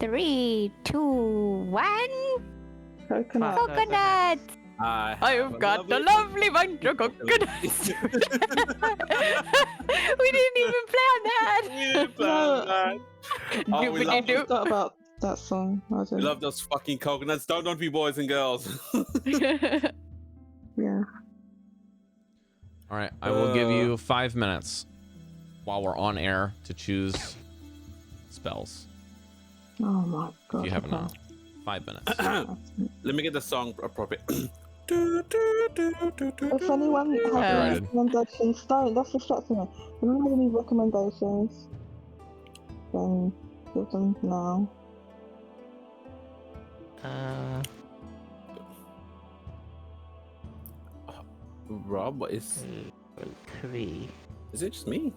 3, 2, 1. Coconut. Coconut. I've got the lovely bunch of coconuts. We didn't even plan that. We didn't plan that. Oh, we I love, forgot about that song. I we didn't. love those fucking coconuts. Don't be boys and girls. Yeah. All right, I will give you 5 minutes while we're on air to choose spells. Oh my god. If you have okay. enough. 5 minutes. Let me get the song appropriate. If anyone has any recommendations, don't. That's distracting me. If anyone has any recommendations, then give them now. Rob, what is? 3. Is it just me?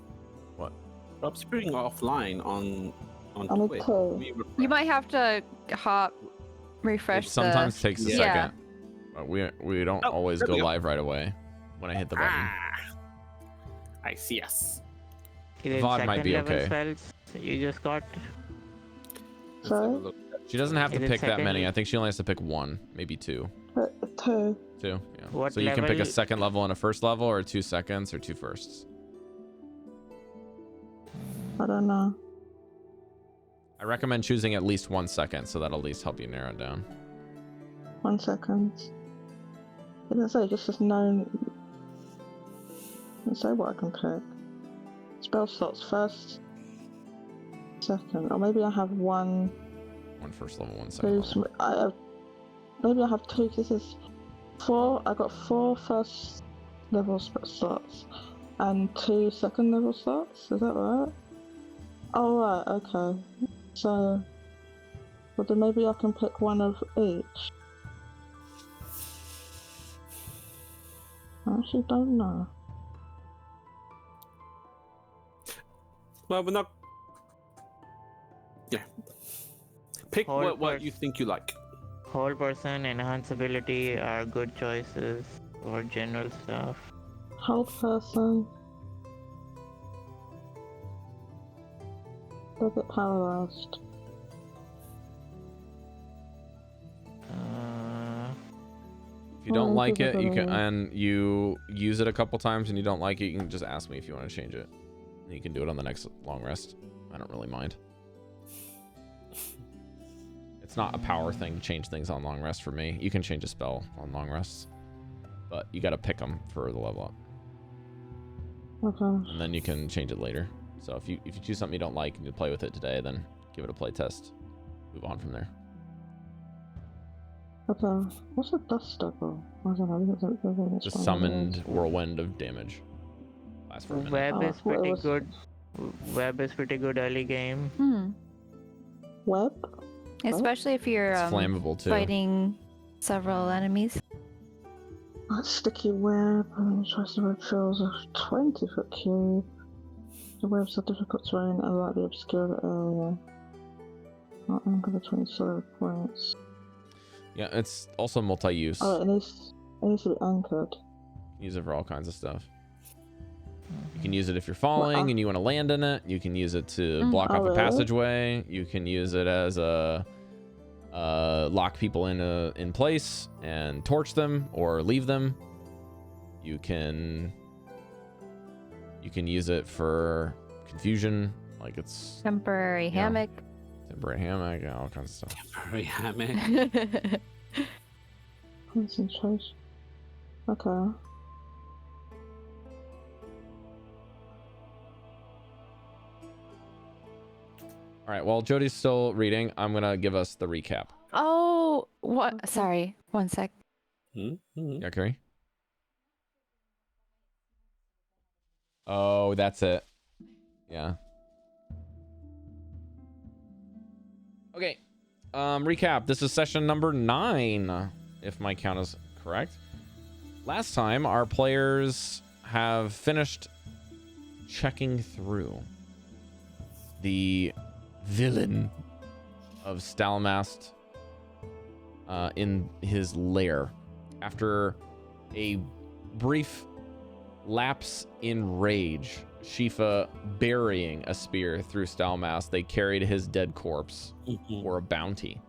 What? Rob's appearing offline on I need Twitch. 2. You might have to refresh. It sometimes takes a Yeah. second. But we don't always there go we go. live right away when I hit the button. I see us. VOD might be okay. Spells you just got. Let's have a Sorry? look. She doesn't have to Is it pick that many. second? I think she only has to pick 1, maybe 2. 2. 2, yeah. What So you can pick a level- second level and a first level, or 2 seconds, or 2 firsts. I don't know. I recommend choosing at least 1 second, so that'll at least help you narrow it down. 1 second. It didn't say, just known. Didn't say what I can pick. Spell slots first, second, or maybe I have 1. 1 first level, 1 second level. Maybe I have 2. This is 4. I got 4 first level slots and 2 second level slots. Is that right? Oh right. Okay. So, well then maybe I can pick 1 of each. I actually don't know. Well, we're not. Yeah. Pick Hold what first. you think you like. Whole person, enhance ability are good choices for general stuff. Hold person. They'll get paralyzed. If you don't Oh, like it, you can, okay. and you use it a couple times and you don't like it, you can just ask me if you want to change it. You can do it on the next long rest. I don't really mind. It's not a power thing to change things on long rest for me. You can change a spell on long rests, but you got to pick them for the level up, Okay. and then you can change it later. So if you choose something you don't like and you play with it today, then give it a play test. Move on from there. Okay. What's a dust devil? I don't know. Just summoned whirlwind of damage. Lasts for a minute. Web Oh, is well, it pretty was- good. Web is pretty good early game. Web? Especially if you're It's flammable too. fighting several enemies. That sticky web. Tries to web fills a 20-foot cube. The webs are difficult terrain and lightly obscure the area. Not anchor between solid points. Yeah, it's also multi-use. Oh, it needs to be anchored. Use it for all kinds of stuff. You can use it if you're falling and you want to land in it. You can use it to block Oh, off a really? passageway. You can use it as a lock people in place and torch them or leave them. You can use it for confusion, like it's Temporary hammock. temporary hammock, yeah, all kinds of stuff. Very hammy. Concentration. Okay. All right, while Jodie's still reading, I'm gonna give us the recap. Oh, what? Sorry. 1 sec. Yeah, Cari? Oh, that's it. Yeah. Okay. Recap. This is session number 9, if my count is correct. Last time, our players have finished checking through the villain of Stalmast in his lair. After a brief lapse in rage, Shifa burying a spear through Stalmas, they carried his dead corpse for a bounty.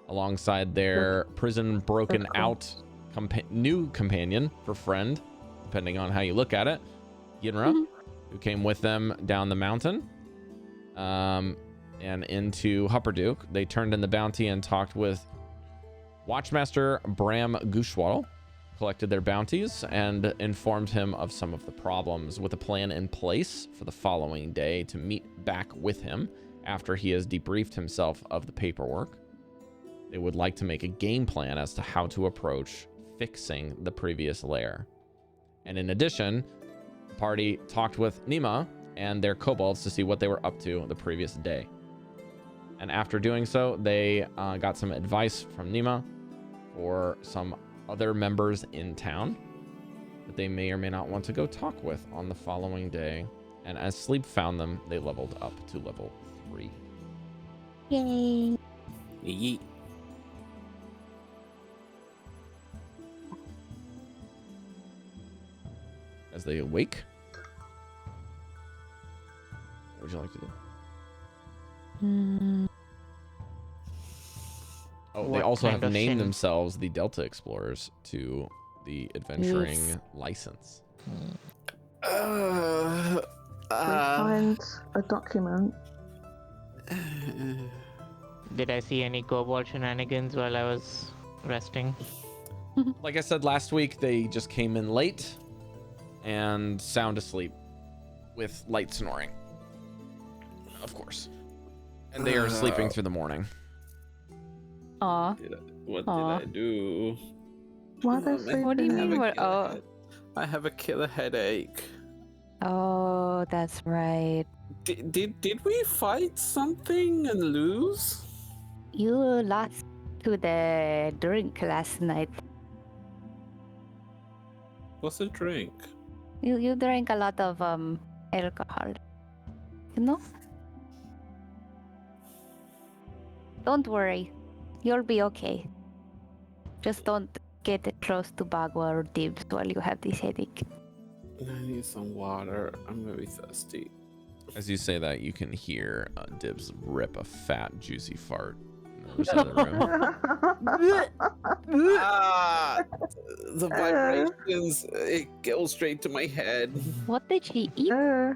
Alongside their prison broken out new companion for friend, depending on how you look at it, Yinra, who came with them down the mountain and into Hupperduke. They turned in the bounty and talked with Watchmaster Bram Gushwal, collected their bounties, and informed him of some of the problems, with a plan in place for the following day to meet back with him after he has debriefed himself of the paperwork. They would like to make a game plan as to how to approach fixing the previous lair. And in addition, the party talked with Nima and their kobolds to see what they were up to the previous day. And after doing so, they got some advice from Nima for some other members in town that they may or may not want to go talk with on the following day. And as sleep found them, they leveled up to level 3. Yay. Yeet. As they awake, what would you like to do? Oh, they What also kind have of named sin? themselves the Delta Explorers to the adventuring Yes. license. We find a document. Did I see any kobold shenanigans while I was resting? Like I said last week, they just came in late and sound asleep with light snoring. Of course. And they are sleeping through the morning. Aw. What Aw. did I do? Why they Oh, man. What do you sleeping? mean? I What? have a Oh. killer I have a killer headache. Oh, that's right. Did we fight something and lose? You lost to the drink last night. What's a drink? You drank a lot of alcohol. You know? Don't worry. You'll be okay. Just don't get close to Bagua or Dibs while you have this headache. I need some water. I'm very thirsty. As you say that, you can hear Dibs rip a fat, juicy fart in the other side of the room. The vibrations, it goes straight to my head. What did she eat? I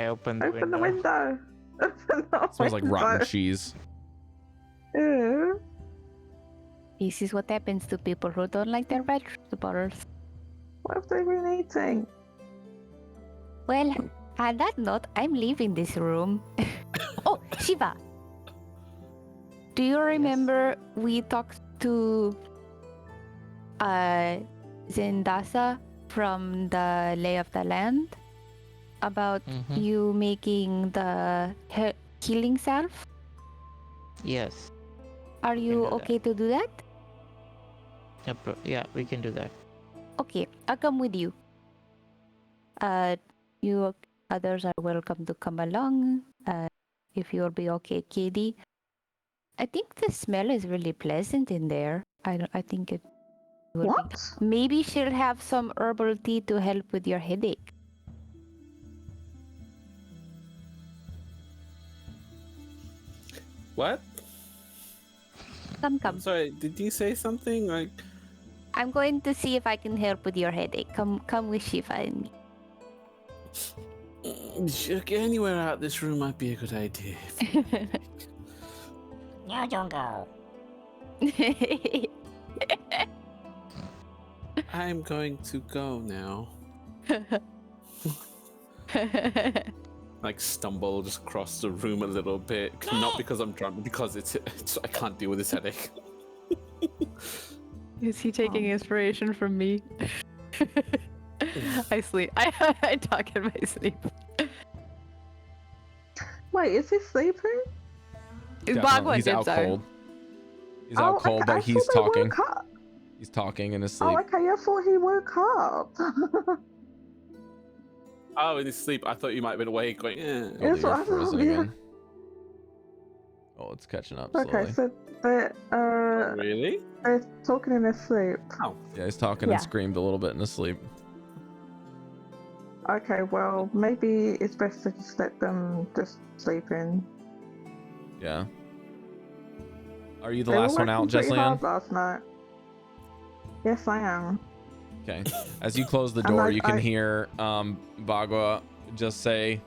opened the Open the window. window. Open the Smells like window. rotten cheese. Ew. This is what happens to people who don't like their vegetables. What have they been eating? Well, on that note, I'm leaving this room. Oh, Shiva! Do you remember we talked to Zendasa from the Lay of the Land about Mhm. you making the healing salve? Yes. Are you do that. okay to do that? Yeah, we can do that. Okay, I'll come with you. You others are welcome to come along. If you'll be okay, Caidi. I think the smell is really pleasant in there. I think it will be. What? Maybe she'll have some herbal tea to help with your headache. What? Come. I'm sorry, did you say something? Like, I'm going to see if I can help with your headache. Come with Shiva and me. anywhere out this room might be a good idea. No, don't go. I'm going to go now. Like stumble just across the room a little bit, not because I'm drunk, because it's I can't deal with this headache. Is he taking inspiration from me? I sleep. I talk in my sleep. Wait, is he sleeping? Definitely, he's out cold. He's out cold, okay, I but he's thought they talking. woke up. He's talking in his sleep. Oh, okay, I thought he woke up. Oh, in his sleep, I thought you might have been awake, going, eh. Oh, That's you're what I frozen thought, yeah. again. Oh, it's catching up slowly. Okay, so they're, Really? they're talking in their sleep. Oh. Yeah, he's talking Yeah. and screamed a little bit in his sleep. Okay, well, maybe it's best to just let them just sleep in. Yeah. Are you the They were last one out, working pretty hard Jesliann? last night. Yes, I am. Okay. As you close the And door, I- you can I- hear Bagua just say,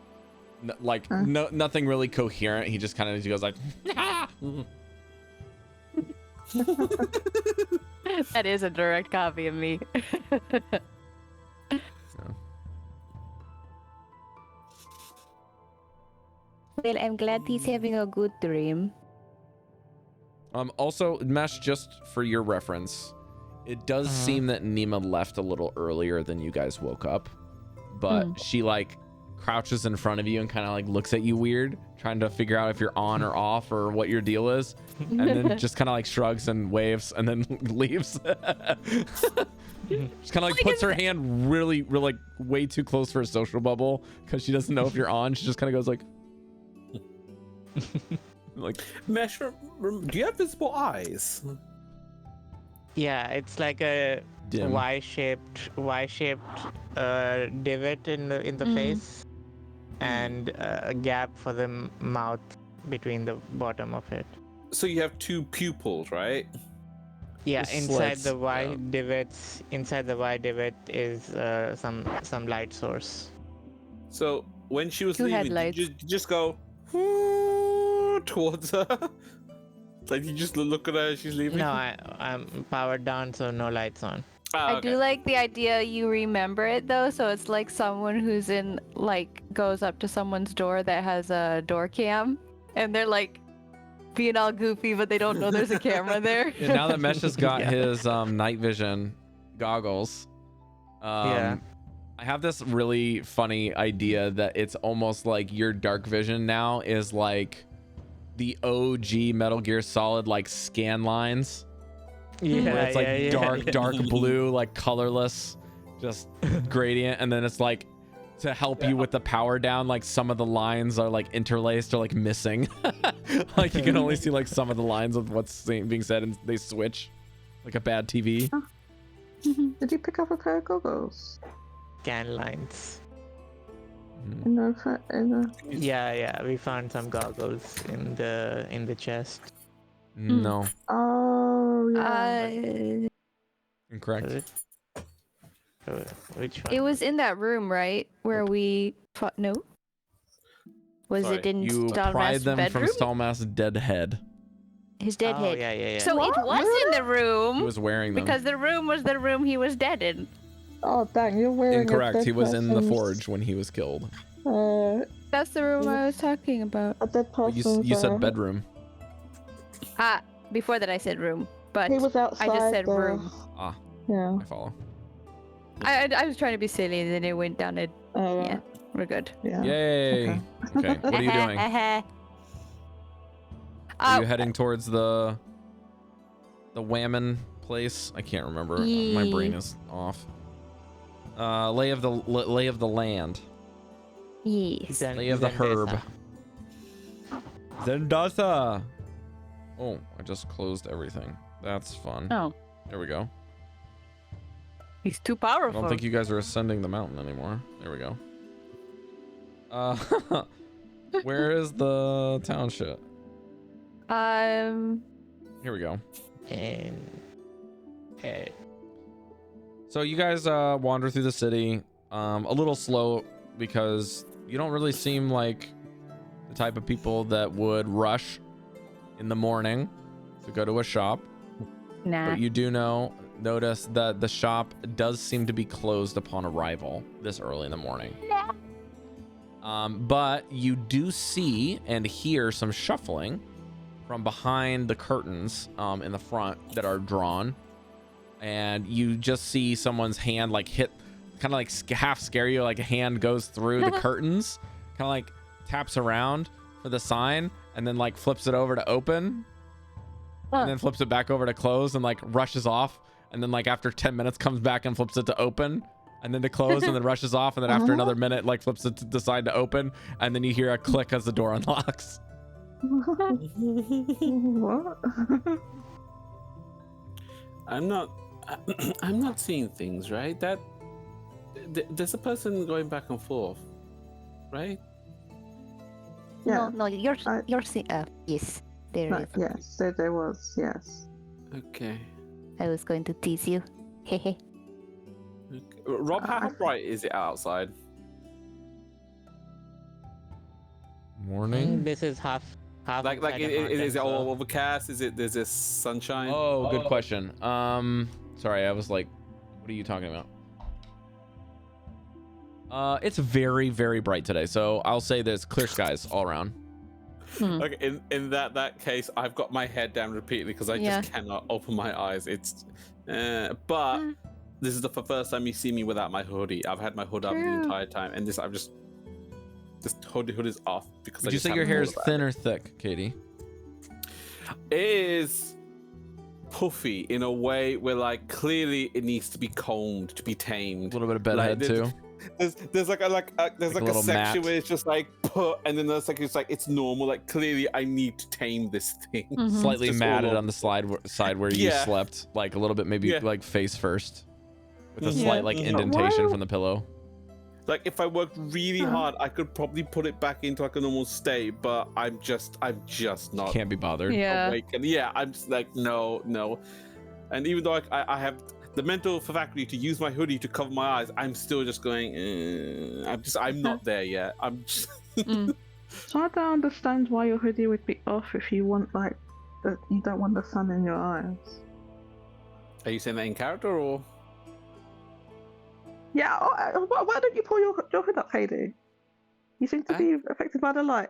nothing really coherent. He just kind of goes like, That is a direct copy of me. Well, I'm glad he's having a good dream. Also, Mesh, just for your reference, it does seem that Nima left a little earlier than you guys woke up, but she like crouches in front of you and kind of like looks at you weird, trying to figure out if you're on or off or what your deal is, and then just kind of like shrugs and waves and then leaves. Just kind of like puts her hand really like way too close for a social bubble because she doesn't know if you're on. She just kind of goes like like Mesh, do you have visible eyes? Yeah, it's like a dim. Y-shaped divot in the face, and a gap for the mouth between the bottom of it. So you have two pupils, right? Yeah, The inside slits, the Y yeah. divots, inside the Y divot is some light source. So when she was Two leaving, headlights. did you just go towards her? Like you just look at her as she's leaving? No, I'm powered down, so no lights on. Ah, I do like the idea you remember it though, so it's like someone who's goes up to someone's door that has a door cam, and they're like being all goofy, but they don't know there's a camera there. Yeah, now that Mesh has got his night vision goggles, Yeah. I have this really funny idea that it's almost like your dark vision now is like the OG Metal Gear Solid like scan lines. Yeah, Where it's like dark yeah. blue, like colorless, just gradient, and then it's like to help you with the power down, like some of the lines are like interlaced or like missing. Like you can only see like some of the lines of what's being said, and they switch like a bad TV. Did you pick up a pair of goggles? Scan lines. In the Yeah, we found some goggles in the chest. No, Oh, yeah. incorrect. Was it? Which one? It was in that room, right, where we fought. No, was Sorry, it in You pried Stalmaster's them bedroom? from Stallmaster's dead head. His dead Oh, head. yeah. So What? it was in the room He was wearing them. because the room was the room he was dead in. Oh, dang, you're wearing a Incorrect. dead He was in the person's, forge when he was killed. That's the room I was talking about. A dead But person's, you said bedroom. Ah, before that I said room, but He was outside I just said the... room. Ah, Yeah. I follow. I was trying to be silly, and then it went down. Oh, Yeah, we're good. Yeah. Yay! Okay. Okay, what are you doing? Are you heading towards the Whammon place? I can't remember. My brain is off. Lay of the land. Yes. Lay of the herb. Zendasa. Oh, I just closed everything. That's fun. Oh, There we go. he's too I powerful. don't think you guys are ascending the mountain anymore. There we go. Where is the township? Here we go. And So you guys wander through the city, a little slow because you don't really seem like the type of people that would rush in the morning to go to a shop. Nah. But you do notice that the shop does seem to be closed upon arrival this early in the morning. But you do see and hear some shuffling from behind the curtains in the front that are drawn. And you just see someone's hand like hit, kind of like half scare you, like a hand goes through the curtains, kind of like taps around for the sign, and then like flips it over to open, and then flips it back over to close, and like rushes off, and then like after 10 minutes comes back and flips it to open, and then to close, and then rushes off, and then after another minute like flips it to the side to open, and then you hear a click as the door unlocks. What? I'm not seeing things right. That there's a person going back and forth, right? Yeah. No, you're yes, there is. Yes, there was. Yes. Okay. I was going to tease you. Hehe. Rob, how bright is it outside? Morning. This is half. Like inside the is it mountain, all so- overcast? There's this sunshine? Oh, good question. Sorry, I was like, what are you talking about? It's very, very bright today, so I'll say there's clear skies all around. Okay, in that case, I've got my head down repeatedly because I just cannot open my eyes. It's, but this is the first time you see me without my hoodie. I've had my hood up the entire time, and I'm just hood is off because. Would you say your hair is thin or thick, Caidi? It is puffy in a way where, like, clearly it needs to be combed, to be tamed. A little bit of bedhead too. There's like a little section mat. where it's just like put, and then there's like it's normal. Like, clearly I need to tame this thing. Slightly Just matted all on the side where you Yeah. slept, like a little bit, maybe like face first, with a Yeah. slight like indentation from the pillow. Like, if I worked really hard, I could probably put it back into like a normal state, but I'm just not Can't be bothered. Yeah. awake. And yeah, I'm just like no. And even though I have the mental faculty to use my hoodie to cover my eyes, I'm still just going. I'm not there yet. I'm just. So I don't understand why your hoodie would be off if you want you don't want the sun in your eyes. Are you saying that in character or? Yeah. Why don't you pull your hood up, Caidi? You seem to be affected by the light.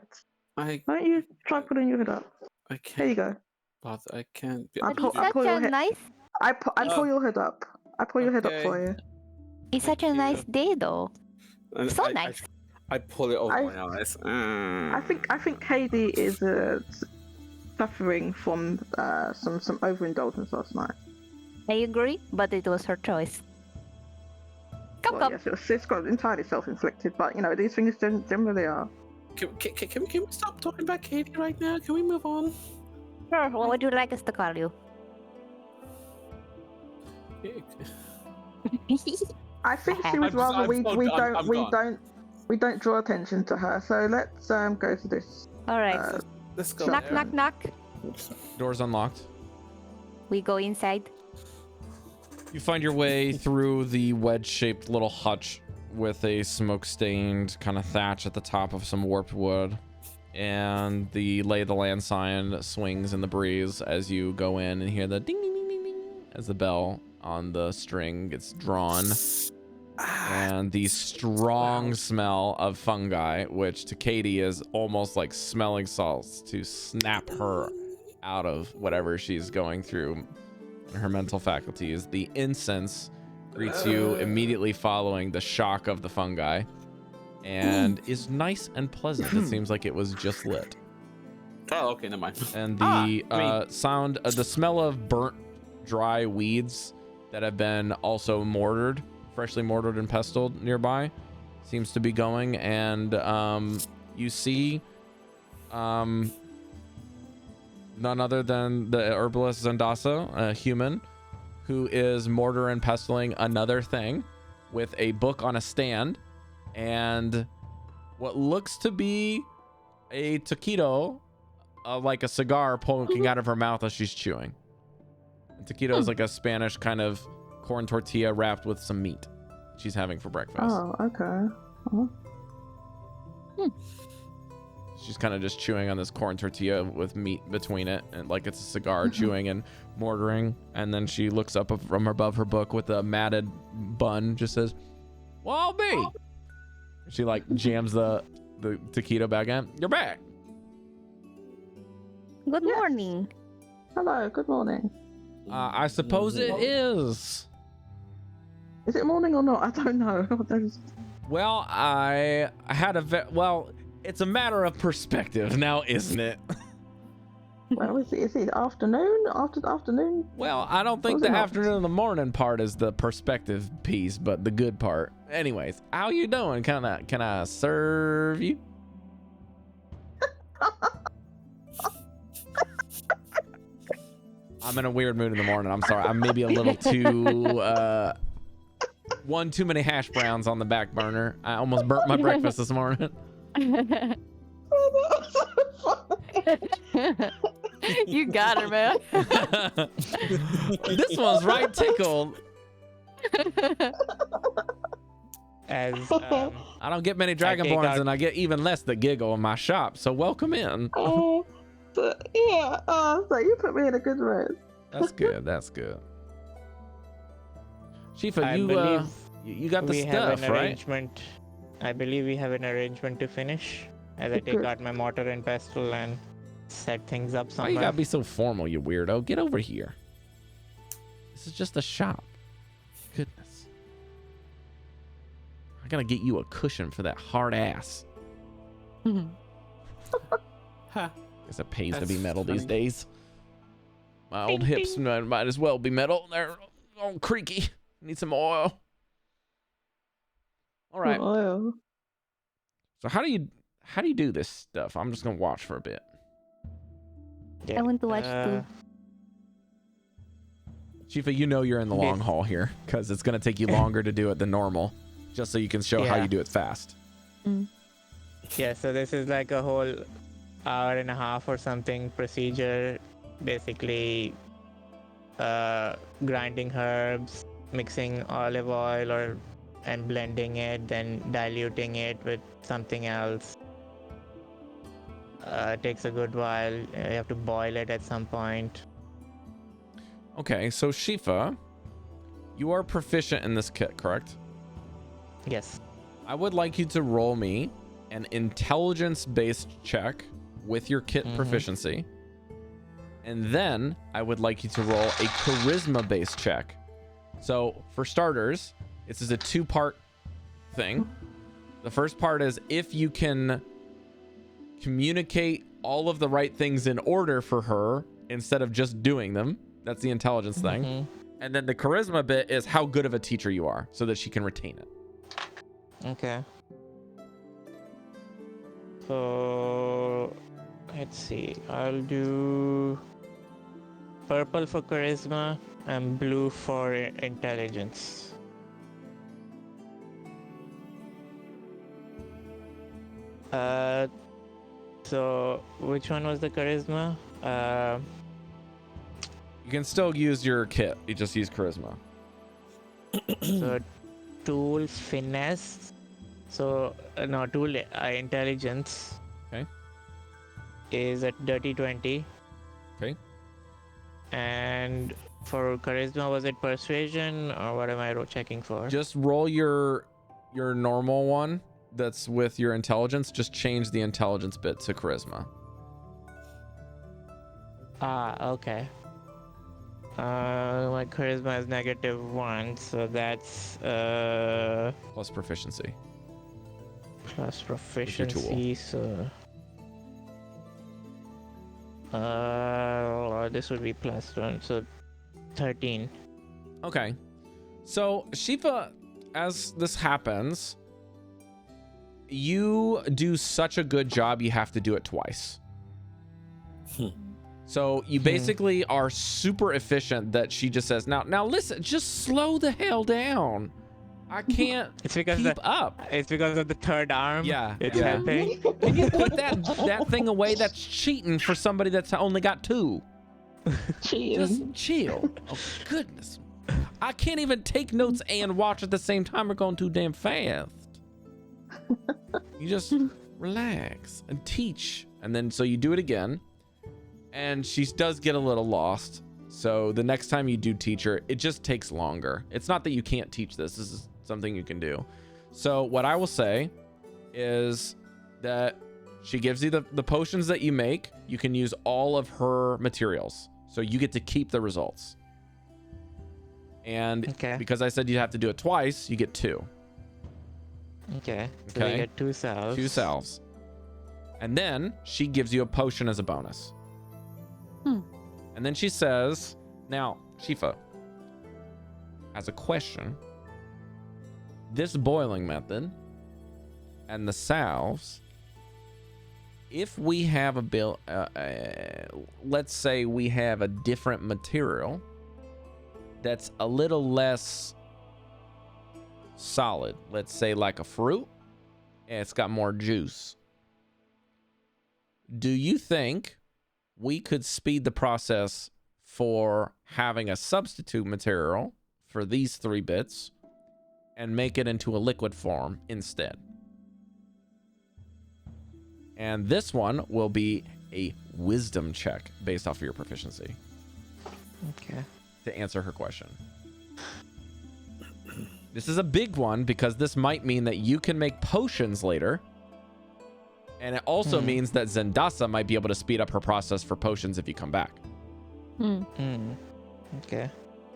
Why don't you try pulling your hood up? I There you can't. go. But I can't. I But pull- it's I such pull your a head- nice. I pull your hood up. I pull your head up for you. It's such a nice day, though. And So I- nice. I pull it over I- my eyes. I think Caidi is suffering from some overindulgence last night. I agree, but it was her choice. Come. Yes, it's got entirely self-inflicted, but you know these things generally are. Can we stop talking about Caidi right now? Can we move on? Sure. What would you like us to call you? I think she would I'm rather gone. we don't draw attention to her. So let's go to this. All right. Let's go. knock, there. knock, knock. Doors unlocked. We go inside. You find your way through the wedge-shaped little hutch with a smoke-stained kind of thatch at the top of some warped wood. And the lay of the land sign swings in the breeze as you go in and hear the ding, ding, ding, ding, ding as the bell on the string gets drawn. And the strong smell of fungi, which to Caidi is almost like smelling salts to snap her out of whatever she's going through. Her mental faculties. The incense greets you immediately following the shock of the fungi and is nice and pleasant. It seems like it was just lit. Oh, okay, never mind. And the sound, the smell of burnt, dry weeds that have been also freshly mortared and pestled nearby seems to be going. And you see none other than the herbalist Zendasa, a human, who is mortar and pestling another thing with a book on a stand and what looks to be a taquito, like a cigar poking out of her mouth as she's chewing. And taquito is like a Spanish kind of corn tortilla wrapped with some meat she's having for breakfast. Oh, okay. She's kind of just chewing on this corn tortilla with meat between it, and like it's a cigar, chewing and mortaring. And then she looks up from above her book with a matted bun, just says, "Well, I'll be." She like jams the taquito back in. You're back. Good Yes. morning. Hello. Good morning. I suppose it is. Is it morning or not? I don't know. Well, I had well, it's a matter of perspective now, isn't it? Well, is it afternoon? Afternoon? Well, I don't think Was the it not? afternoon and the morning part is the perspective piece, but the good part. Anyways, how you doing? Can I serve you? I'm in a weird mood in the morning. I'm sorry. I'm maybe a little too One too many hash browns on the back burner. I almost burnt my breakfast this morning. You got her, man. This one's right tickled. As I don't get many Dragonborns, and I get even less that giggle in my shop. So welcome in. Oh, so you put me in a good mood. That's good. That's good. Shifa, I you believe you got the we stuff, have an right? arrangement. I believe we have an arrangement to finish. As I take out my mortar and pestle and set things up Why somewhere. you gotta be so formal, you weirdo? Get over here. This is just a shop. Goodness. I gotta get you a cushion for that hard ass. Ha. Guess it pays to That's be metal these funny. days. My old hips might as well be metal. They're all creaky. Need some oil. All right. Oil. So how do you do this stuff? I'm just gonna watch for a bit. Yeah, I want to watch too. Shifa, you know you're in the long haul here because it's gonna take you longer to do it than normal, just so you can show how Yeah. you do it fast. Yeah, so this is like a whole hour and a half or something procedure. Basically, grinding herbs, mixing olive oil and blending it, then diluting it with something else. Takes a good while. You have to boil it at some point. Okay, so Shifa, you are proficient in this kit, correct? Yes. I would like you to roll me an intelligence-based check with your kit proficiency. And then I would like you to roll a charisma-based check. So for starters, this is a two-part thing. The first part is if you can communicate all of the right things in order for her instead of just doing them. That's the intelligence thing. And then the charisma bit is how good of a teacher you are so that she can retain it. Okay. So let's see. I'll do purple for charisma and blue for intelligence. So which one was the charisma? You can still use your kit. You just use charisma. So tool finesse. So no, tool intelligence. Okay. Is at dirty 20. Okay. And for charisma, was it persuasion or what am I checking for? Just roll your normal one that's with your intelligence. Just change the intelligence bit to charisma. Okay. My charisma is -1, so that's Plus proficiency. plus your tool. proficiency. So this would be +1, so 13. Okay. So Shifa, as this happens, you do such a good job you have to do it twice. So you basically are super efficient that she just says, now listen, just slow the hell down. I can't It's because keep up. It's because of the third arm. Yeah, It's yeah. helping. Can you put that thing away? That's cheating for somebody that's only got 2. Cheating. Just chill. Oh, goodness. I can't even take notes and watch at the same time. We're going too damn fast. You just relax and teach. And then so you do it again. And she does get a little lost. So the next time you do teach her, it just takes longer. It's not that you can't teach this. This is something you can do. So what I will say is that she gives you the potions that you make. You can use all of her materials. So you get to keep the results. And because I said you have to do it twice, you get 2. Okay. So Okay. we get 2 salves. 2 salves. And then she gives you a potion as a bonus. And then she says, now, Shifa, as a question, this boiling method and the salves, if we have let's say we have a different material that's a little less solid, let's say like a fruit, and it's got more juice. Do you think we could speed the process for having a substitute material for these 3 bits and make it into a liquid form instead? And this one will be a wisdom check based off of your proficiency. Okay. To answer her question. This is a big one because this might mean that you can make potions later. And it also means that Zendasa might be able to speed up her process for potions if you come back. Okay.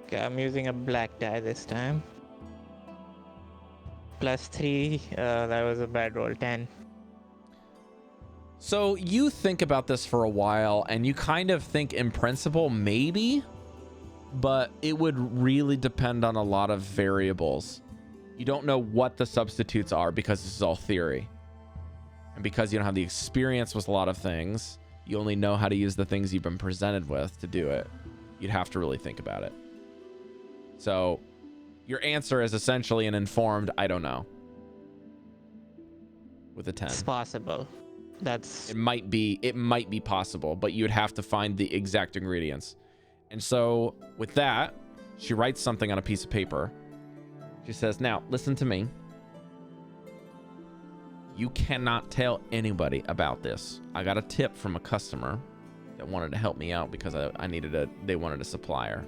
Okay, I'm using a black die this time. +3, that was a bad roll, 10. So you think about this for a while and you kind of think in principle, maybe, but it would really depend on a lot of variables. You don't know what the substitutes are because this is all theory. And because you don't have the experience with a lot of things, you only know how to use the things you've been presented with to do it. You'd have to really think about it. So your answer is essentially an informed, I don't know. With a 10. It's possible. It might be possible, but you'd have to find the exact ingredients. And so with that, she writes something on a piece of paper. She says, now listen to me. You cannot tell anybody about this. I got a tip from a customer that wanted to help me out because they wanted a supplier.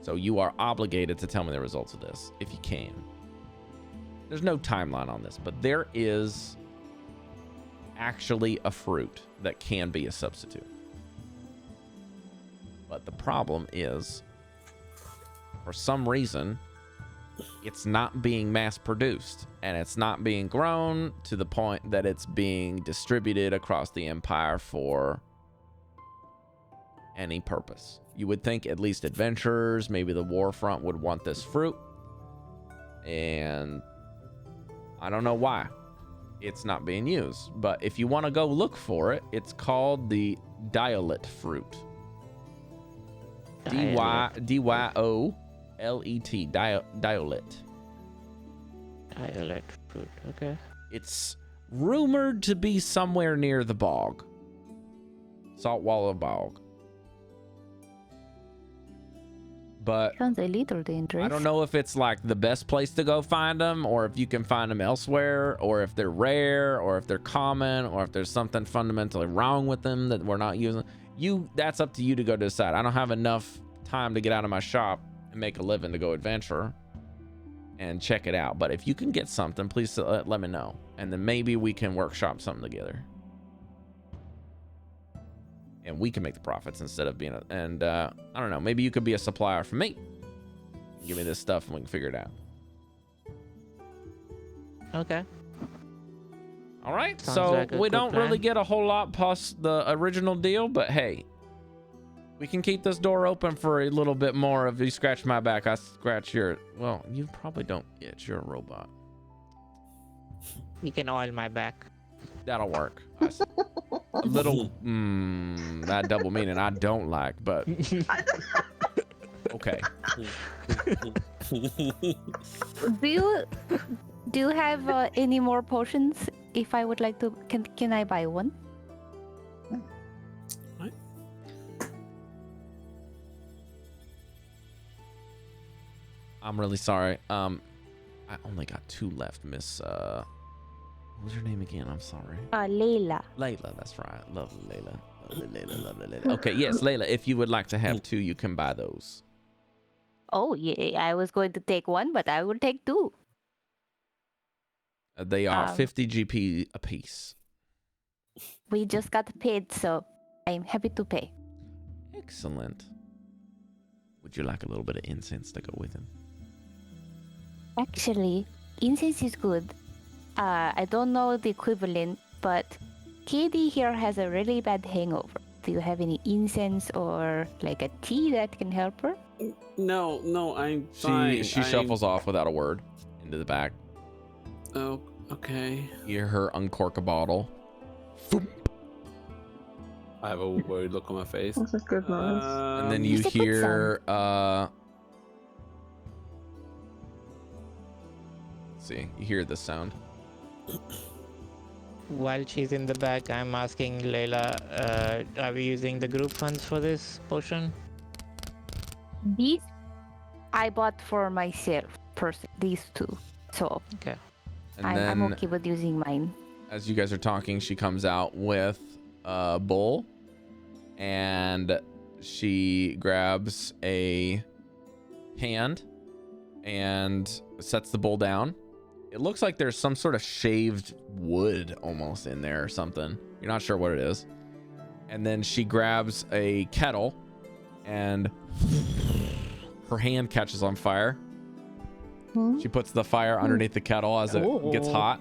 So you are obligated to tell me the results of this if you can. There's no timeline on this, but there is actually a fruit that can be a substitute. But the problem is, for some reason, it's not being mass produced and it's not being grown to the point that it's being distributed across the empire for any purpose. You would think at least adventurers, maybe the Warfront would want this fruit. And I don't know why it's not being used. But if you want to go look for it, it's called the Diolet fruit. D-Y-O-L-E-T. Diolet. Diolet fruit, okay. It's rumored to be somewhere near the bog. Saltwater Bog. But Sounds a little dangerous. I don't know if it's like the best place to go find them, or if you can find them elsewhere, or if they're rare, or if they're common, or if there's something fundamentally wrong with them that we're not using. That's up to you to go decide. I don't have enough time to get out of my shop and make a living to go adventure and check it out. But if you can get something, please let me know, and then maybe we can workshop something together. And we can make the profits instead of being I don't know, maybe you could be a supplier for me. Give me this stuff and we can figure it out. Okay. All right. Sounds So like a we good don't really plan. get a whole lot past the original deal, but hey, we can keep this door open for a little bit more. If you scratch my back, I scratch your, well, you probably don't itch. You're a robot. You can oil my back. That'll work. A little, that double meaning I don't like, but okay. Do you have any more potions? If I would like to, can I buy one? I'm really sorry. I only got 2 left, Miss. What was your name again? I'm sorry. Layla. Layla, that's right. Lovely Layla. Lovely Layla, lovely Layla. Okay, yes, Layla, if you would like to have 2, you can buy those. Oh, yeah, I was going to take 1, but I will take 2. They are 50 GP a piece. We just got paid, so I'm happy to pay. Excellent. Would you like a little bit of incense to go with them? Actually, incense is good. I don't know the equivalent, but Caidi here has a really bad hangover. Do you have any incense or like a tea that can help her? No, I'm fine. She shuffles off without a word into the back. Oh, okay. You hear her uncork a bottle. I have a worried look on my face. That's a good noise. And then you It's a good hear Let's see. You hear this sound. While she's in the back, I'm asking Layla, are we using the group funds for this potion? These I bought for myself, these two. So Okay. And I'm then, okay with using mine. as you guys are talking, she comes out with a bowl, and she grabs a hand and sets the bowl down. It looks like there's some sort of shaved wood almost in there or something. You're not sure what it is. And then she grabs a kettle, and her hand catches on fire. She puts the fire underneath the kettle as it gets hot.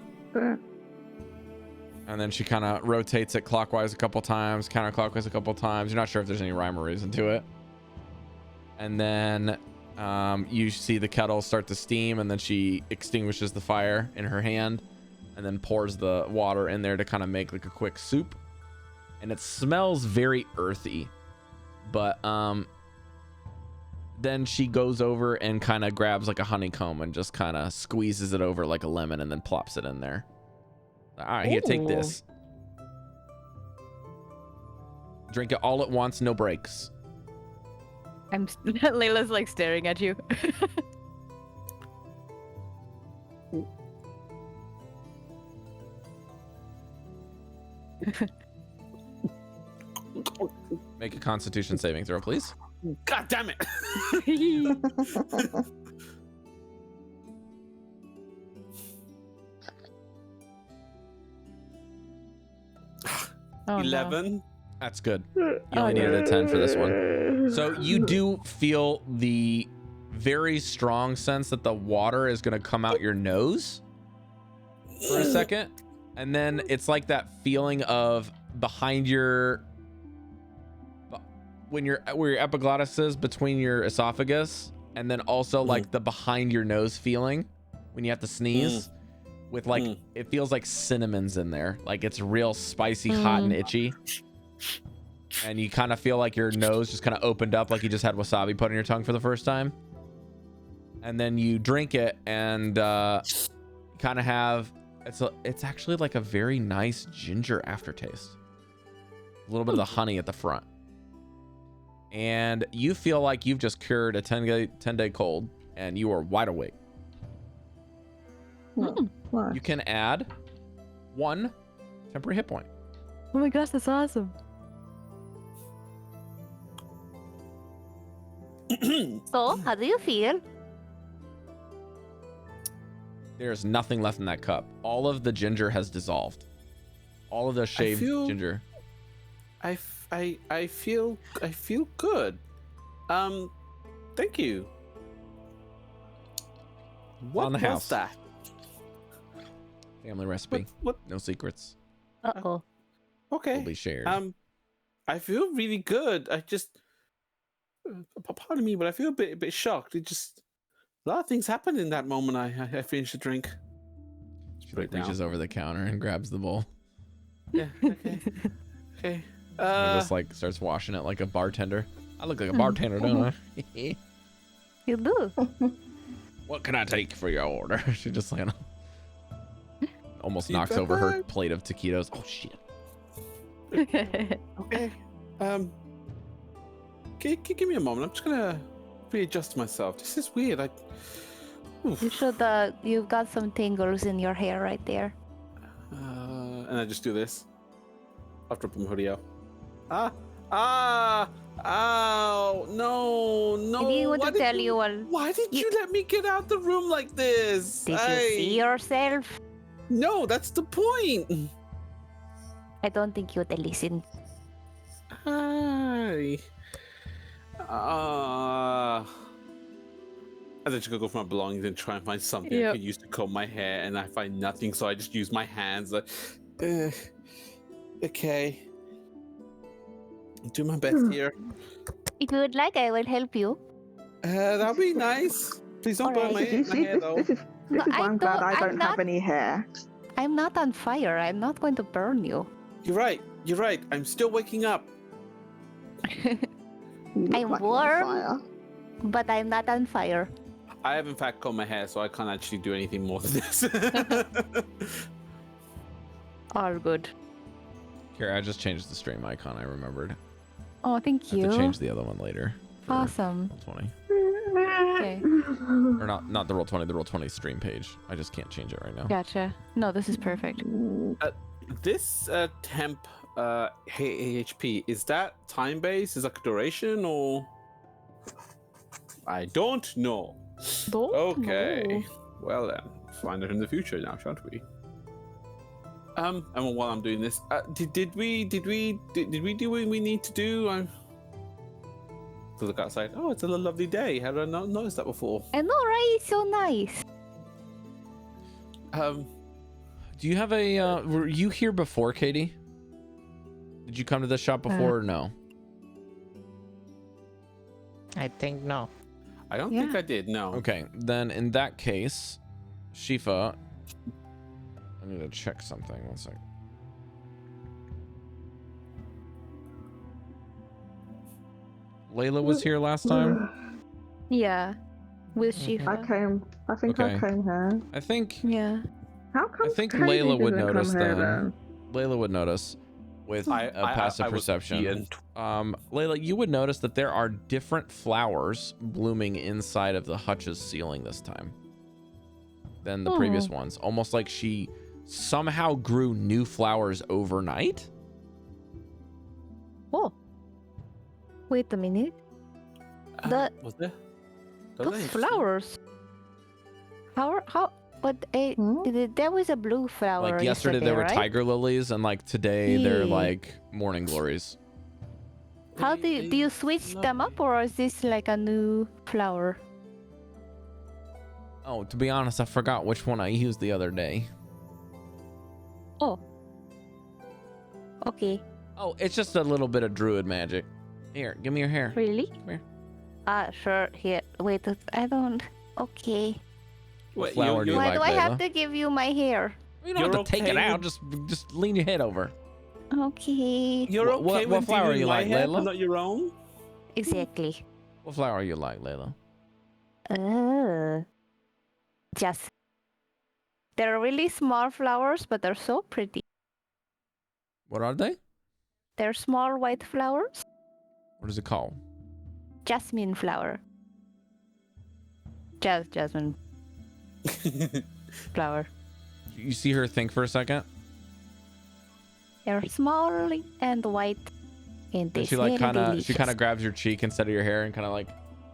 And then she kind of rotates it clockwise a couple times, counterclockwise a couple times. You're not sure if there's any rhyme or reason to it. And then you see the kettle start to steam, and then she extinguishes the fire in her hand and then pours the water in there to kind of make like a quick soup. And it smells very earthy. But then she goes over and kind of grabs like a honeycomb and just kind of squeezes it over like a lemon and then plops it in there. All right, here, take this. Drink it all at once, no breaks. Layla's like staring at you. Make a Constitution saving throw, please. God damn it! Oh, 11. No. That's good. You only needed a 10 for this one. So you do feel the very strong sense that the water is going to come out your nose for a second. And then it's like that feeling of behind your, where your epiglottis is, between your esophagus, and then also like the behind your nose feeling when you have to sneeze with like, it feels like cinnamon's in there. Like it's real spicy, hot and itchy. And you kind of feel like your nose just kind of opened up, like you just had wasabi put on your tongue for the first time. And then you drink it, and kind of have, it's actually like a very nice ginger aftertaste. A little bit of the honey at the front. And you feel like you've just cured a 10-day cold, and you are wide awake. You can add 1 temporary hit point. Oh my gosh, that's awesome. So, how do you feel? There's nothing left in that cup. All of the ginger has dissolved. All of the shaved ginger. I feel good. Thank you. What On the was house. that? Family recipe. What? No secrets. Uh-oh. Okay. Will be shared. I feel really good. I just, pardon me, but I feel a bit shocked. It just, a lot of things happened in that moment. I finished the drink. She like reaches over the counter and grabs the bowl. Yeah. Okay. Okay. And just like starts washing it like a bartender. I look like a bartender, don't I? You do. What can I take for your order? She just like almost knocks Feedback? over her plate of taquitos. Oh shit. Okay. Give me a moment. I'm just gonna readjust myself. This is weird. You should, you've got some tingles in your hair right there. And I just do this. I'll drop my hoodie out. Ow, no. I didn't want to tell you all. Why did you let me get out the room like this? Did you see yourself? No, that's the point. I don't think you'd listen. Hi. I then just go for my belongings and try and find something I can use to comb my hair, and I find nothing, so I just use my hands. Like, okay. I'll do my best here. If you would like, I will help you. That'll be nice. Please don't burn my hair, though. This is why I'm glad I don't have any hair. I'm not on fire. I'm not going to burn you. You're right. I'm still waking up. You look I'm like you're on warm. fire. But I'm not on fire. I have in fact combed my hair, so I can't actually do anything more than this. All good. Here, I just changed the stream icon. I remembered. Oh, thank I have you. to change the other one later. for Awesome. Roll20. Okay. Or not the Roll20, the Roll20 stream page. I just can't change it right now. Gotcha. No, this is perfect. This temp HP, is that time based? Is that duration or? I don't know. Okay. Well then, find it in the future now, shan't we? And while I'm doing this, did we do what we need to do? To look outside. Oh, it's a lovely day. How did I not notice that before? I know, right? It's so nice. Do you have a? Were you here before, Caidi? Did you come to this shop before or no? I think no. I don't think I did. No. Okay, then in that case, Shifa, I need to check something. One sec. Layla was here last time. Yeah. With Shifa. I think I came here. I think. Yeah. How come? I think Caidi Layla would didn't notice come here then. Layla would notice with passive perception. Layla, you would notice that there are different flowers blooming inside of the hutch's ceiling this time than the previous ones. Almost like she somehow grew new flowers overnight. Oh. Wait a minute. Was there? Those flowers. How? But there was a blue flower. Like yesterday there were right? tiger lilies, and like today they're like morning glories. How do you switch them up, or is this like a new flower? Oh, to be honest, I forgot which one I used the other day. Oh. Okay. Oh, it's just a little bit of druid magic. Here, give me your hair. Really? Come here. Sure. Here. Wait. I don't. Okay. What flower do you Why like, do I Layla? have to give you my hair? You don't have to take it out. Just lean your head over. Okay. You're okay what flower doing you my like, hair, Layla? but not your own? Exactly. What flower you like, Layla? Just. They're really small flowers, but they're so pretty. What are they? They're small white flowers. What is it called? Jasmine flower. Jasmine flower. You see her think for a second? They're small and white, and they And she smell like kind of delicious. grabs your cheek instead of your hair and kind of like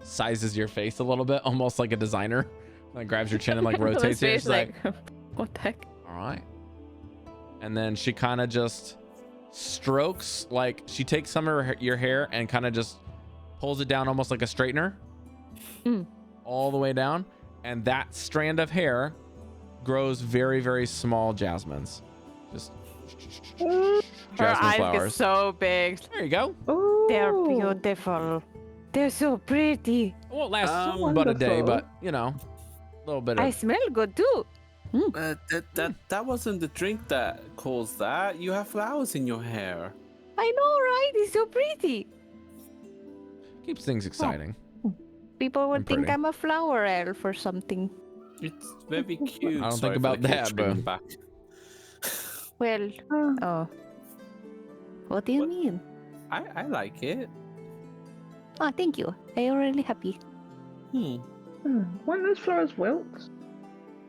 sizes your face a little bit, almost like a designer. Like grabs your chin and like rotates it. She's like, what the heck? all right. And then she kind of just strokes, like she takes some of your hair and kind of just pulls it down almost like a straightener all the way down. And that strand of hair grows very, very small jasmines. Just Her jasmine eyes flowers. get so big. There you go. They're beautiful. They're so pretty. It won't last so but a day, wonderful. but you know, a little bit I of. smell good too. That wasn't the drink that caused that. You have flowers in your hair. I know, right? It's so pretty. Keeps things exciting. People would And think pretty. I'm a flower elf or something. It's very cute. I don't Sorry think for about the kid that, bro. screaming back. Well, oh. What do you mean? I like it. Oh, thank you. I'm really happy. Won't those flowers wilt?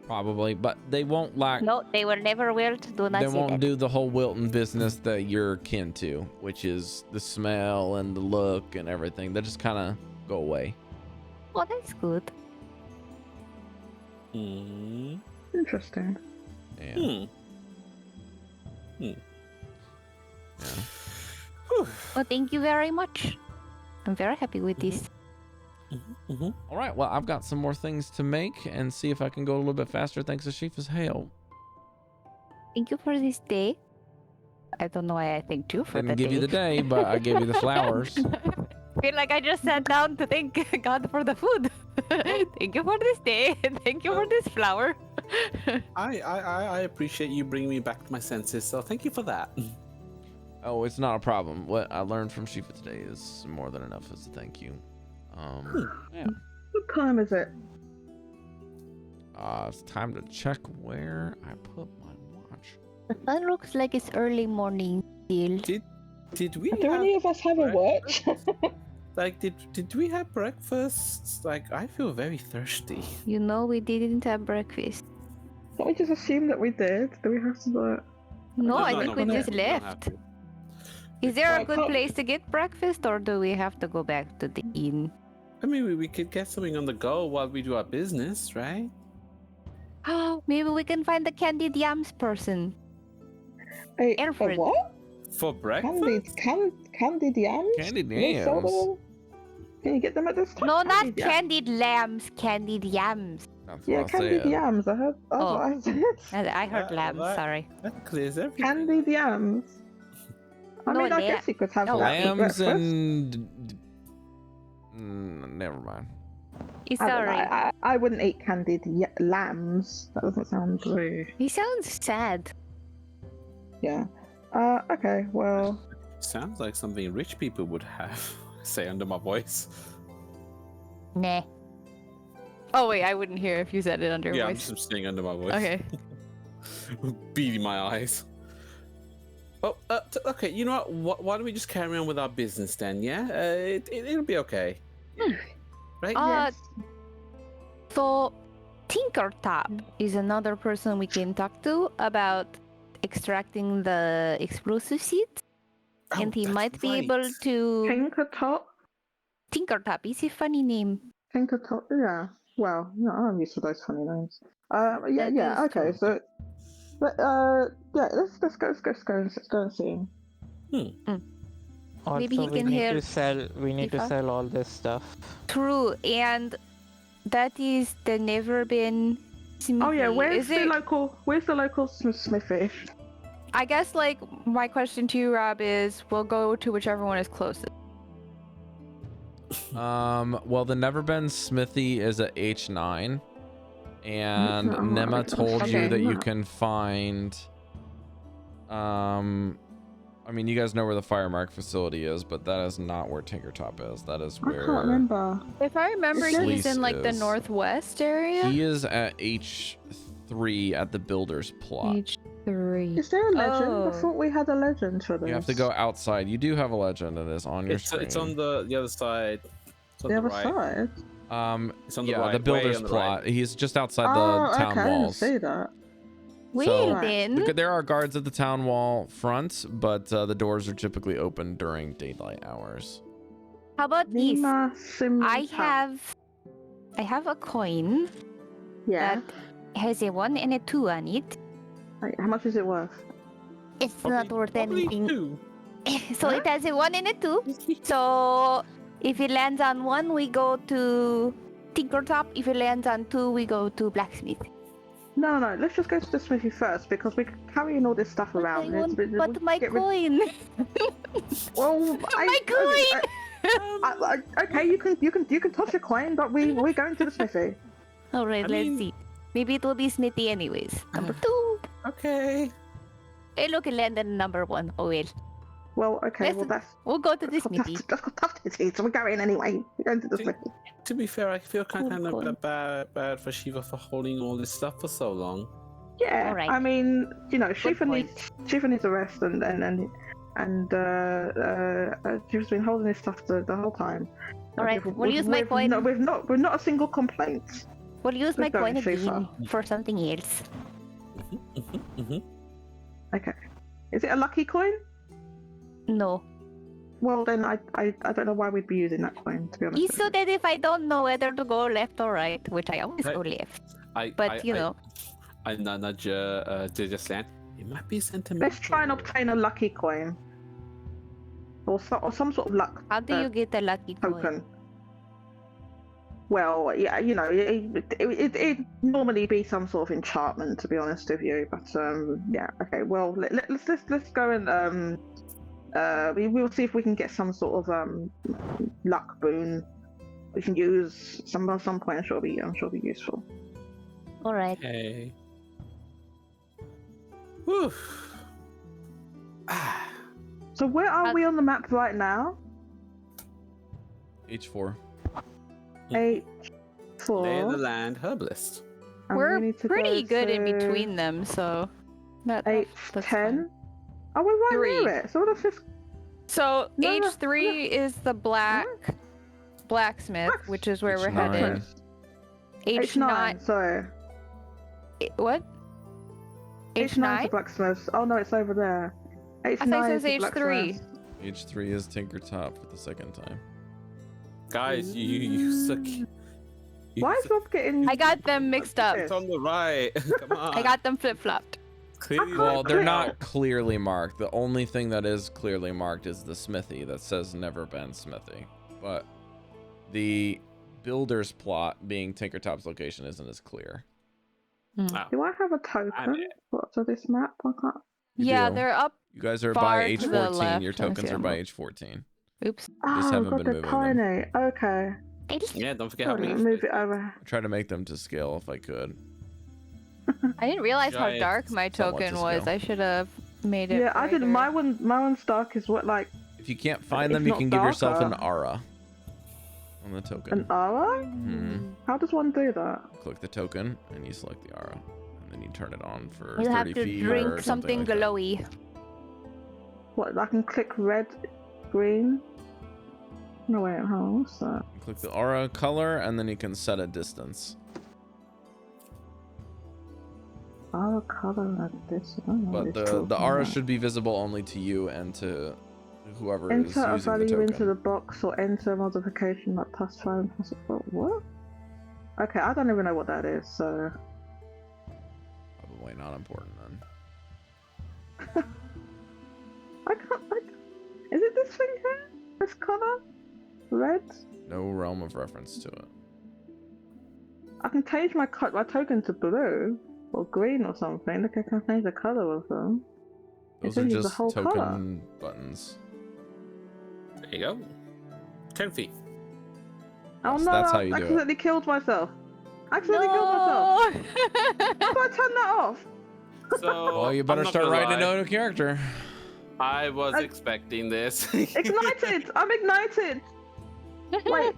Probably, but they won't like. No, they will never wilt. Do not They say won't that. do the whole wilting business that you're kin to, which is the smell and the look and everything. They just kind of go away. Oh, that's good. Interesting. Yeah. Yeah. Oh, thank you very much. I'm very happy with this. All right. Well, I've got some more things to make and see if I can go a little bit faster thanks to Shifa's help. Thank you for this day. I don't know why I thanked you for Didn't the give day. you the day, but I gave you the flowers. I feel like I just sat down to thank God for the food. Thank you for this day. Thank you for this flower. I appreciate you bringing me back to my senses, so thank you for that. Oh, it's not a problem. What I learned from Shifa today is more than enough as a thank you. Yeah. What time is it? It's time to check where I put my watch. That looks like it's early morning still. Did we? Do any of us have a watch? Like, did we have breakfast? Like, I feel very thirsty. You know we didn't have breakfast. Can't we just assume that we did? Do we have to do it? No, I think we don't just have- don't have left. to. Is there a Well, good can't- place to get breakfast, or do we have to go back to the inn? I mean, we could get something on the go while we do our business, right? Oh, maybe we can find the candied yams person. A Alfred. what? For breakfast? Candied yams? Candied They sold yams. them? Can you get them at this time? No, not Candied yams. candied lambs, candied yams. That's Yeah, what I candied said. yams. I heard. That's Oh. what I said. I heard Yeah, lambs, that- sorry. That clears everything. Candied yams. I No, mean, I guess you could have no. that for Lambs breakfast. and never mind. He's I don't know, sorry. I wouldn't eat candied lambs. That doesn't sound very. He sounds sad. Yeah. Okay. Well. Sounds like something rich people would have. Say under my voice. Nah. Oh wait, I wouldn't hear if you said it under your Yeah, I'm voice. just saying under my voice. Okay. Beating my eyes. Oh, okay. You know what? Why don't we just carry on with our business then? Yeah, it'll be okay. Right? Uh, Yes. So, Tinkertop is another person we can talk to about extracting the explosive seeds, Oh, and he that's might be right. able to. Tinkertop. Tinkertop is a funny name. Tinkertop. Yeah. Well, no, I'm used to those funny names. Yeah. That Yeah. is Okay. true. So. But yeah. Let's go and see him. Also, Maybe he we can need hear to sell. We need to Tifa? sell all this stuff. True, and that is the never been. Smithy. Oh yeah. Where's Is the it? local? Where's the local smithy? I guess like my question to you, Rob, is we'll go to whichever one is closest. Well, the Never Been Smithy is at H9, and Oh, Nema okay. told you Okay. that you can find. I mean, you guys know where the Firemark facility is, but that is not where Tinkertop is. That is I where can't remember. If I remember, Is there- he's in like the is. northwest area. he is at H3 at the Builder's plot. H3. Is there a legend? Oh. I thought we had a legend for this. You have to go outside. You do have a legend, and it's on your screen. It's on the other side. It's on The other right. side. It's on the Yeah, right. the Builder's way on the plot. right. He's just outside Oh, the town okay. I didn't walls. see that. Well So- then, There are guards at the town wall front, but the doors are typically open during daylight hours. how about this? Nima Sim. I have a coin Yeah. that has a 1 and a 2 on it. Wait, how much is it worth? It's not worth Probably anything. two. So it has a 1 and a 2. So if it lands on 1, we go to Tinkertop. If it lands on 2, we go to Blacksmith. No. Let's just go to the smithy first because we're carrying all this stuff around. But my coin. Well, My coin. Okay, you can toss your coin, but we're going to the smithy. All right, I let's mean- see. Maybe it will be Smithy anyways. Number 2. Okay. Hey, look, it landed on number 1. Oh well. Well, okay, Let's- well that's We'll go to the that's Smithy. got tough titties, so we're going anyway. We're going to the smithy. To be fair, I feel kind Cool. of bad for Shiva for holding all this stuff for so long. Yeah, All right. I mean, you know, Shiva point. needs a rest, and Shiva's been holding this stuff the whole time. All right, We've- we'll use my we've coin. not- We've not a single complaint. We'll use my Let's go coin and see again for something else. Okay, is it a lucky coin? No. Well, then I don't know why we'd be using that coin, to be honest. It's so that if I don't know whether to go left or right, which I always Right. go left. I nudge Jesliann. It might be sentimental. Let's try and obtain a lucky coin, or some sort of luck How do you get a lucky coin? token. Well, yeah, you know, it normally be some sort of enchantment, to be honest with you. But yeah, okay. Well, let's go and we'll see if we can get some sort of luck boon we can use some point. I'm sure it'll be useful. All right. Okay. Whew. Ah. So where are we on the map right now? H4. H4. Lay of the land herbalist. And We're we need to pretty go good in to between them, so that's H10. fine. Oh, we're right 3. near it. So what if So No, no, H3 is the blacksmith, which is where we're H9. headed. H9, sorry. What? H9 is H9? the blacksmith. Oh no, it's over there. H9 I thought it is says the H3. blacksmith. H3 is Tinkertop for the second time. Guys, you suck. Why is Rob getting? I got them mixed up. It's on the right. Come on. I got them flip-flopped. Clearly Well, they're Okay. not clearly marked. The only thing that is clearly marked is the smithy that says never been smithy. But the builder's plot being Tinkertop's location isn't as clear. Oh. Do I have a token? What's on this map? I can't. You Yeah, do. they're up. You guys are far by to the H14. left. Your Let me tokens see are them. by H14. Oops. Oh, haven't God, been they're moving tiny. Okay. Yeah, don't forget how Hold many. on, move it over. I try to make them to scale if I could. I didn't realize how Giant dark my somewhat to token was. scale. I should have made it. Yeah, I didn't. brighter. My one's dark is what, like If you can't find It's them, you not can give yourself an darker. aura on the token. an aura. Mhm. How does one do that? Click the token and you select the aura, and then you turn it on for You'll 30 have to feet drink or something like that. glowy. What? I can click red, green. No wait, hold on. What's that? Click the aura color, and then you can set a distance. Aura color like this. I don't know what But it's the talking aura about. should be visible only to you and to whoever is Enter a using the value into token. the box or enter a modification like +5 and +4. What? Okay, I don't even know what that is. So Probably not important then. I can't. Is it this thing here? This color? Red? No realm of reference to it. I can change my token to blue or green or something. Look, I can change the color of them. Those It are changes the just whole token colour. buttons. There you go. 10 feet. Oh Yes, no! that's how I you do it. accidentally killed myself. I accidentally killed myself. No! How do I turn that off? So, Well, you I'm better not start gonna writing it lie, down in a character. I was I- expecting this. Ignited! I'm ignited! Wait.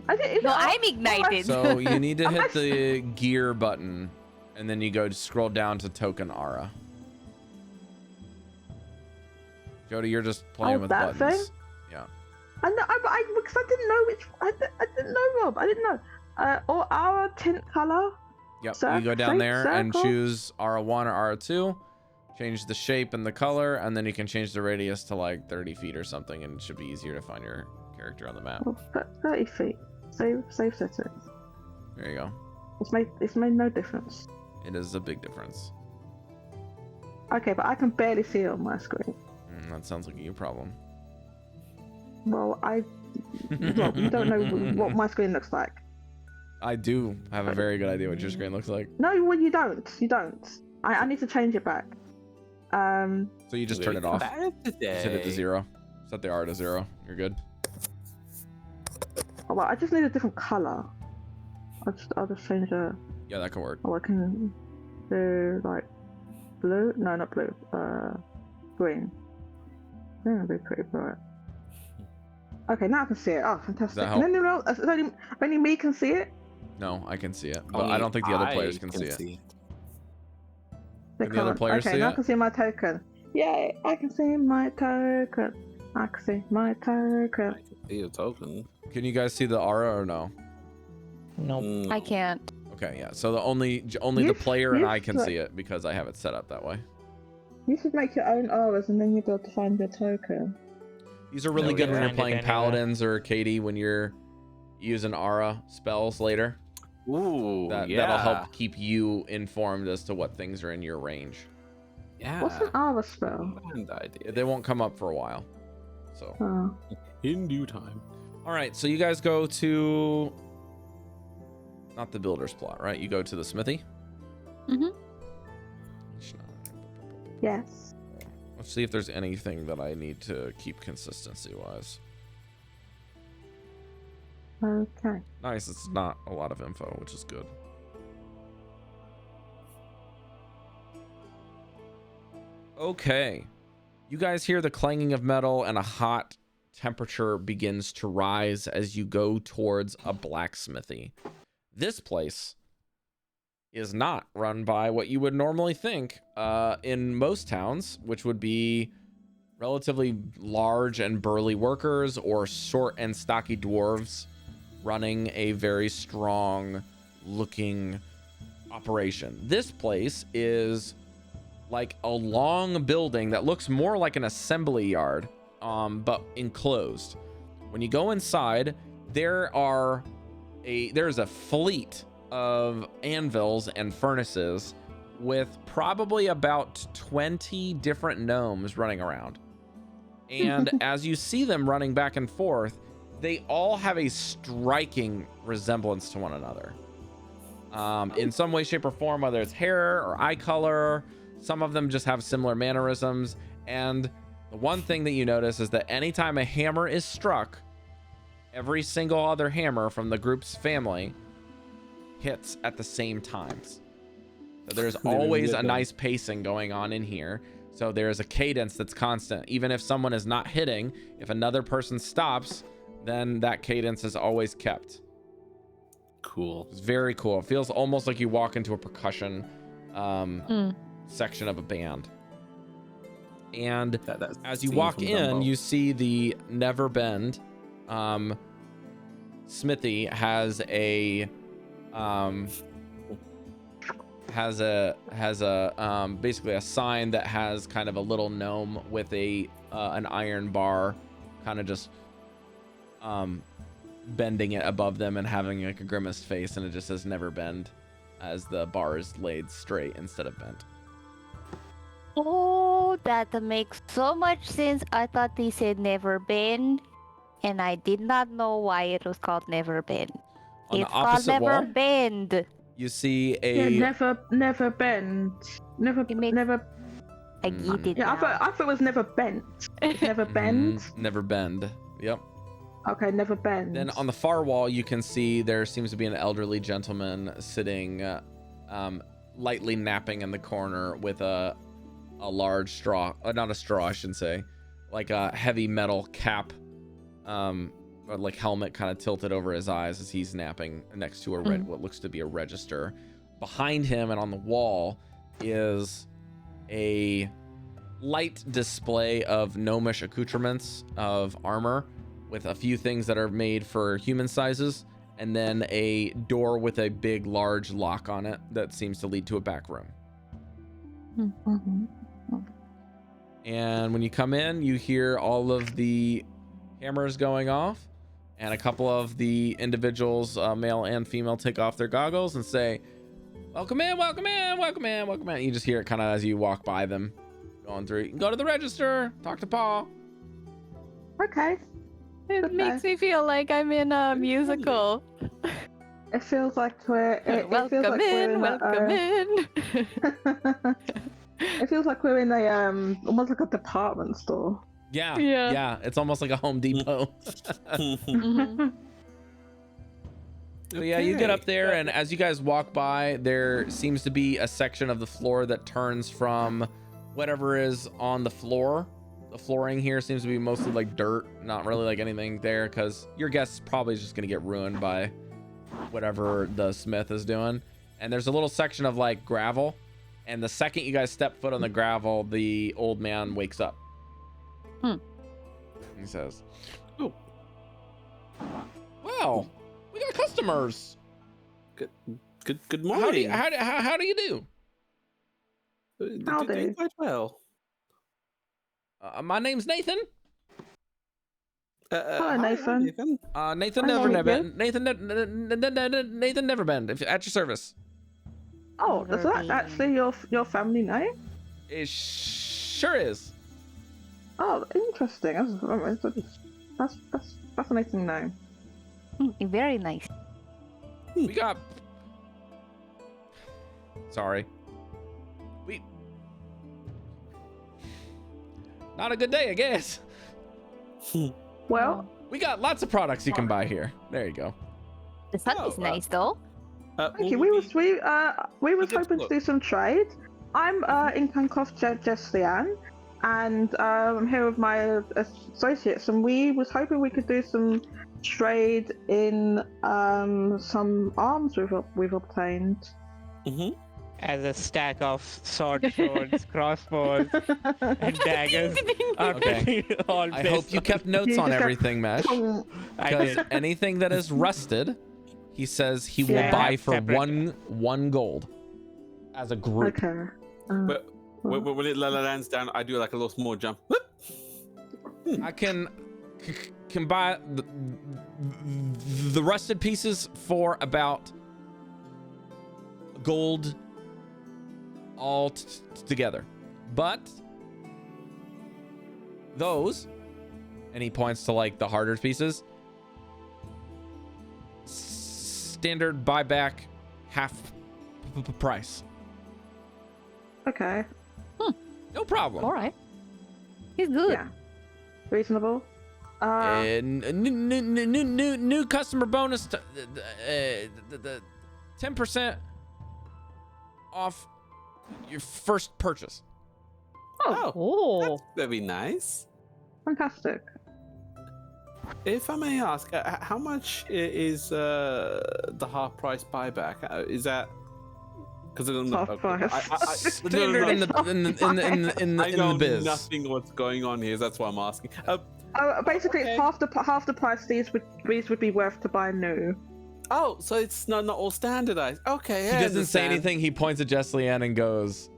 I didn't. No, I'm ignited. So you need to I'm hit not- the gear button, and then you go to scroll down to token aura. Jodie, you're just playing with that buttons. thing? Yeah. I know, because I didn't know which. I didn't know, Rob. I didn't know. Or our tint color. Yep. Cir- you go down shape, there and circle. choose aura 1 or aura 2. Change the shape and the color, and then you can change the radius to like 30 feet or something, and it should be easier to find your character on the map. Oh, 30 feet. Save settings. There you go. It's made no difference. It is a big difference. Okay, but I can barely see it on my screen. That sounds like a you problem. Well, Rob, you don't know what my screen looks like. I do have a very good idea what your screen looks like. No, well, you don't. You don't. I need to change it back. So you just turn it off. Just hit it to 0. Set the aura to 0. You're good. Oh, well, I just need a different color. I'll just change the. Yeah, that can work. Oh, I can do like blue. No, not blue. Green. Green would be pretty bright. Okay, now I can see it. Oh, fantastic. help? And then only me can see it. No, I can see it, but I don't think the other players can see it. They Can the other can't. players okay, see now it? I can see my token. Yay! I can see my token. I can see my token. See a token. Can you guys see the aura or no? Nope. I can't. Okay, yeah. So the only You the player and you I can should- see it because I have it set up that way. You should make your own auras and then you'll be able to find your token. These are really No, good we when you're find it playing anywhere. paladins or Caidi when you're using aura spells later. Ooh, That'll yeah. help keep you informed as to what things are in your range. Yeah. What's an aura spell? Grand idea. They won't come up for a while. So, Oh. In due time. all right. So you guys go to not the builder's plot, right? You go to the smithy. Mhm. Yes. Let's see if there's anything that I need to keep consistency wise. Okay. Nice. It's not a lot of info, which is good. Okay. You guys hear the clanging of metal and a hot temperature begins to rise as you go towards a blacksmithy. This place is not run by what you would normally think in most towns, which would be relatively large and burly workers or short and stocky dwarves running a very strong looking operation. This place is like a long building that looks more like an assembly yard, but enclosed. When you go inside, there's a fleet of anvils and furnaces with probably about 20 different gnomes running around. And as you see them running back and forth, they all have a striking resemblance to one another. In some way, shape, or form, whether it's hair or eye color, some of them just have similar mannerisms. And the one thing that you notice is that anytime a hammer is struck, every single other hammer from the group's family hits at the same times. So there's always a nice pacing going on in here. So there's a cadence that's constant. Even if someone is not hitting, if another person stops, then that cadence is always kept. Cool. It's very cool. It feels almost like you walk into a percussion section of a band. And as you walk in, you see the Never Bend. Smithy has a basically a sign that has kind of a little gnome with an iron bar kind of just bending it above them and having like a grimaced face, and it just says Never Bend as the bar is laid straight instead of bent. Oh, that makes so much sense. I thought they said Never Bend, and I did not know why it was called Never Bend. On It's the opposite called Never wall, Bend. you see a never bend. Never It makes- never. I get it Yeah, I now. thought it was never bent. Never bend. Never Bend. Yep. Okay, never bend. Then on the far wall, you can see there seems to be an elderly gentleman sitting, lightly napping in the corner with a large straw, not a straw, I should say, like a heavy metal cap, or like helmet kind of tilted over his eyes as he's napping next to what looks to be a register. Behind him and on the wall is a light display of gnomish accoutrements of armor, with a few things that are made for human sizes, and then a door with a big, large lock on it that seems to lead to a back room. And when you come in, you hear all of the hammers going off, and a couple of the individuals, male and female, take off their goggles and say, "Welcome in, welcome in, welcome in, welcome in." You just hear it kind of as you walk by them going through. You can go to the register, talk to Paul. Okay. It makes me feel like I'm in a musical. It feels like we're. Welcome in, welcome in. It feels like we're in a almost like a department store. Yeah. It's almost like a Home Depot. So yeah, you get up there, and as you guys walk by, there seems to be a section of the floor that turns from whatever is on the floor. The flooring here seems to be mostly like dirt, not really like anything there, because your guess is probably just gonna get ruined by whatever the smith is doing. And there's a little section of like gravel, and the second you guys step foot on the gravel, the old man wakes up. He says, "Oh, well, we got customers. Good morning. How do you do? Doing quite well. My name's Nathan. Hello, Nathan. Nathan. Nathan Hi, Neverbend. Nathan Neverbend. At your service. Oh, is that actually your family name? It sure is. Oh, interesting. That's fascinating name. Very nice. We got. Sorry. Not a good day, I guess. Well, We got lots of products you can buy here. There you go. The sun is nice though. thank you. We was hoping to do some trade. I'm Incankoth Jesliann, and I'm here with my associates, and we was hoping we could do some trade in some arms we've obtained. as a stack of swords, crossbows, and daggers. Okay. All I based hope you on- kept notes You on just got- everything, Mesh. I Because did. anything that is rusted, he says he will Yeah. buy for Separate. one gold as a group. Okay. But when it lands down, I do like a little small jump. I can buy the rusted pieces for about gold all together, but those, and he points to like the harder pieces, standard buyback, half price. Okay. No problem. All right. He's good. Yeah. Reasonable. New customer bonus to, the 10% off your first purchase. Oh. That'd be nice. Fantastic. If I may ask, how much is the half price buyback? Is that because Half price. Standard in the I know biz. nothing what's going on here. That's why I'm asking. Basically, Okay. it's half the price these would be worth to buy new. Oh, so it's not all standardized. Okay. He I doesn't say understand. anything. He points at Jesliann and goes,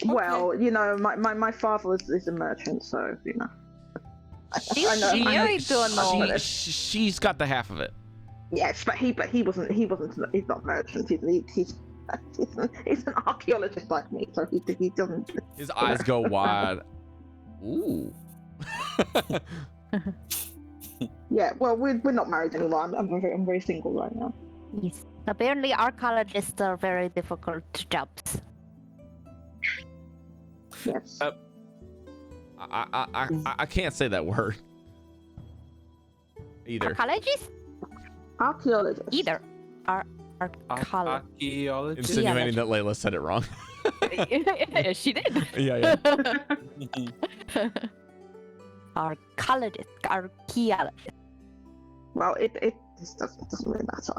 Well, you know, my father is a merchant, so you know. I know. I don't know. she's got the half of it. Yes, but he wasn't. He's not a merchant. He's an archaeologist like me, so he doesn't. His eyes go wide. Ooh. Yeah. Well, we're not married anymore. I'm very single right now. Yes. Apparently, archaeologists are very difficult jobs. Yes. I can't say that word either. Archaeologists? Archaeologist. Either. Archaeologists. Archaeologist. Insinuating that Layla said it wrong. Yeah, she did. Yeah. Archaeologists. Archaeologists. Well, it just doesn't really matter.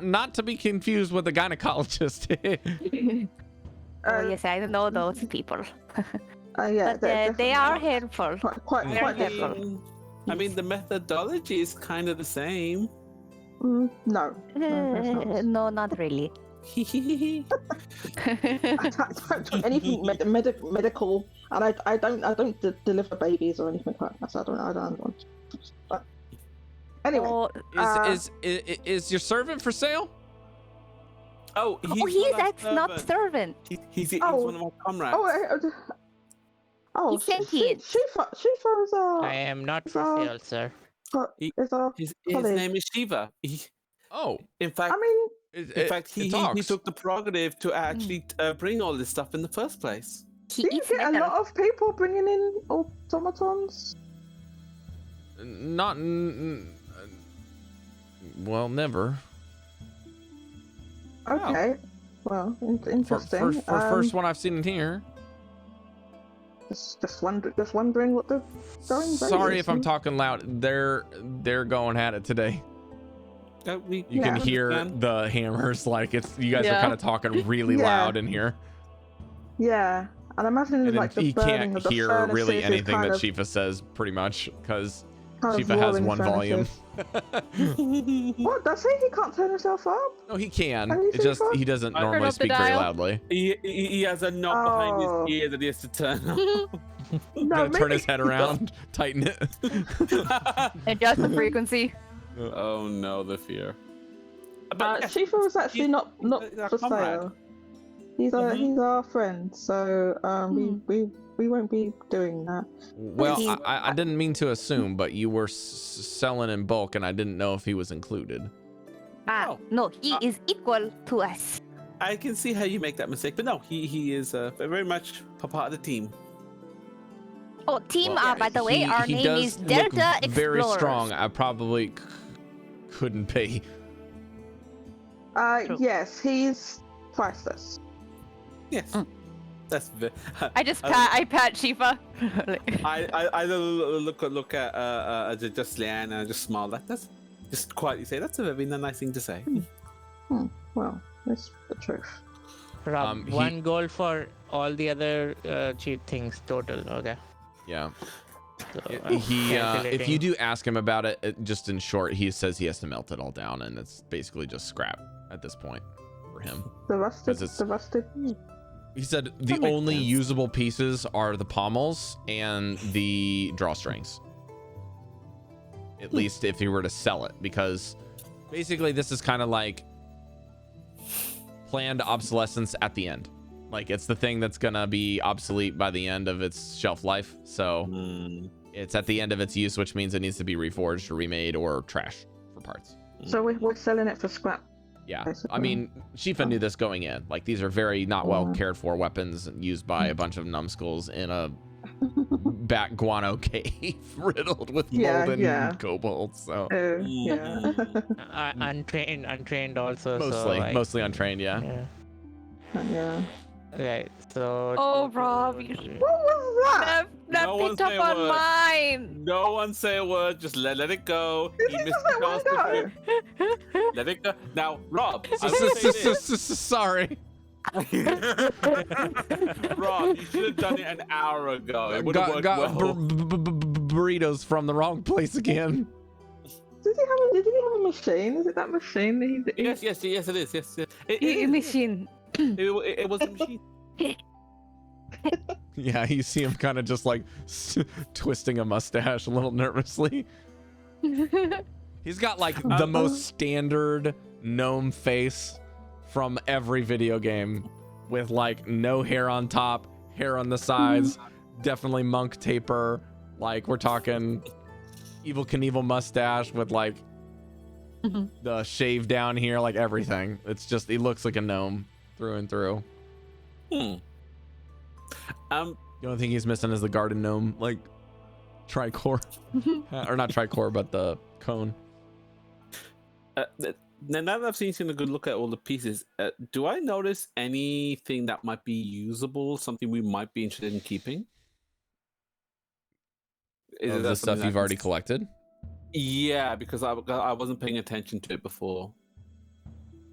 Not to be confused with a gynecologist. Oh, yes, I know those people. Yeah. But they are helpful. quite very different. I mean, the methodology is kind of the same. No. No, that's not. No, not really. I don't do anything medical, and I don't deliver babies or anything like that. So I don't want. But anyway, Oh, Is your servant for sale? Oh, he's my not servant. servant. He's Oh. one of my comrades. He's sentient. Shifa is I am not for sale, sir. His colleague. name is Shiva. In fact, I mean, he talks. took the prerogative to actually bring all this stuff in the first place. He do you eats get a metal. lot of people bringing in automatons? Not. Well, never. Okay. Well, interesting. For first one I've seen in here. Just wondering what the going rate Sorry is. if I'm talking loud. They're going at it today. You can hear the hammers. Like you guys are kind of talking really loud in here. Yeah, and I imagine And like the he burning can't of the hear furnaces really is anything kind that of- Shifa says, pretty much, because kind of Shifa has roaring one volume. furnaces. What does he? He can't turn himself up. No, he can. Are you It just Shifa? he doesn't Turn normally up the speak very dial. loudly. He has a knob behind his ear that he has to turn on. No, Gotta turn maybe- his head around, tighten it. Adjust the frequency. Oh no, the fear. But yes, Shifa was actually he's- not he's our for comrade. sale. He's our friend, so we won't be doing that. Well, I didn't mean to assume, but you were selling in bulk, and I didn't know if he was included. Oh. No, he is equal to us. I can see how you make that mistake, but no, he is very much a part of the team. Oh, team, Well, by the way, our he name does is look Delta very Explorers. strong. I probably couldn't pay. True. Yes, he's priceless. Yes, that's. I just pat Shifa. I look at Jesliann and I just smile like Just quietly say, that's a very nice thing to say. Well, that's the truth. Rob, 1 gold for all the other cheap things total. Okay. Yeah. So, If you do ask him about it, just in short, he says he has to melt it all down, and it's basically just scrap at this point for him. The rusted. He said the only usable pieces are the pommels and the drawstrings. At least if he were to sell it, because basically this is kind of like planned obsolescence at the end. Like, it's the thing that's gonna be obsolete by the end of its shelf life. So it's at the end of its use, which means it needs to be reforged or remade or trash for parts. So we're selling it for scrap. Yeah, basically. I mean, Shifa knew this going in. Like, these are very not well cared for weapons used by a bunch of numbskulls in a back guano cave riddled with molten kobolds. So untrained also. Mostly untrained. Yeah. Right. So. Oh, Rob, What was that? That picked up on mine. No one say a word. Just let it go. Did you just let one go? Let it go. Now, Rob. Sorry. Rob, you should have done it an hour ago. It would have worked got well. burritos from the wrong place again. Did he have a machine? Is it that machine that he? Yes, it is. Yes. Machine. It was a machine. Yeah, you see him kind of just like twisting a mustache a little nervously. He's got like the most standard gnome face from every video game, with like no hair on top, hair on the sides, definitely monk taper. Like, we're talking Evel Knievel mustache with like the shave down here, like everything. It's just, he looks like a gnome through and through. The only thing he's missing is the garden gnome, like tricore, or not tricore, but the cone. Now that I've seen a good look at all the pieces, do I notice anything that might be usable, something we might be interested in keeping? Is the stuff you've already collected? Yeah, because I wasn't paying attention to it before.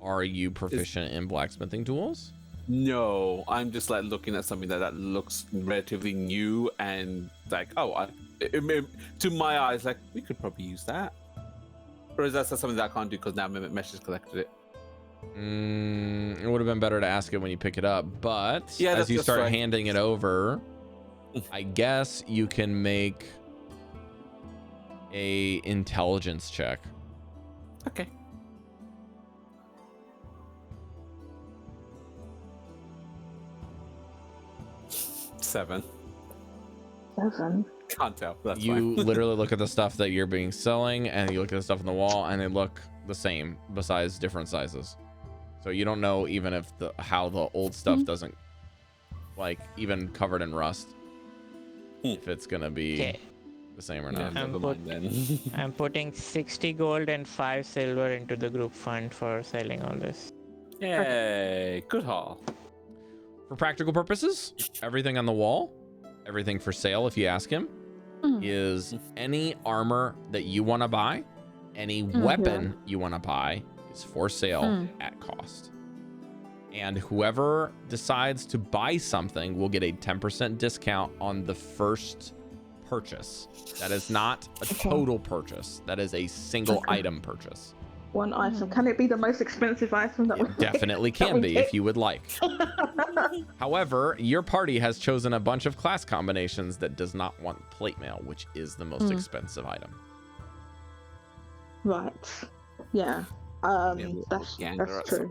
Are you proficient in blacksmithing tools? No, I'm just like looking at something that looks relatively new and like, to my eyes, like, we could probably use that. Or is that something that I can't do because now Mesh has collected it? It would have been better to ask it when you pick it up, but yeah, as you start handing it over, I guess you can make a intelligence check. Okay. Seven. Can't tell. That's you fine. literally look at the stuff that you're being selling, and you look at the stuff on the wall, and they look the same, besides different sizes. So you don't know even if how the old stuff doesn't, like, even covered in rust, if it's gonna be the same or not. I'm putting 60 gold and 5 silver into the group fund for selling all this. Yay! Good haul. For practical purposes, everything on the wall, everything for sale, if you ask him, is any armor that you want to buy, any weapon you want to buy is for sale at cost. And whoever decides to buy something will get a 10% discount on the first purchase. That is not a total purchase. That is a single item purchase. One item. Can it be the most expensive item that we definitely can be if you would like. However, your party has chosen a bunch of class combinations that does not want plate mail, which is the most expensive item. Right. Yeah. That's true.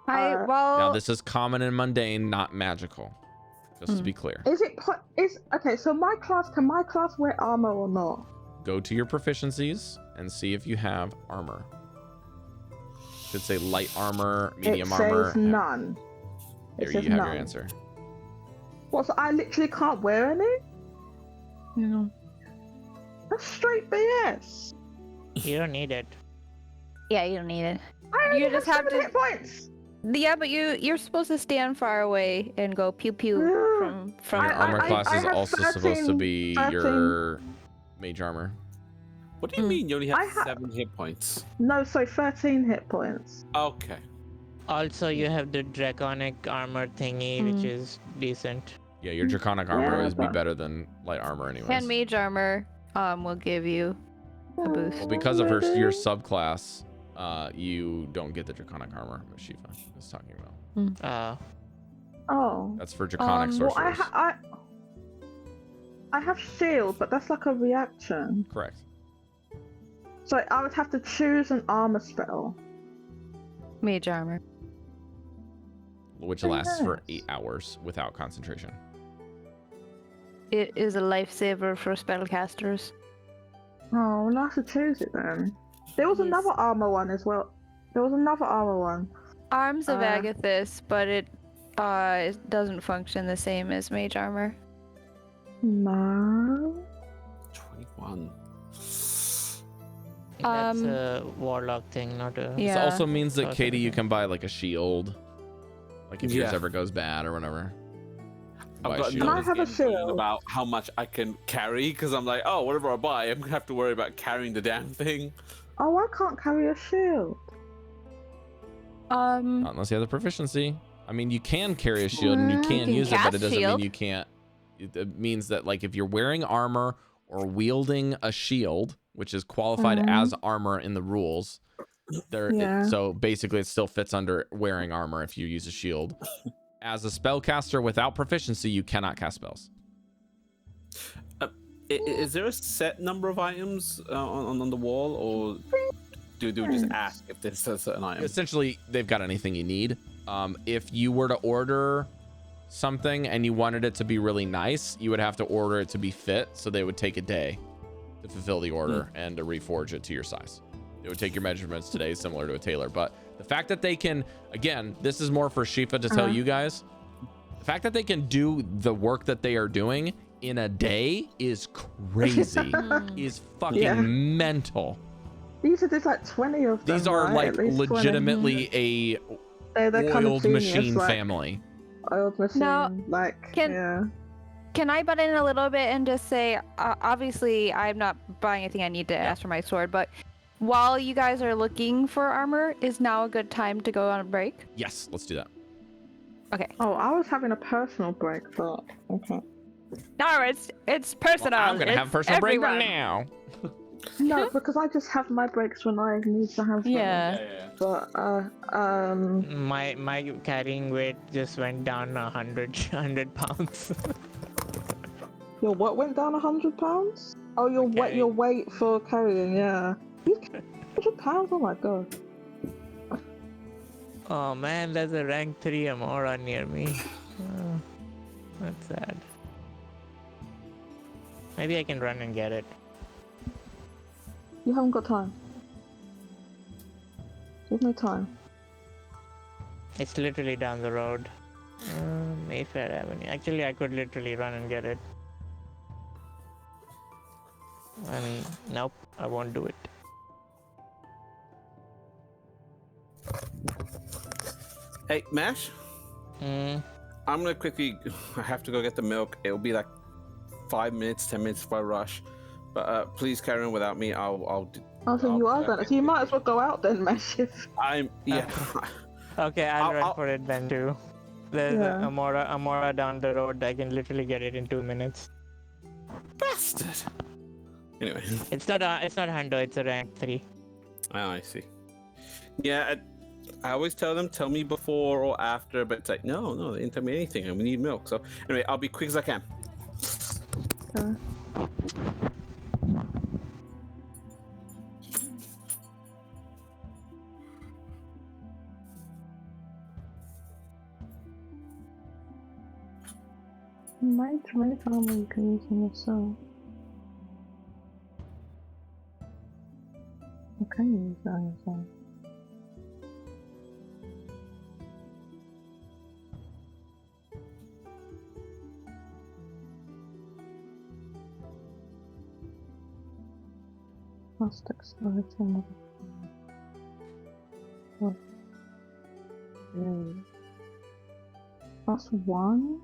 Now this is common and mundane, not magical. Just to be clear. Okay, so can my class wear armor or not? Go to your proficiencies and see if you have armor. Should say light armor, medium armor. It says none. There you have your answer. What, so I literally can't wear any? No. That's straight BS. You don't need it. Yeah, you don't need it. You just have 7 hit points. Yeah, but you're supposed to stand far away and go pew pew from Your armor class is also supposed to be your mage armor. What do you mean you only have I ha- 7 hit points? No, so 13 hit points. Okay. Also, you have the draconic armor thingy, which is decent. Yeah, your draconic armor Yeah, always be but- better than light armor anyways. And mage armor will give you a boost. Well, because of your subclass, you don't get the draconic armor. Shifa is talking about. Oh. That's for draconic Well, sorcerers. I have shield, but that's like a reaction. Correct. So I would have to choose an armor spell. Mage armor. Which Very lasts for nice. 8 hours without concentration. It is a lifesaver for spellcasters. Oh, well, I have to choose it then. There was Yes. another armor one as well. There was another armor one. Arms of Uh. Agathis, but it doesn't function the same as mage armor. No. 21. That's a warlock thing, not a. Yeah. This also means that Sorcerer. Caidi, you can buy like a shield. Like if yours Yeah. ever goes bad or whatever. Buy I've a got shield. Can I numbers have a getting put in shield? about how much I can carry because I'm like, oh, whatever I buy, I'm gonna have to worry about carrying the damn thing. Oh, I can't carry a shield. Not unless you have the proficiency. I mean, you can carry a shield and you You can can use it, but cast it doesn't shield. mean you can't. It means that like if you're wearing armor or wielding a shield, which is qualified as armor in the rules, Yeah. so basically it still fits under wearing armor if you use a shield. As a spellcaster without proficiency, you cannot cast spells. Is there a set number of items on the wall, or do we just ask if there's a certain item? Essentially, they've got anything you need. If you were to order something and you wanted it to be really nice, you would have to order it to be fit, so they would take a day to fulfill the order and to reforge it to your size. It would take your measurements today, similar to a tailor. But the fact that they can, again, this is more for Shifa to tell you guys, the fact that they can do the work that they are doing in a day is crazy. Is fucking Yeah. mental. These are just like 20 of them. These are right? like At least 20. legitimately a They're kind of oiled genius, machine like, family. Oiled machine. Now, like, can- yeah. Can I butt in a little bit and just say, obviously, I'm not buying anything I need to ask for my sword, but while you guys are looking for armor, is now a good time to go on a break? Yes, let's do that. Okay. Oh, I was having a personal break, but okay. No, it's personal. I'm gonna have It's personal break everyone. right now. No, because I just have my breaks when I need to have them. Yeah. But My carrying weight just went down 100 pounds. your what went down 100 pounds? Oh, your weight, carrying. your weight for carrying, yeah. 100 pounds? Oh my god. Oh man, there's a rank 3 Amora near me. Oh, that's sad. Maybe I can run and get it. You haven't got time. Give me time. It's literally down the road. Mayfair Avenue. Actually, I could literally run and get it. I mean, nope, I won't do it. Hey, Mash, Mm, I'm gonna quickly. I have to go get the milk. It'll be like 5 minutes, 10 minutes if I rush. But please carry on without me. I'll Oh, so I'll you be are back gonna. in So you a might bit. as well go out then, Meshiff. I'm yeah. okay, I'll run I'll- for it then too. There's Yeah. a Amora down the road. I can literally get it in 2 minutes. Bastard. Anyway. It's not Hundo, it's a rank 3. Oh, I see. Yeah, I always tell them, tell me before or after, but it's like, no, they didn't tell me anything, and we need milk. So anyway, I'll be quick as I can. You might try to tell me you can use them yourself. You can use that on yourself. Must dexterity modifier. What? That's 1.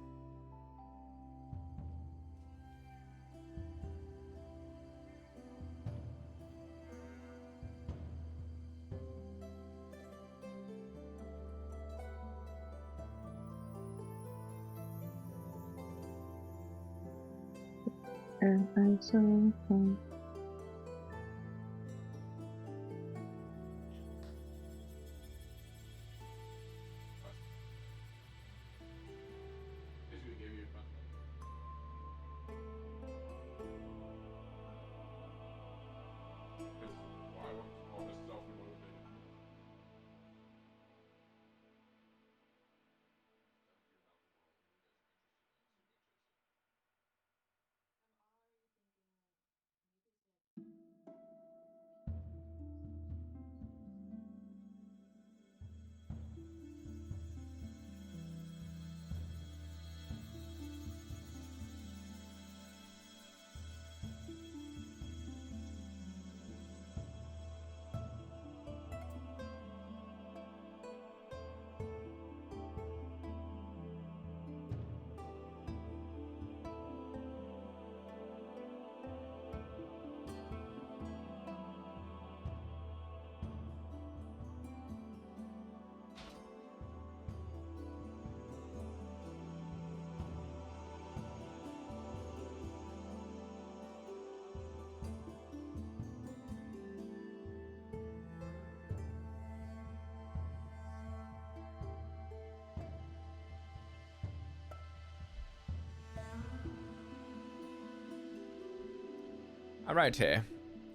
Alrighty,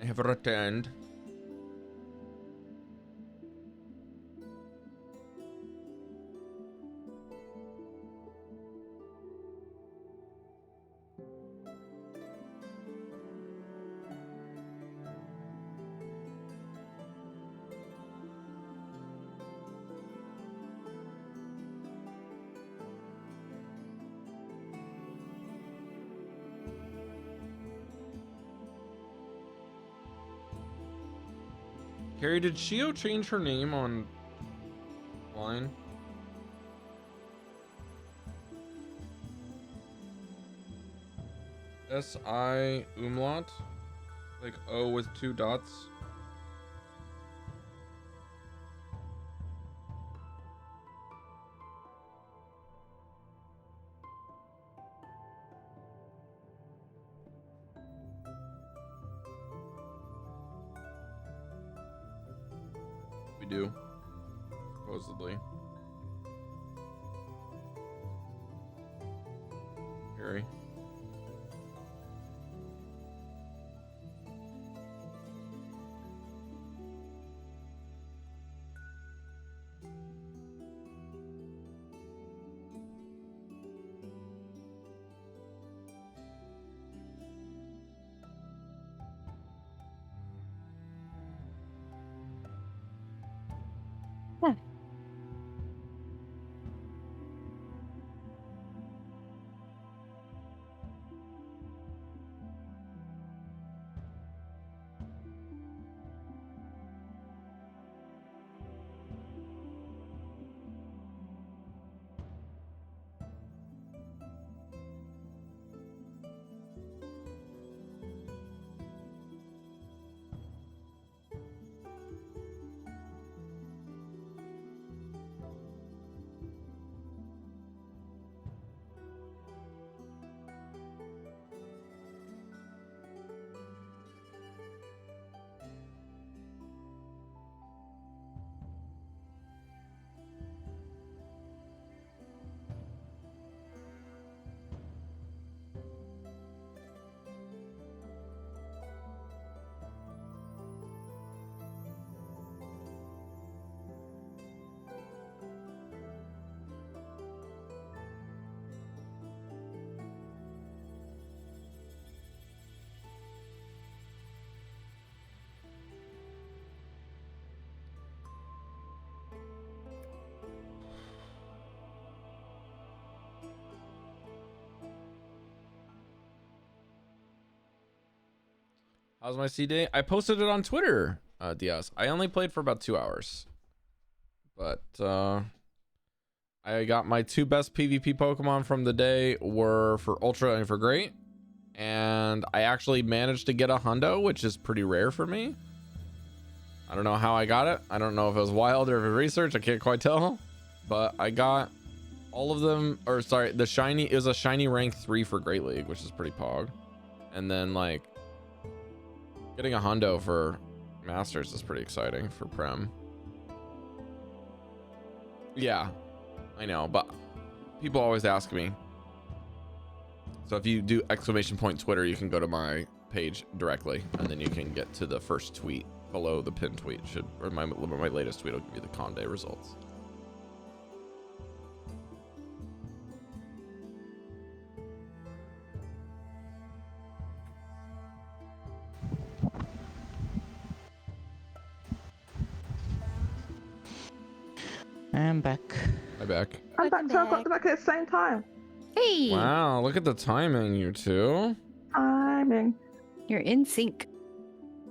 I have returned. Cari, did S.H.P.H.A change her name online? S.I. umlaut? Like O with 2 dots? Do supposedly. Cari. How's my CD? I posted it on Twitter, Diaz. I only played for about 2 hours. But I got my 2 best PvP Pokemon from the day were for Ultra and for Great. And I actually managed to get a hundo, which is pretty rare for me. I don't know how I got it. I don't know if it was wild or if it was research. I can't quite tell. But I got all of them, or sorry, the shiny, it was a shiny rank 3 for Great League, which is pretty pog. And then like getting a hundo for Masters is pretty exciting for Prem. Yeah, I know, but people always ask me. So if you do !point Twitter, you can go to my page directly, and then you can get to the first tweet below the pinned tweet. Or my latest tweet will give you the Conde results. I'm back. I'm back. I'm back, Welcome so I've got back. to back at the same time. Hey, Wow, look at the timing, you two. Timing. you're in sync.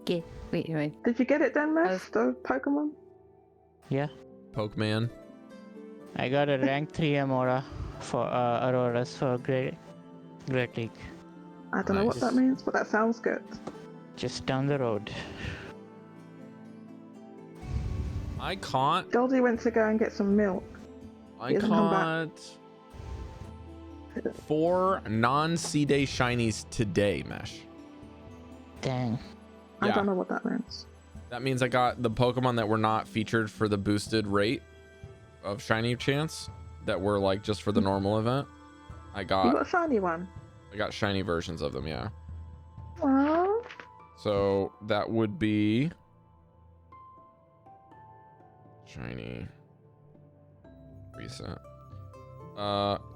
Okay, wait. Did you get it then, Miss? was- The Pokemon? Yeah. Pokeman. I got a rank 3 Amora for Auroras for Great League. I don't know what that Nice. means, but that sounds good. Just down the road. I caught. Goldy went to go and get some milk. I He hasn't come back. caught 4 non-C-Day shinies today, Mesh. Dang. I Yeah. don't know what that means. That means I got the Pokemon that were not featured for the boosted rate of shiny chance, that were like just for the normal event. I You got got a shiny one. shiny versions of them, yeah. Aww. So that would be shiny recent.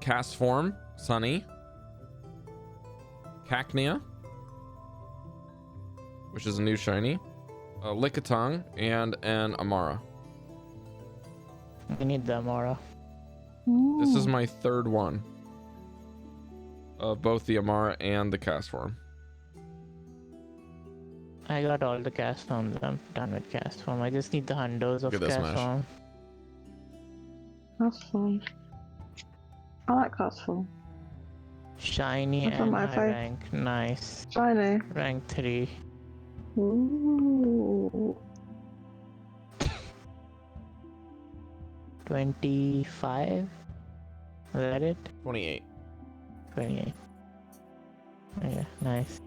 Cast form, Sunny. Cacnea, which is a new shiny. Lickitung and an Amara. We need the Amora. This is my third one of both the Amara and the cast form. I got all the cast forms. I'm done with cast form. I just need the hundos of Look at this, cast Mesh. form. That's fun. I like Castle. Shiny That's on and my high face. rank. Nice. Shiny. Rank 3. Ooh. 25? Is that it? 28. 28. Yeah, nice.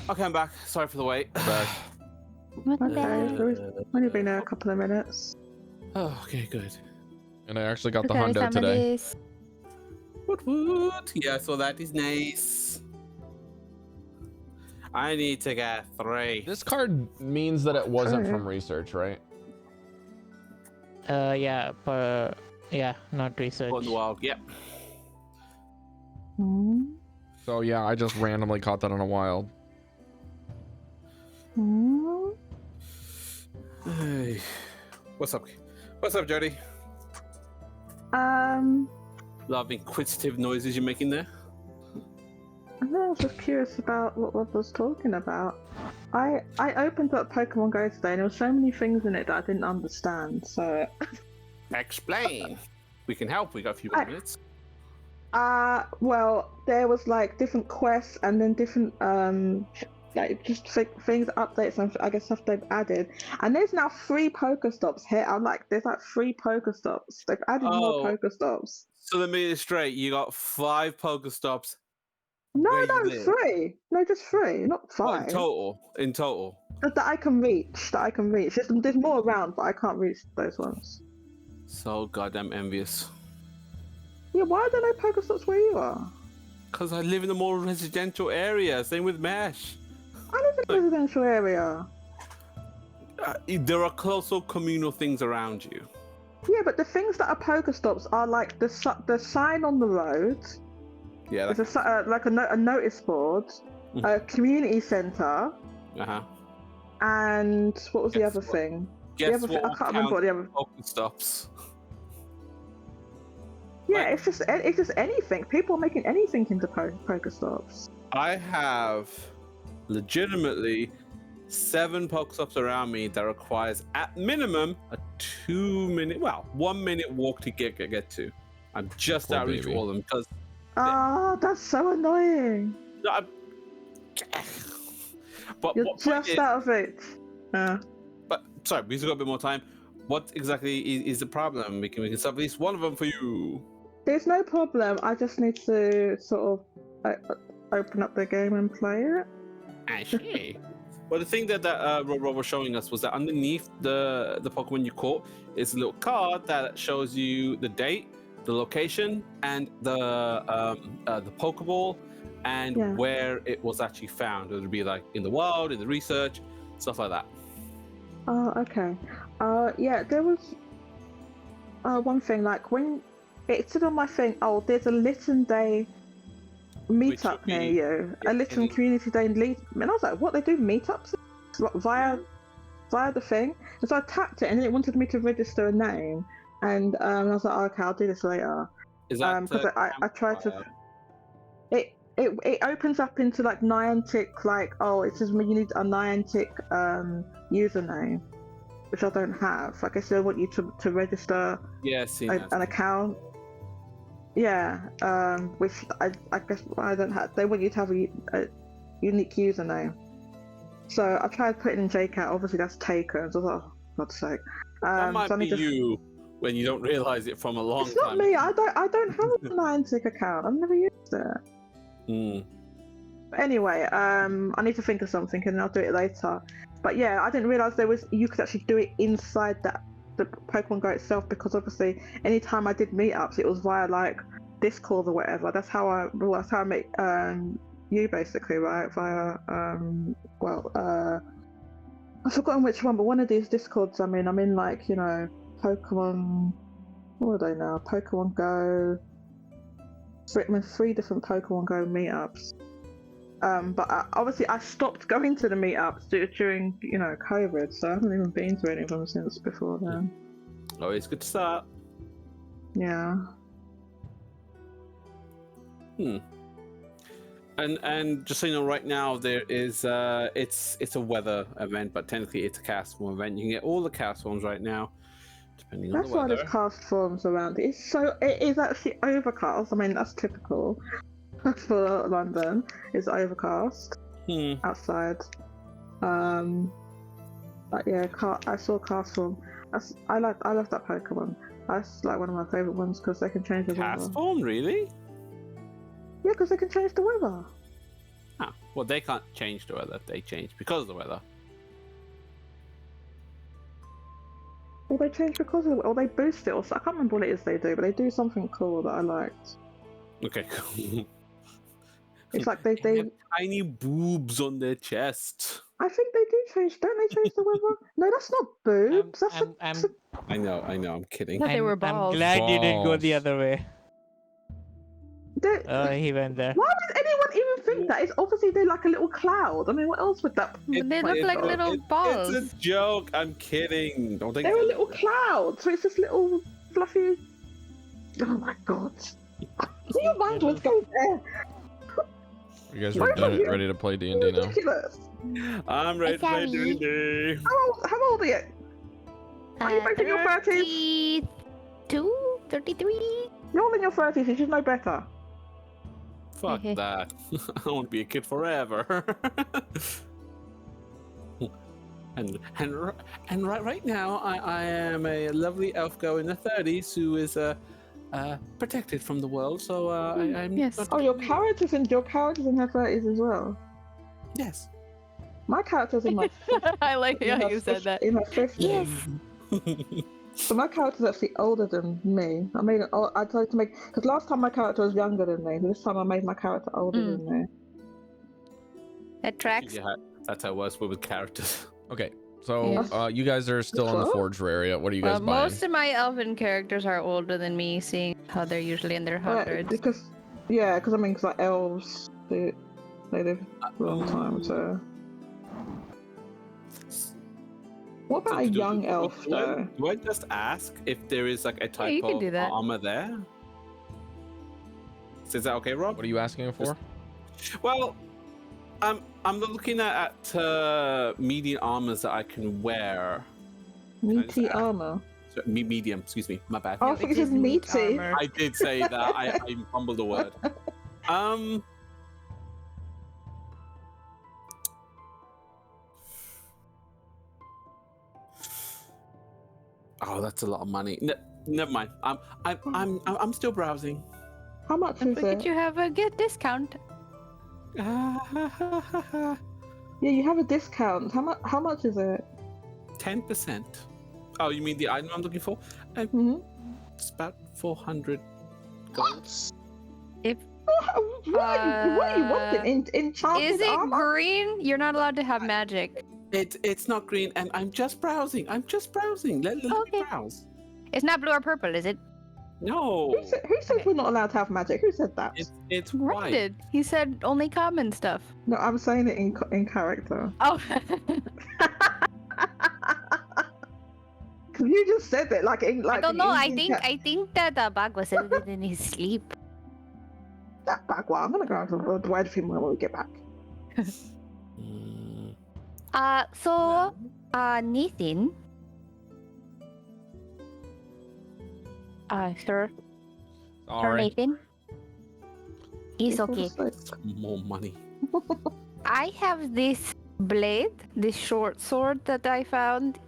Okay, I'm back. Sorry for the wait. Back. Welcome Okay, back. we've only been there a couple of minutes. Oh, okay, good. And I actually got the Regardless hundo how many today. days. What? Yeah, so that is nice. I need to get 3. This card means that it wasn't Okay. from research, right? Yeah, not research. Go in the wild. Yep. Mm. So yeah, I just randomly caught that on a wild. Mm. Hey. What's up? What's up, Jodie? Lot of inquisitive noises you're making there. I was just curious about what Rob was talking about. I opened up Pokemon Go today and there were so many things in it that I didn't understand, so... Explain. We can help. We got a few I- minutes. well, there was like different quests and then different, like just things, updates and I guess stuff they've added. And there's now 3 Pokestops here. I'm like, there's like 3 Pokestops. They've added Oh. more Pokestops. So let me get it straight. You got 5 Pokestops. No, Where you no, live? 3. No, just 3, not 5. What, in total? In total. That I can reach. There's more around, but I can't reach those ones. So goddamn envious. Yeah, why are there no Pokestops where you are? Because I live in a more residential area. Same with Mesh. I live in a residential area. There are closer communal things around you. Yeah, but the things that are Pokestops are like the sign on the road. Yeah. There's a notice board, a community centre, Uh-huh. and what was the Guess other what? thing? Guess The other thing, I what can't remember what the other. Pokestops. Yeah, it's just anything. People are making anything into Pokestops. I have legitimately 7 Pokestops around me that requires at minimum a 2-minute, 1-minute walk to get to. I'm just Poor out of reach of baby. all of them because Ah, that's so annoying. but You're what point just is, out of reach. but sorry, we've got a bit more time. What exactly is the problem? We can solve at least one of them for you. There's no problem. I just need to sort of open up the game and play it. Actually. Well, the thing that Rob was showing us was that underneath the Pokemon you caught is a little card that shows you the date, the location, and the Pokeball, and where it was actually found. It would be like in the wild, in the research, stuff like that. Oh, okay. Yeah, there was one thing, like when it said on my thing, oh, there's a Lytton Day meetup near you, a Lytton Community Day in Leeds, and I was like, what, they do meetups via the thing? And so I tapped it, and then it wanted me to register a name, and I was like, oh, okay, I'll do this later. Is that because I tried to. It opens up into like Niantic, like, oh, it says you need a Niantic username, which I don't have. Like I said, I want you to register an account. Yeah, which I guess I don't have. They want you to have a unique username. So I tried putting in JCat. Obviously, that's taken. So I was like, oh, God's sake. That might be you when you don't realize it from a long time. It's not me. I don't have a Niantic account. I've never used it. But anyway, I need to think of something, and I'll do it later. But yeah, I didn't realize you could actually do it inside the Pokemon Go itself, because obviously anytime I did meetups, it was via like Discord or whatever. That's how I met you, basically, right? Via I've forgotten which one, but one of these Discords I'm in, like, you know, Pokemon, what are they now? Pokemon Go. I'm in 3 different Pokemon Go meetups. But obviously I stopped going to the meetups during, you know, COVID, so I haven't even been to any of them since before then. Oh, it's good to start. Yeah. And just so you know, right now there is it's a weather event, but technically it's a cast form event. You can get all the cast forms right now, depending on the weather. That's why there's cast forms around. It is actually overcast. I mean, that's typical for London. It's overcast outside. But yeah, I saw cast form. I love that Pokemon. That's like one of my favorite ones because they can change the weather. Cast form, really? Yeah, because they can change the weather. Ah, well, they can't change the weather. They change because of the weather. Or they change because of it, or they boost it, or so. I can't remember what it is they do, but they do something cool that I liked. Okay, cool. It's like they have tiny boobs on their chest. I think they do change. Don't they change the weather? No, that's not boobs. I know. I'm kidding. They were balls. I'm glad you didn't go the Balls. other way. He went there. Why would anyone even think that? It's obviously they're like a little cloud. I mean, what else would that? They look like little balls. It's a joke. I'm kidding. Don't think they're a little cloud. So it's this little fluffy. Oh my god! See, your mind was going there. You guys ready to play D&D now? Ridiculous. I'm ready to play D&D. How old are you? Are you both in your 30s? 32, 33. You're all in your 30s. You should know better. Fuck that. I want to be a kid forever. and right now I am a lovely elf girl in the 30s who is protected from the world. So I'm yes. Oh, your character's in her 30s as well. Yes. My character's in my. I like how you said that. In her 50s. Yes. So my character's actually older than me. I tried to make, because last time my character was younger than me. This time I made my character older than me. That tracks. Yeah, that's how it was with characters. Okay, so you guys are still in the Forger area. What are you guys buying? Most of my elven characters are older than me, seeing how they're usually in their hundreds. Because like elves, they live a long time, so. What about a young elf, though? Do I just ask if there is like a type of armor there? Is that okay, Rob? What are you asking for? Well, I'm looking at medium armors that I can wear. Meaty armor? So, medium, excuse me, my bad. Oh, I think it says meaty. I did say that. I fumbled the word. Oh, that's a lot of money. Never mind. I'm still browsing. How much is it? Could you have a good discount? Yeah, you have a discount. How much is it? 10%. Oh, you mean the item I'm looking for? Mhm. It's about 400 gold. What are you wanting? Enchanted Is it armor? green? You're not allowed to have magic. It's not green, and I'm just browsing. Let me Okay. browse. It's not blue or purple, is it? No, Who says Okay. we're not allowed to have magic? Who said that? it's Ren white. did. He said only common stuff. No, I'm saying it in character. Oh. Cause you just said it like in like. I don't the know. I Indian think that Bagua said it in his sleep. that back. Well, I'm gonna go to the word with him when we get back. Mm, So, Nathan. Sir. Sir Sorry. Nathan. It's okay. more money. I have this blade, this short sword that I found.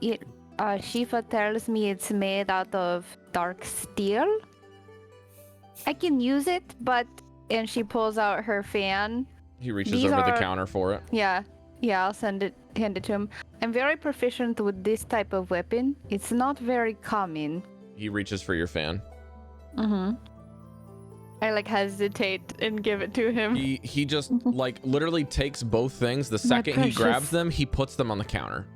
Shifa tells me it's made out of dark steel. I can use it, and she pulls out her fan. He reaches These over the are- counter for it. Yeah, I'll hand it to him. I'm very proficient with this type of weapon. It's not very common. He reaches for your fan. Mm-hmm. I hesitate and give it to him. He just literally takes both things. The second he precious. grabs them, he puts them on the counter.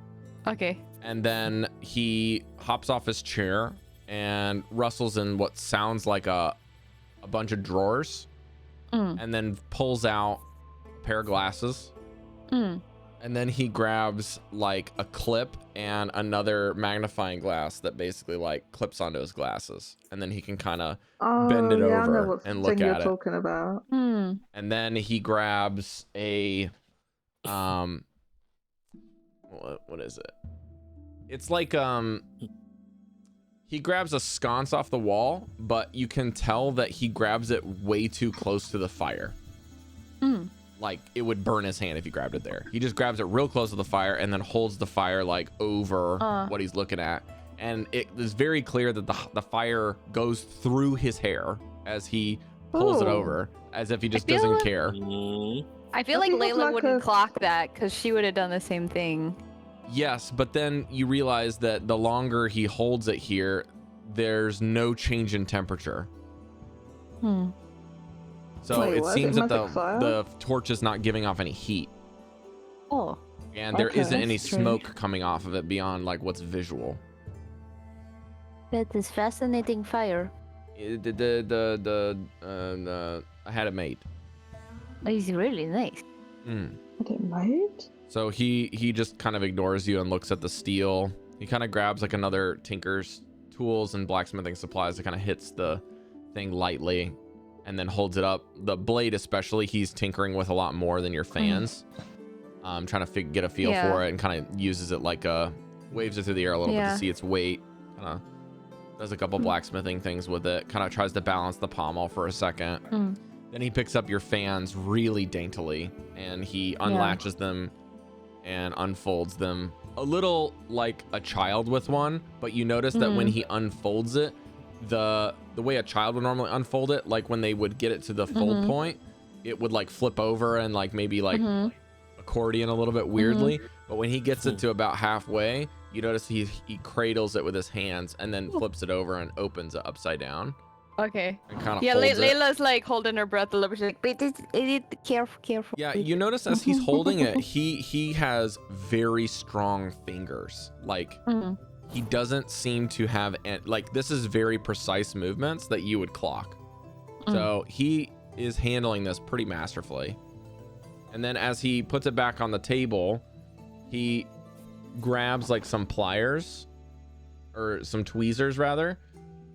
Okay. And then he hops off his chair and rustles in what sounds like a bunch of drawers, and then pulls out a pair of glasses. And then he grabs like a clip and another magnifying glass that basically like clips onto his glasses, and then he can kind of bend it I know over what and thing look you're at it. talking about. And then he grabs a what is it? It's like he grabs a sconce off the wall, but you can tell that he grabs it way too close to the fire. Like it would burn his hand if he grabbed it there. He just grabs it real close to the fire and then holds the fire like over what he's looking at. And it is very clear that the fire goes through his hair as he pulls it Ooh. over, as if he just feel doesn't like- care. I feel like Does he have, Layla like, wouldn't a- clock that because she would have done the same thing. Yes, but then you realize that the longer he holds it here, there's no change in temperature. So Wait, it what? seems It that magic fire? the torch is not giving off any heat, Oh. and there Okay, isn't any that's strange. smoke coming off of it beyond like what's visual. That is fascinating fire. I had it made. It's really nice. Is it made? So he just kind of ignores you and looks at the steel. He kind of grabs like another tinker's tools and blacksmithing supplies. It kind of hits the thing lightly and then holds it up. The blade especially, he's tinkering with a lot more than your fans. Trying to get a feel Yeah. for it, and kind of uses it like waves it through the air a little bit Yeah. to see its weight. Kind of does a couple blacksmithing things with it. Kind of tries to balance the pommel for a second. Then he picks up your fans really daintily, and he unlatches them and unfolds them a little like a child with one. But you notice that when he unfolds it, the way a child would normally unfold it, like when they would get it to the fold point, it would like flip over and like maybe like accordion a little bit weirdly. But when he gets it to about halfway, you notice he cradles it with his hands and then flips it over and opens it upside down Okay. and kind of Yeah, holds it. Layla's like holding her breath a little bit. She's like, wait, careful. Yeah, you notice as he's holding it, he has very strong fingers. Like he doesn't seem to have like this is very precise movements that you would clock. So he is handling this pretty masterfully. And then as he puts it back on the table, he grabs like some pliers or some tweezers rather,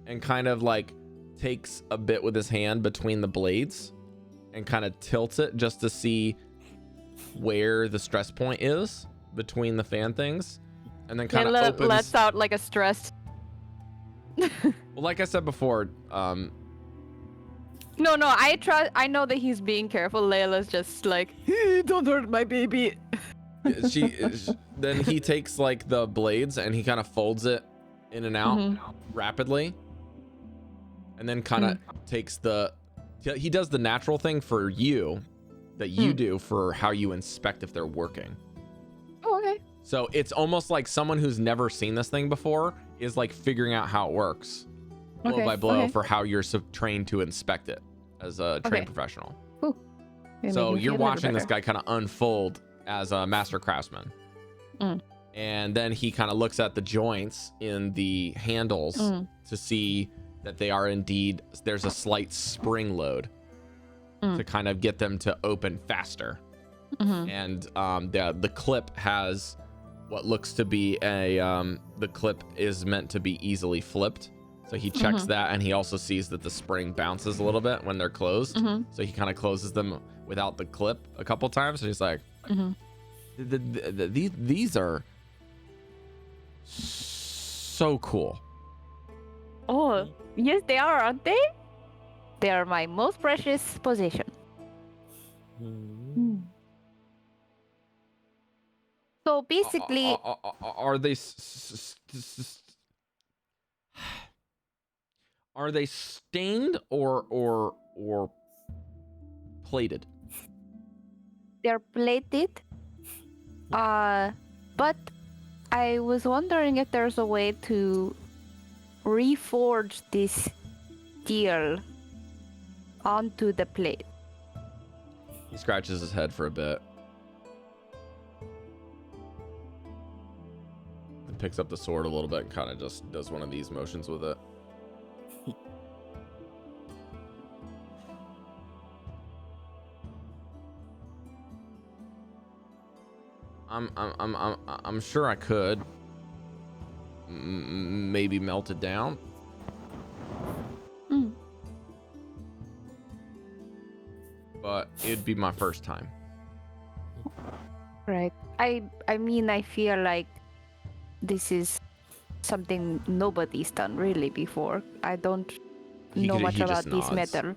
and kind of like takes a bit with his hand between the blades and kind of tilts it just to see where the stress point is between the fan things, and then kind of opens. lets out like a stress. Well, like I said before, No, I know that he's being careful. Layla's just like, don't hurt my baby. then he takes like the blades and he kind of folds it in and out rapidly, and then kind of takes he does the natural thing for you, that you do for how you inspect if they're working. Oh, okay. So it's almost like someone who's never seen this thing before is like figuring out how it works blow by blow for how you're trained to inspect it as a trained professional. Ooh. So you're watching this guy kind of unfold as a master craftsman. And then he kind of looks at the joints in the handles to see that they are indeed, there's a slight spring load to kind of get them to open faster. And the clip has what looks to be the clip is meant to be easily flipped. So he checks that, and he also sees that the spring bounces a little bit when they're closed. So he kind of closes them without the clip a couple times. And he's like, these are so cool. Oh, yes, they are, aren't they? They are my most precious possession. So basically, are they are they stained or plated? they're plated. But I was wondering if there's a way to reforge this steel onto the plate. He scratches his head for a bit. And picks up the sword a little bit and kind of just does one of these motions with it. I'm sure I could maybe melt it down. But it'd be my first time. Right. I mean, I feel like this is something nobody's done really before. I don't know much about this metal.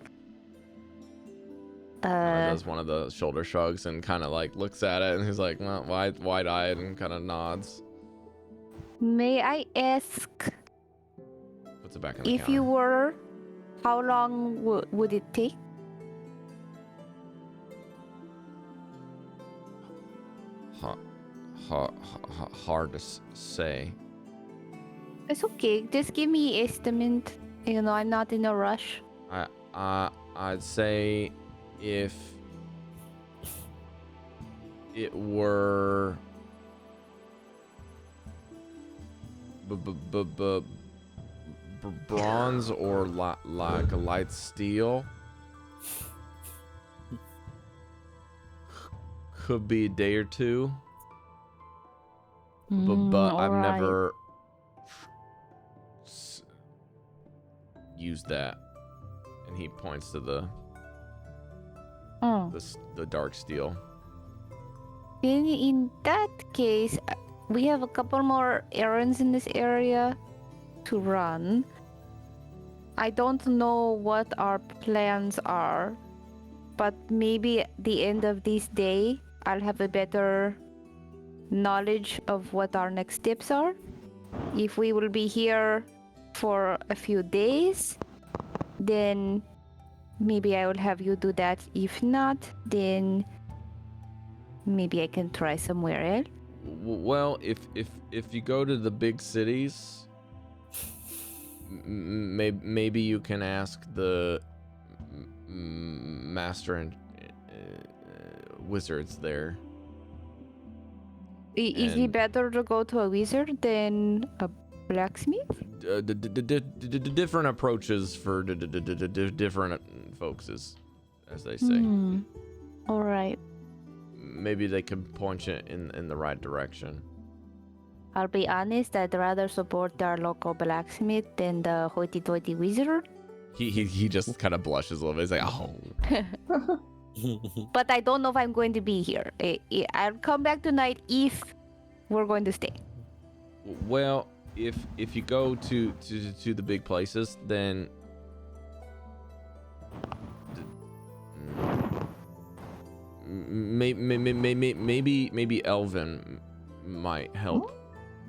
Does one of the shoulder shrugs and kind of like looks at it, and he's like, well, wide-eyed, and kind of nods. May I ask, Puts it back in the if counter. you were, how long would it take? Hard to say. It's okay. Just give me estimate. You know, I'm not in a rush. I'd say if it were bronze or like a light steel, could be a day or two. But I've never used that. And he points to the dark steel. In that case, we have a couple more errands in this area to run. I don't know what our plans are, but maybe at the end of this day, I'll have a better knowledge of what our next steps are. If we will be here for a few days, then maybe I will have you do that. If not, then maybe I can try somewhere else. Well, if you go to the big cities, maybe you can ask the master and wizards there. Is it better to go to a wizard than a blacksmith? Different approaches for different folks, as they say. All right. Maybe they can point you in the right direction. I'll be honest, I'd rather support our local blacksmith than the hoity-toity wizard. He just kind of blushes a little bit. He's like, oh. But I don't know if I'm going to be here. I'll come back tonight if we're going to stay. Well, if you go to the big places, then maybe Elven might help.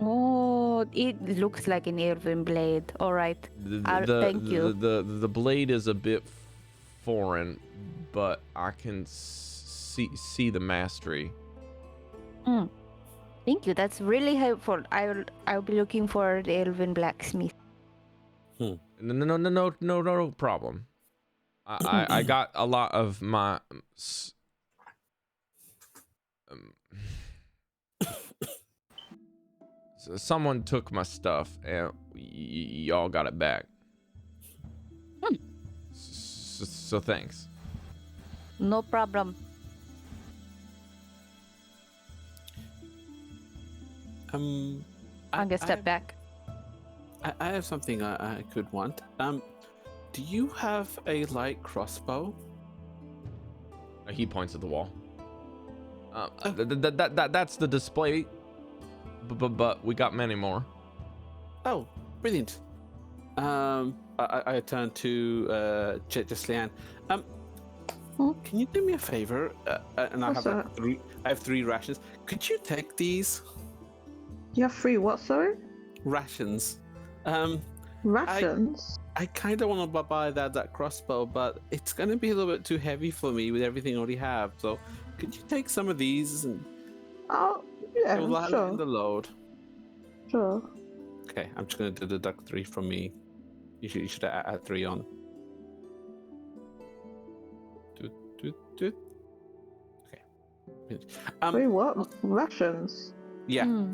Oh, it looks like an elven blade. All right. Thank you. The blade is a bit foreign, but I can see the mastery. Thank you. That's really helpful. I'll be looking for the elven blacksmith. No problem. I got a lot of my someone took my stuff and y'all got it back. So thanks. No problem. I'm gonna step back. I have something I could want. Do you have a light crossbow? He points at the wall. That's the display. But we got many more. Oh, brilliant. I turn to Jesliann. Can you do me a favor? And I have three rations. Could you take these? You have 3 what, sorry? Rations. Rations? I kind of want to buy that crossbow, but it's going to be a little bit too heavy for me with everything I already have. So, could you take some of these and Oh, yeah, sure. in the load? Sure. Okay, I'm just going to deduct 3 from me. You should add 3 on. Okay. 3 what? Rations? Yeah.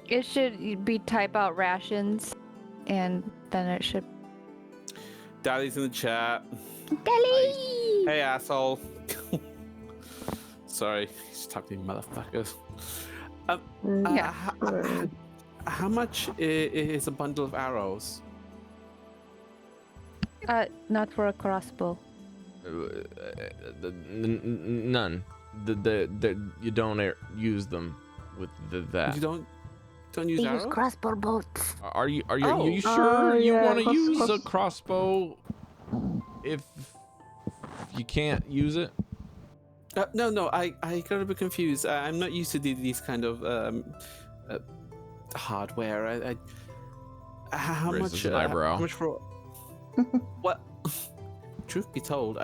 It should be type out rations, and then it should. Daddy's in the chat. Daddy! Hey, asshole. Sorry, he's talking to motherfuckers. How much is a bundle of arrows? Not for a crossbow. None. You don't use them with that. You don't use arrows? Use crossbow bolts. Are you sure you want to use a crossbow if you can't use it? No, I got a bit confused. I'm not used to these kind of hardware. How much? Eyebrow. How much for? What? Truth be told,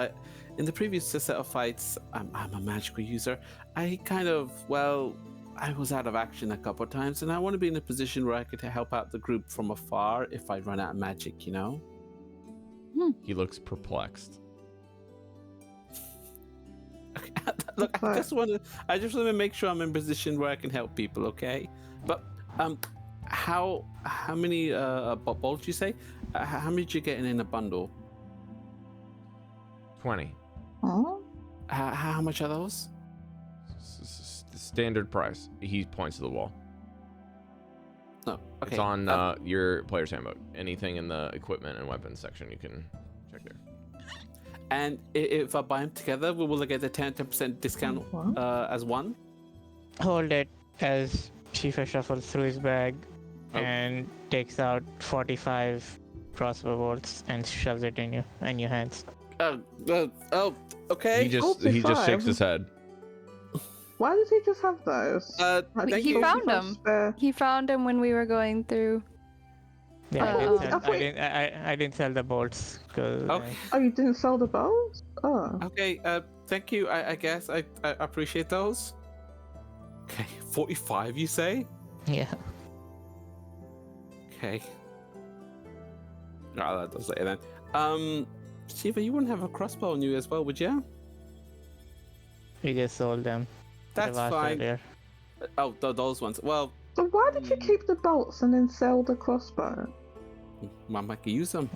in the previous set of fights, I'm a magical user. I was out of action a couple of times, and I want to be in a position where I could help out the group from afar if I run out of magic, you know? He looks perplexed. Look, I just want to make sure I'm in a position where I can help people, okay? But how many bolts you say? How many did you get in a bundle? 20. Oh? How much are those? Standard price. He points to the wall. Oh, okay. It's on your player's handbook. Anything in the equipment and weapons section, you can check there. And if I buy them together, will I get the 10% discount as one? Hold it as Chief shuffles through his bag and takes out 45 crossbow bolts and shoves it in your hands. Okay. He just shakes his head. Why does he just have those? He found them. He found them when we were going through. Yeah, I didn't sell the bolts. Okay. Oh, you didn't sell the bolts? Oh. Okay. Thank you. I guess I appreciate those. Okay. 45, you say? Yeah. Okay. Oh, that does later then. Shiva, you wouldn't have a crossbow on you as well, would you? We just sold them. That's fine. Earlier. Oh, those ones. Well. So why did you keep the bolts and then sell the crossbow? Mama can use them.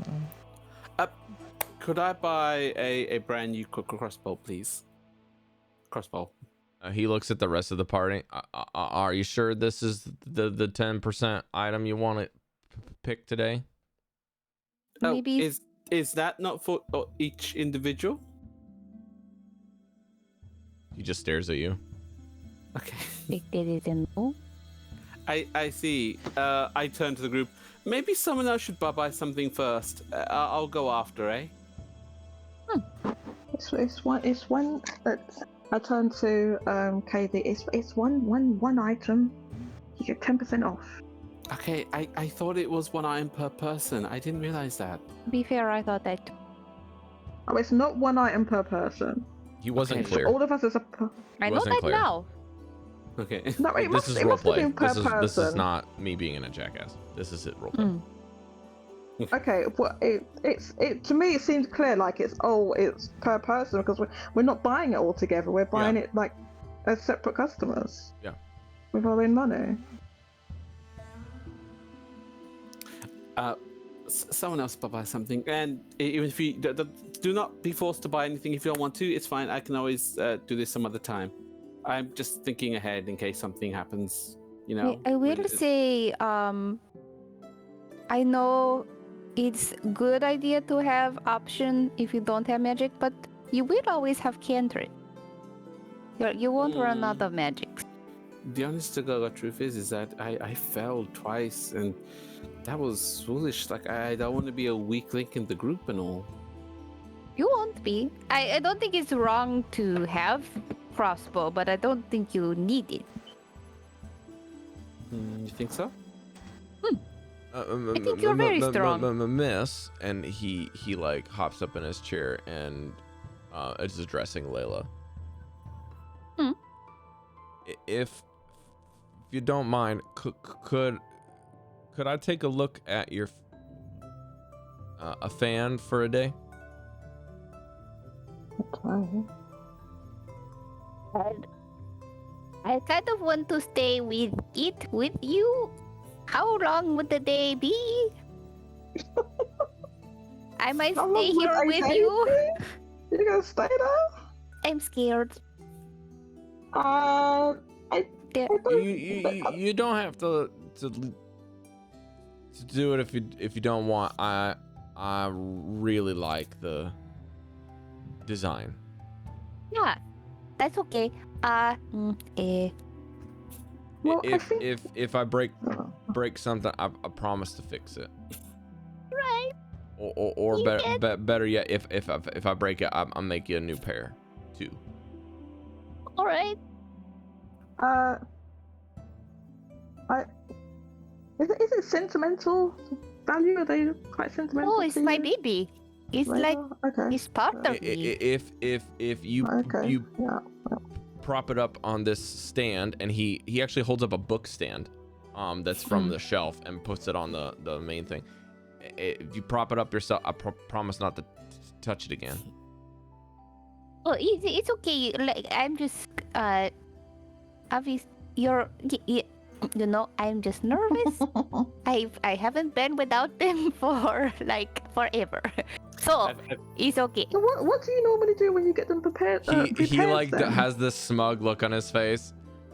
Could I buy a brand new crossbow, please? Crossbow. He looks at the rest of the party. Are you sure this is the 10% item you want to pick today? Maybe. Is that not for each individual? He just stares at you. Okay. They didn't know. I see. I turn to the group. Maybe someone else should buy something first. I'll go after, eh? It's one. I turn to Caidi. It's one item. You get 10% off. Okay, I thought it was one item per person. I didn't realize that. To be fair, I thought that. Oh, it's not one item per person. He wasn't Okay. clear. All of us is a. I know wasn't that clear. now. Okay. No, it This must, is it must have roleplay. been per This person. is not me being in a jackass. This is it roleplay. Okay, well, it to me it seems clear, like it's per person because we're not buying it all together. We're buying it like as separate customers. Yeah. With our own money. Someone else buy something, and even if you do not be forced to buy anything if you don't want to, it's fine. I can always do this some other time. I'm just thinking ahead in case something happens. You know. I will say, I know it's good idea to have option if you don't have magic, but you will always have cantrip. You won't run out of magics. The honest to God truth is that I failed twice, and that was foolish. Like, I don't want to be a weak link in the group and all. You won't be. I don't think it's wrong to have crossbow, but I don't think you need it. You think so? I think you're very strong. Miss, and he like hops up in his chair and is addressing Layla. If you don't mind, could I take a look at your a fan for a day? Okay. I kind of want to stay with it with you. How long would the day be? I might How stay long would here I with stay you. there? You gonna stay there? I'm scared. You don't have to do it if you don't want. I really like the design. Yeah, that's okay. Well, I think... if I break something, I promise to fix it. Right. Or better yet, if I break it, I'll make you a new pair too. All right. Is it sentimental value? Are they quite sentimental? Oh, it's my baby. It's like okay. it's part of me. If you prop it up on this stand, and he actually holds up a book stand that's from the shelf and puts it on the main thing. If you prop it up yourself, I promise not to touch it again. Oh, it's okay. Like, I'm just obvious. You know, I'm just nervous. I haven't been without them for like forever, so it's okay. So what do you normally do when you get them prepared? He like has this smug look on his face,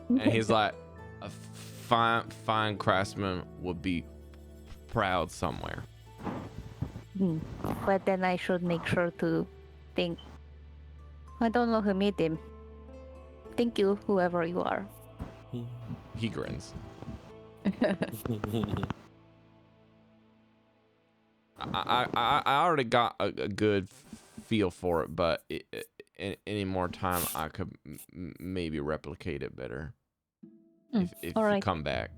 and he's like, a fine craftsman would be proud somewhere. But then I should make sure to think. I don't know who made them. Thank you, whoever you are. He grins. I already got a good feel for it, but any more time, I could maybe replicate it better if you come back.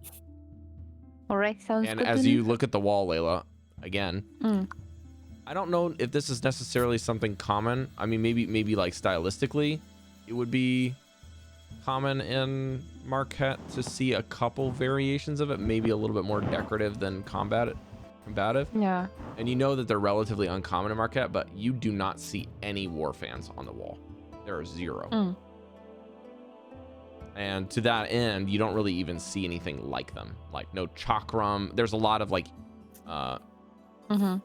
All right, sounds good. And as you look at the wall, Layla, again, I don't know if this is necessarily something common. I mean, maybe like stylistically, it would be common in Marquette to see a couple variations of it, maybe a little bit more decorative than combative. Yeah. And you know that they're relatively uncommon in Marquette, but you do not see any war fans on the wall. There are zero. And to that end, you don't really even see anything like them. Like no chakram. There's a lot of like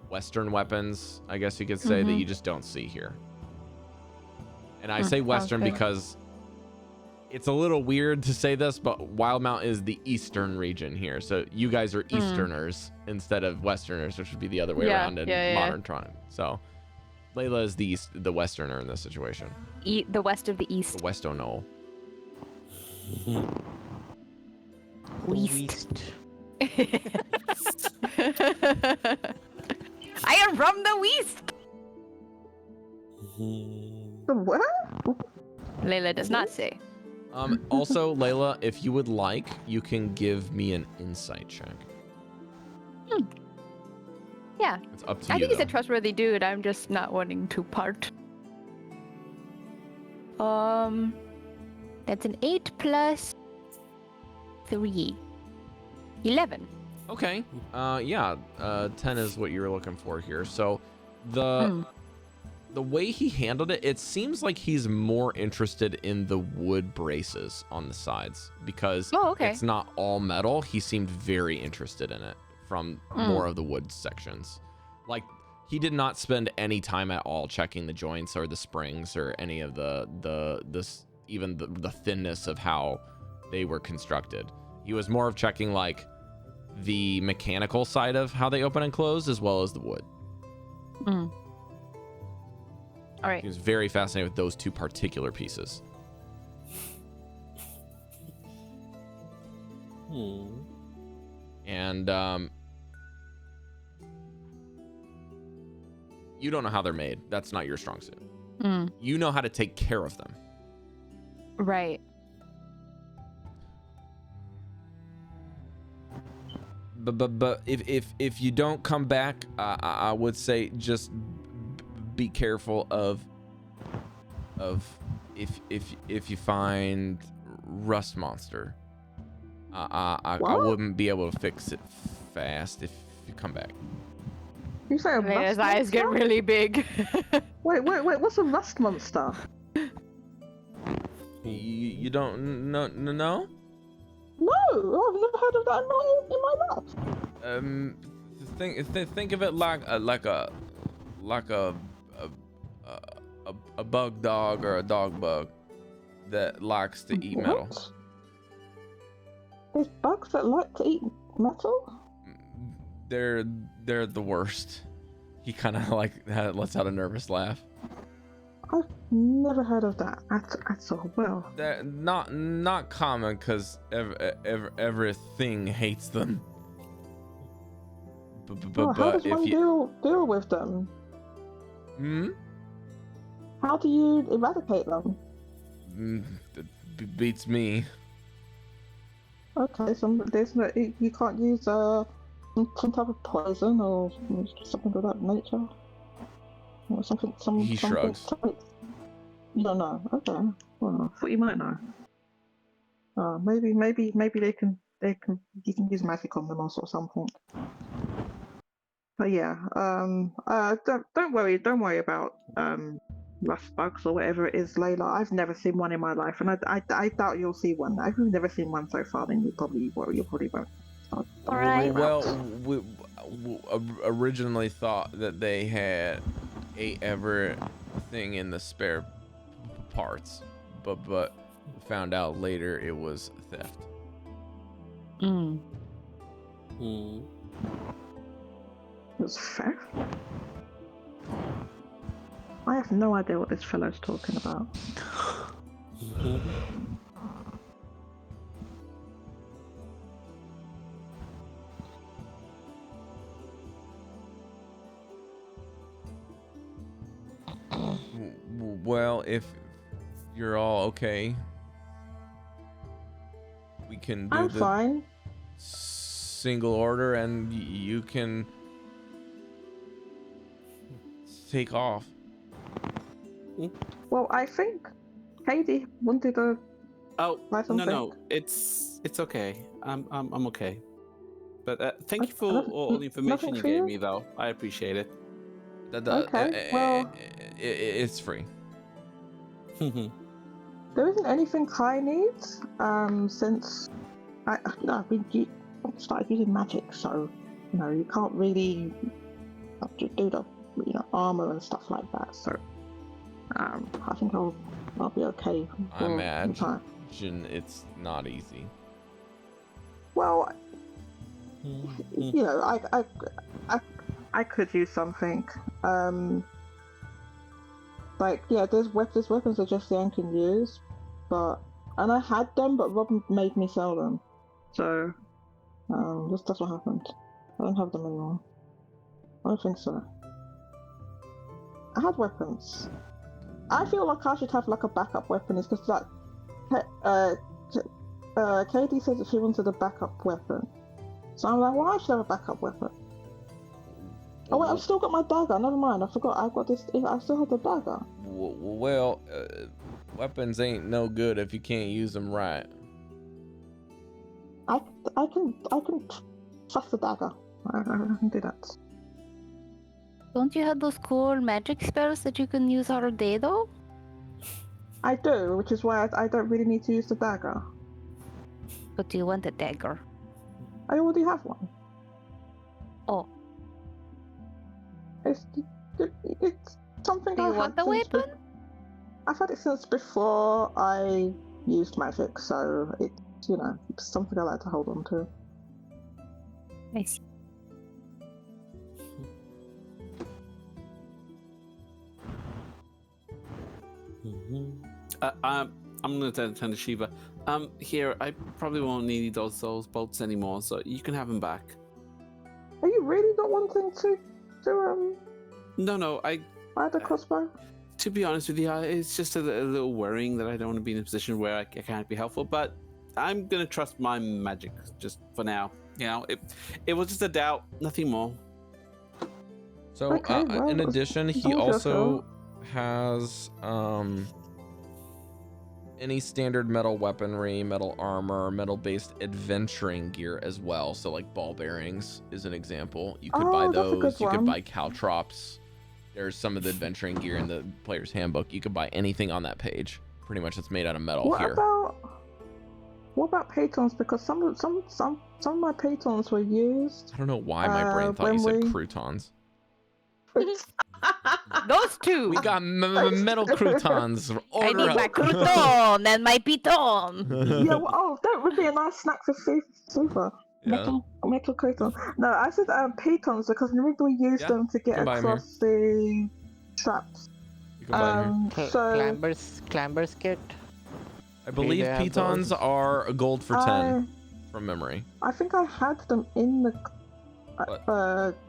Western weapons, I guess you could say, that you just don't see here. And I say Western because it's a little weird to say this, but Wildemount is the eastern region here. So you guys are Easterners instead of Westerners, which would be the other way around in modern time. So Layla is the Westerner in this situation. The west of the east. The West O'Noel. West. I am from the west. What? Layla does not say. Also, Layla, if you would like, you can give me an insight check. Yeah. It's up to I you. think he's a though. trustworthy dude. I'm just not wanting to part. That's an 8 plus 3. 11. Okay. Yeah. 10 is what you were looking for here. So, the way he handled it, it seems like he's more interested in the wood braces on the sides because it's not all metal. He seemed very interested in it from more of the wood sections. Like, he did not spend any time at all checking the joints or the springs or any of even the thinness of how they were constructed. He was more of checking like the mechanical side of how they open and close as well as the wood. All right. He was very fascinated with those two particular pieces. And you don't know how they're made. That's not your strong suit. You know how to take care of them. Right. But if you don't come back, I would say just be careful of if you find rust monster. I wouldn't be able to fix it fast if you come back. You say a And then rust his eyes get monster? really big. Wait, what's a rust monster? You don't know? No, I've never heard of that in my life. Think of it like a bug dog or a dog bug that likes to eat metal. What? There's bugs that like to eat metal? They're the worst. He kind of lets out a nervous laugh. I've never heard of that at all. Well, They're not common because everything hates them. But how does if one you deal with them? How do you eradicate them? Beats me. Okay, there's no, you can't use some type of poison or something of that nature, or something. He shrugs. You don't know. Okay, well, I thought you might know. Maybe they can you can use magic on them also at some point. But yeah, don't worry about rust bugs or whatever it is, Layla. I've never seen one in my life, and I doubt you'll see one. If you've never seen one so far, then you probably won't. All right. Well, we originally thought that they had ate everything in the spare parts, but found out later it was theft. It's fair. I have no idea what this fellow's talking about. Well, if you're all okay, we can do I'm fine. single order and you can take off. Well, I think Caidi wanted to buy something. No, it's okay. I'm okay. But thank you for all the information you gave me, though. I appreciate it. Okay, well, it's free. there isn't anything I need since I started using magic, so you can't really do the armor and stuff like that. So I think I'll be okay. I imagine it's not easy. Well, I could use something. There's weapons that Jesliann can use, and I had them, but Rob made me sell them. So that's what happened. I don't have them anymore. I don't think so. I had weapons. I feel like I should have like a backup weapon. It's because Caidi said that she wanted a backup weapon. So I'm like, well, I should have a backup weapon. Oh wait, I've still got my dagger. Never mind, I forgot. I've got this. I still have the dagger. Well, weapons ain't no good if you can't use them right. I can trust the dagger. I can do that. Don't you have those cool magic spells that you can use all day though? I do, which is why I don't really need to use the dagger. But do you want a dagger? I already have one. Oh. It's something Do you I want had the since weapon? I've had it since before I used magic, so it's, you know, it's something I like to hold on to. I see. I'm gonna turn to Shiva. Here, I probably won't need those bolts anymore, so you can have them back. Are you really not wanting to No, I add a crossbow? To be honest with you, it's just a little worrying that I don't want to be in a position where I can't be helpful, but I'm gonna trust my magic just for now. You know, it was just a doubt, nothing more. So, Okay, well, in addition, he also has any standard metal weaponry, metal armor, metal-based adventuring gear as well. So, like ball bearings is an example. You could buy those. You could buy caltrops. There's some of the adventuring gear in the player's handbook. You could buy anything on that page. Pretty much, it's made out of metal here. What about pitons? Because some of my pitons were used. I don't know why my brain thought you said croutons. Those two. We got metal croutons. I need my crouton and my piton. Yeah, well, that would be a nice snack for super. Yeah. Metal crouton. No, I said pitons because remember we used them to get across the traps. You can buy them here. Clamber's kit. I believe pitons are a gold for 10 from memory. I think I had them in the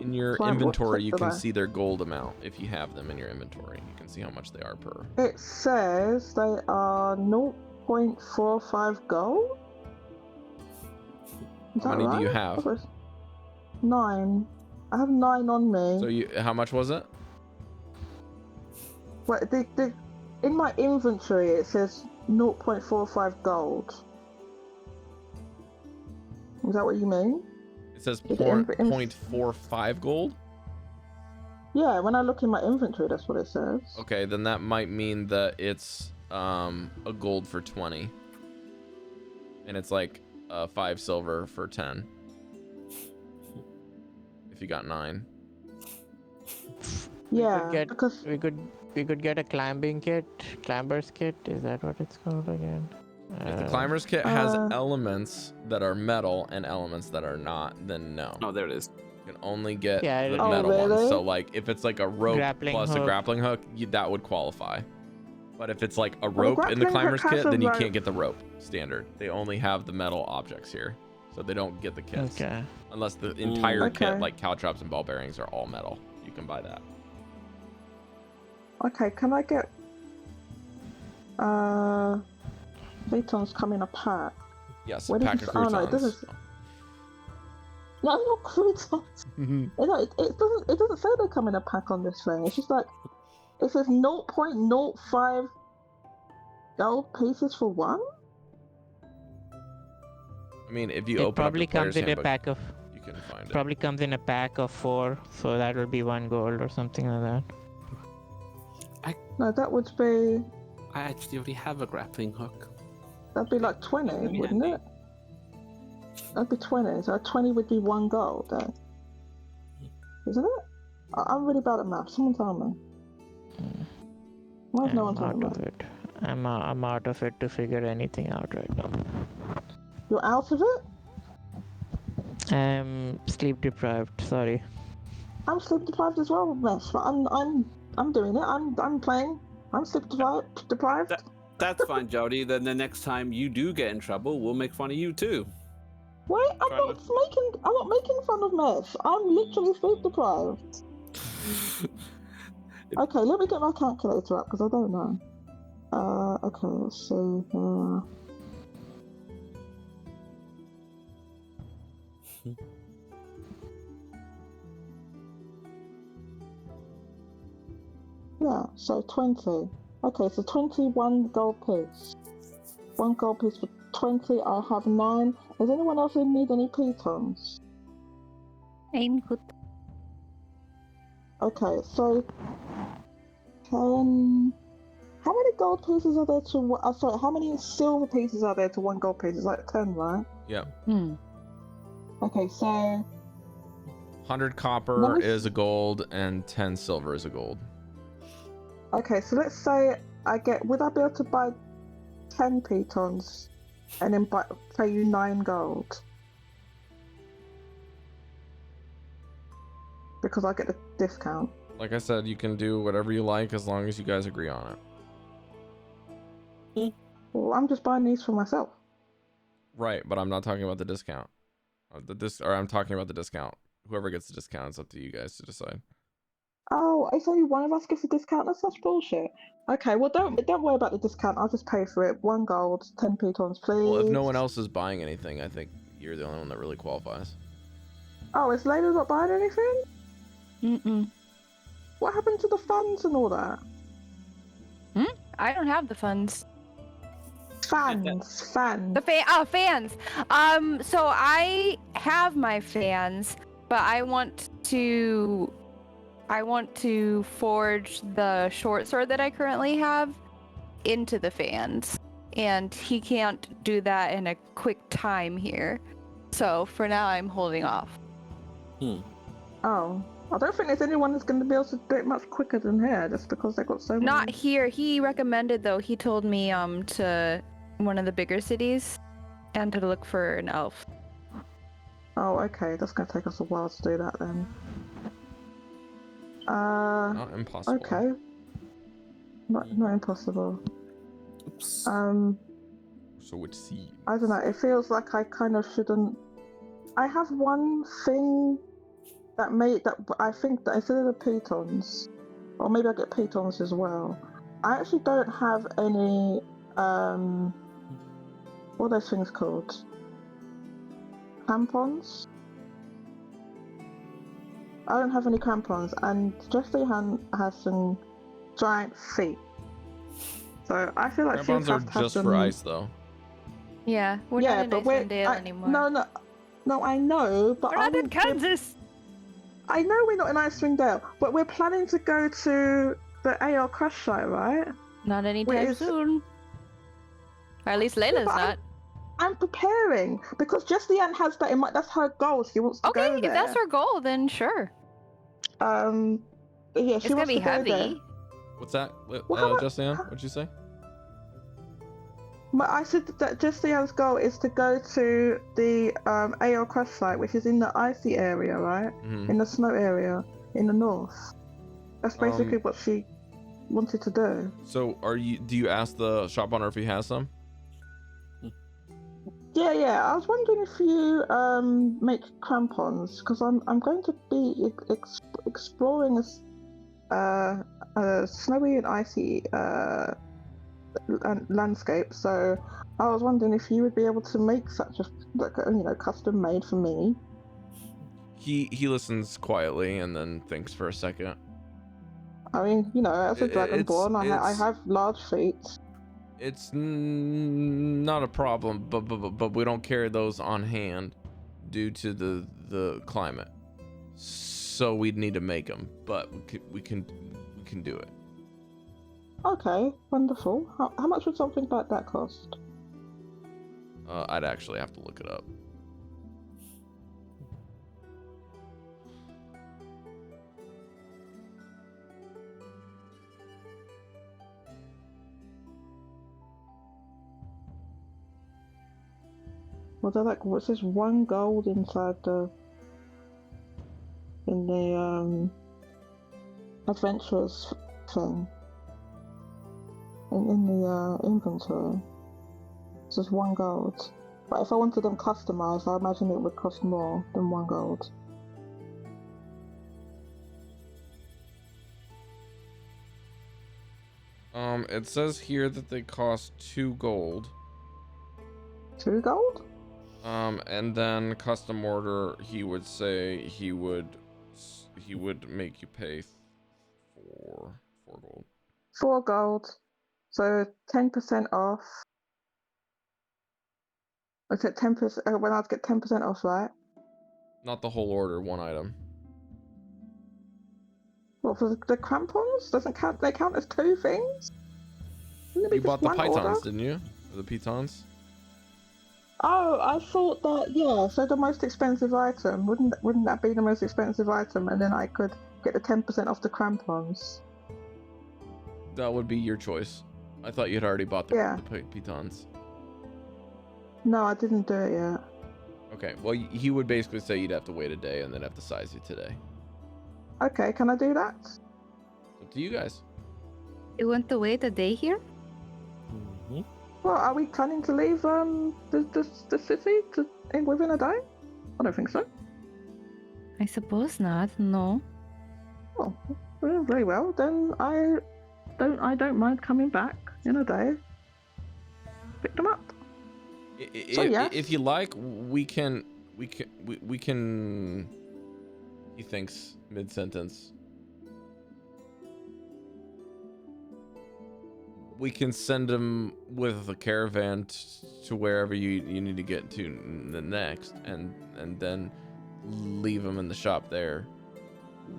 in your inventory, you can see their gold amount if you have them in your inventory. You can see how much they are per. It says they are 0.45 gold. How many do you have? 9. I have 9 on me. So how much was it? Wait, in my inventory it says 0.45 gold. Is that what you mean? It says 0.45 gold? Yeah, when I look in my inventory, that's what it says. Okay, then that might mean that it's a gold for 20. And it's like 5 silver for 10. If you got 9. Yeah, because we could get a clamber's kit. Is that what it's called again? If the climber's kit has elements that are metal and elements that are not, then no. Oh, there it is. You can only get the Oh, metal really? ones. So like if it's like a rope plus a hook. grappling hook, that would qualify. But if it's like a rope in the climber's kit, then you can't get the rope standard. They only have the metal objects here. So they don't get the kits. Okay. Unless the entire kit, like caltrops and ball bearings, are all metal. You can buy that. Okay, can I get pitons come in a pack? Yes, a pack of croutons. Oh, no, this is... No, not croutons. It doesn't say they come in a pack on this thing. It's just like it says 0.05 gold pieces for one. I mean, if you it open probably up the player's comes in handbook, a pack of. you can find it. Probably comes in a pack of 4, so that would be 1 gold or something like that. No, that would be. I actually already have a grappling hook. That'd be like 20, wouldn't it? That'd be 20. So 20 would be 1 gold then. Isn't it? I'm really bad at math. Someone tell me. Why is no one telling me? I'm out of it to figure anything out right now. You're out of it? I'm sleep deprived. Sorry. I'm sleep deprived as well, Mesh. But I'm doing it. I'm playing. I'm sleep deprived. That's fine, Jodie. Then the next time you do get in trouble, we'll make fun of you too. Wait, I'm not making fun of Mesh. I'm literally sleep deprived. Okay, let me get my calculator up because I don't know. Okay, let's see. Yeah, so 20. Okay, so 21 gold piece. 1 gold piece for 20. I have 9. Does anyone else need any pitons? I'm good. Okay, so 10. How many gold pieces are there to? Sorry, how many silver pieces are there to 1 gold piece? It's like 10, right? Yeah. Okay, so 100 copper is a gold and 10 silver is a gold. okay, so let's say would I be able to buy 10 pitons and then pay you 9 gold? Because I get the discount. Like I said, you can do whatever you like as long as you guys agree on it. Well, I'm just buying these for myself. Right, but I'm not talking about the discount. I'm talking about the discount. Whoever gets the discount, it's up to you guys to decide. Oh, it's only one of us gets a discount? That's such bullshit. Okay, well don't worry about the discount. I'll just pay for it. 1 gold, 10 pitons, please. Well, if no one else is buying anything, I think you're the only one that really qualifies. Oh, is Layla not buying anything? Mm-mm. What happened to the funds and all that? I don't have the funds. Fans. The fans. So I have my fans, but I want to forge the short sword that I currently have into the fans, and he can't do that in a quick time here. So for now, I'm holding off. Oh, I don't think there's anyone that's going to be able to do it much quicker than here, just because they've got so many. Not here. He recommended, though. He told me to one of the bigger cities and to look for an elf. Oh, okay. That's going to take us a while to do that then. Not impossible. Okay. Not impossible. Oops. So which seed? I don't know. It feels like I kind of shouldn't. I have one thing that I think that instead of the pitons, or maybe I get pitons as well. I actually don't have any. What are those things called? Crampons? I don't have any crampons, and Jesliann has some giant feet. So I feel like Crampons are just for ice, though. Yeah, we're not in Icewind anymore. No, I know, but we're not in Kansas. I know we're not in Icewind Dale, but we're planning to go to the AR Crush site, right? Not anytime soon. Or at least Layla's not. I'm preparing because Jesliann has that in mind. That's her goal. She wants to go there. Okay, if that's her goal, then sure. Yeah, it's gonna be heavy. What's that, Jesliann? What'd you say? But I said that Jesliann's goal is to go to the AR Crush site, which is in the icy area, right? Mm-hmm. In the snow area in the north. That's basically what she wanted to do. So, do you ask the shop owner if he has some? Yeah. I was wondering if you make crampons, because I'm going to be exploring a snowy and icy landscape. So I was wondering if you would be able to make such a custom made for me. He listens quietly and then thinks for a second. I mean, as a dragonborn, I have large feet. It's not a problem, but we don't carry those on hand due to the climate. So we'd need to make them, but we can do it. Okay, wonderful. How much would something like that cost? I'd actually have to look it up. Well, they're like, what's this 1 gold inside in the adventurers thing in the inventory. It's just 1 gold. But if I wanted them customized, I imagine it would cost more than 1 gold. It says here that they cost 2 gold. 2 gold? And then custom order, he would say he would make you pay 4 gold. 4 gold. So 10% off. Is it 10%? When I'd get 10% off, right? Not the whole order, 1 item. What for the crampons? Doesn't count. They count as 2 things. You bought the pythons, didn't you? Or the pitons? Oh, I thought that, yeah. So the most expensive item wouldn't that be the most expensive item, and then I could get the 10% off the crampons? That would be your choice. I thought you'd already bought the pitons. No, I didn't do it yet. Okay, well, he would basically say you'd have to wait a day and then have to size you today. Okay, can I do that? It's up to you guys. You want to wait a day here? Mm-hmm. Well, are we planning to leave the city within a day? I don't think so. I suppose not. No. Oh, well, very well. Then I don't mind coming back in a day. Pick them up. If you like, we can. He thinks mid-sentence. We can send him with a caravan to wherever you need to get to next, and then leave him in the shop there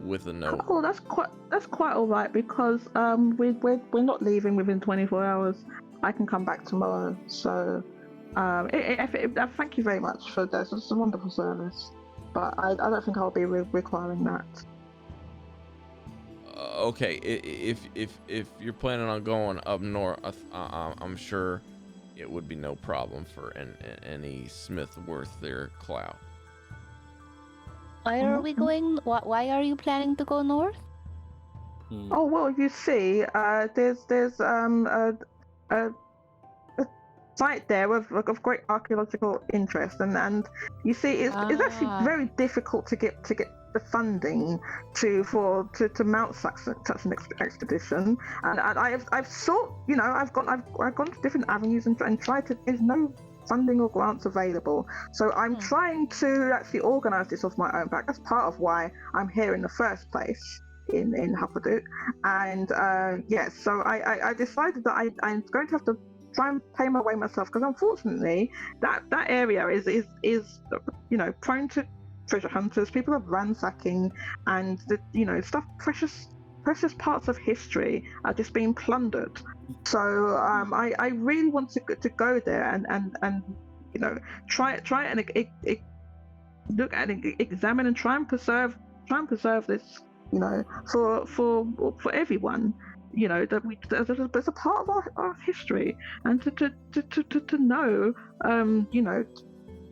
with a note. Oh, that's quite all right, because we're not leaving within 24 hours. I can come back tomorrow. So thank you very much for this. It's a wonderful service, but I don't think I'll be requiring that. Okay, if you're planning on going up north, I'm sure it would be no problem for any smith worth their clout. Why are we going? Why are you planning to go north? Oh well, you see, there's a site there of great archaeological interest, and you see, it's actually very difficult to get the funding to mount such an expedition, and I've sought, I've gone to different avenues and tried to. There's no funding or grants available, so I'm trying to actually organise this off my own back. That's part of why I'm here in the first place in Hufflepuff, and so I decided that I'm going to have to try and pay my way myself, because unfortunately that area is prone to treasure hunters. People are ransacking, and precious parts of history are just being plundered. So I really want to go there and try and look at it, examine, and try and preserve this, for everyone. That there's a part of our history, and to know,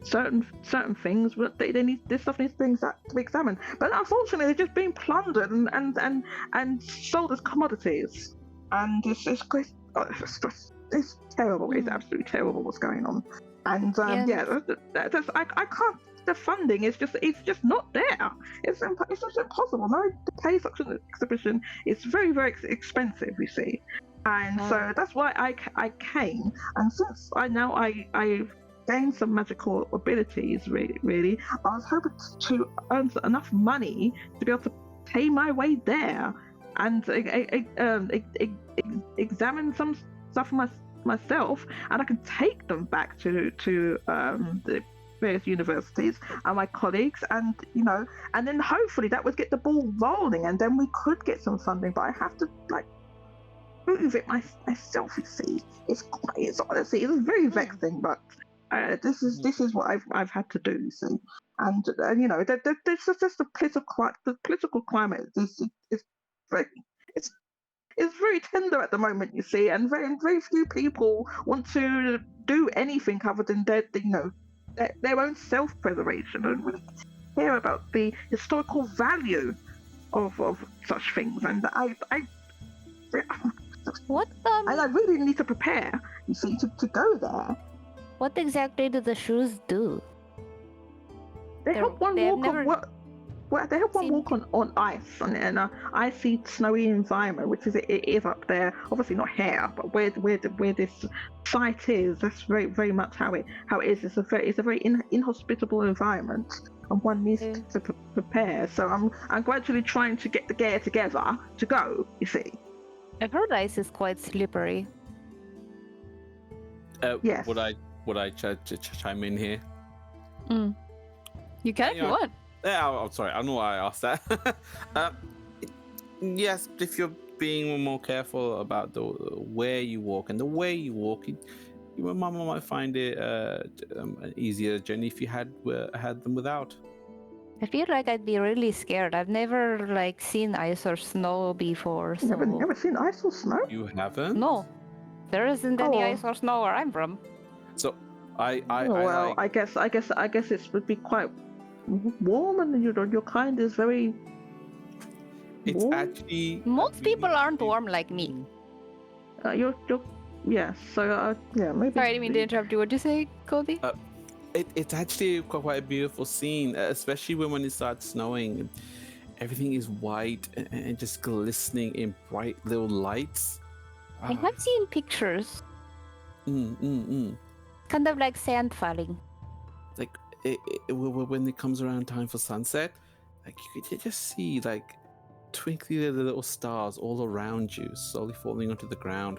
certain things, but this stuff needs to be examined. But unfortunately, they're just being plundered and sold as commodities, and it's terrible. It's absolutely terrible what's going on. And I can't. The funding is just not there. It's just impossible. No, to pay such an exhibition, it's very, very expensive, you see. And so that's why I came. And since I've gained some magical abilities, really, I was hoping to earn enough money to be able to pay my way there and examine some stuff myself, and I can take them back to the various universities and my colleagues, and then hopefully that would get the ball rolling, and then we could get some funding. But I have to prove it myself. You see, it's honestly, it's very vexing, but this is what I've had to do. You see, and there's just the political climate is very tender at the moment. You see, and very few people want to do anything other than their own self-preservation, and really care about the historical value of such things. And I really need to prepare, you see, to go there. What exactly do the shoes do? They help one walk on ice, on an icy, snowy environment, which it is up there. Obviously not here, but where this site is, that's very, very much how it is. It's a very inhospitable environment, and one needs to prepare. So I'm gradually trying to get the gear together to go. You see, I've heard ice is quite slippery. Yes. Would I chime in here? You can if you want. Yeah, I'm sorry. I don't know why I asked that. Yes, if you're being more careful about the where you walk and the way you walk, your mama might find it an easier journey if you had them without. I feel like I'd be really scared. I've never like seen ice or snow before. So... Never seen ice or snow? You haven't? No, there isn't any Oh. ice or snow where I'm from. So I guess it would be quite warm, and your kind is very. it's warm. actually Most people aren't warm like me. You're yes. So yeah, maybe. Sorry, I didn't mean to interrupt you. What'd you say, Goldy? It's actually quite a beautiful scene, especially when it starts snowing. Everything is white and just glistening in bright little lights. I have seen pictures. Kind of like sand falling. Like when it comes around time for sunset, like you could just see like twinkly little stars all around you, slowly falling onto the ground.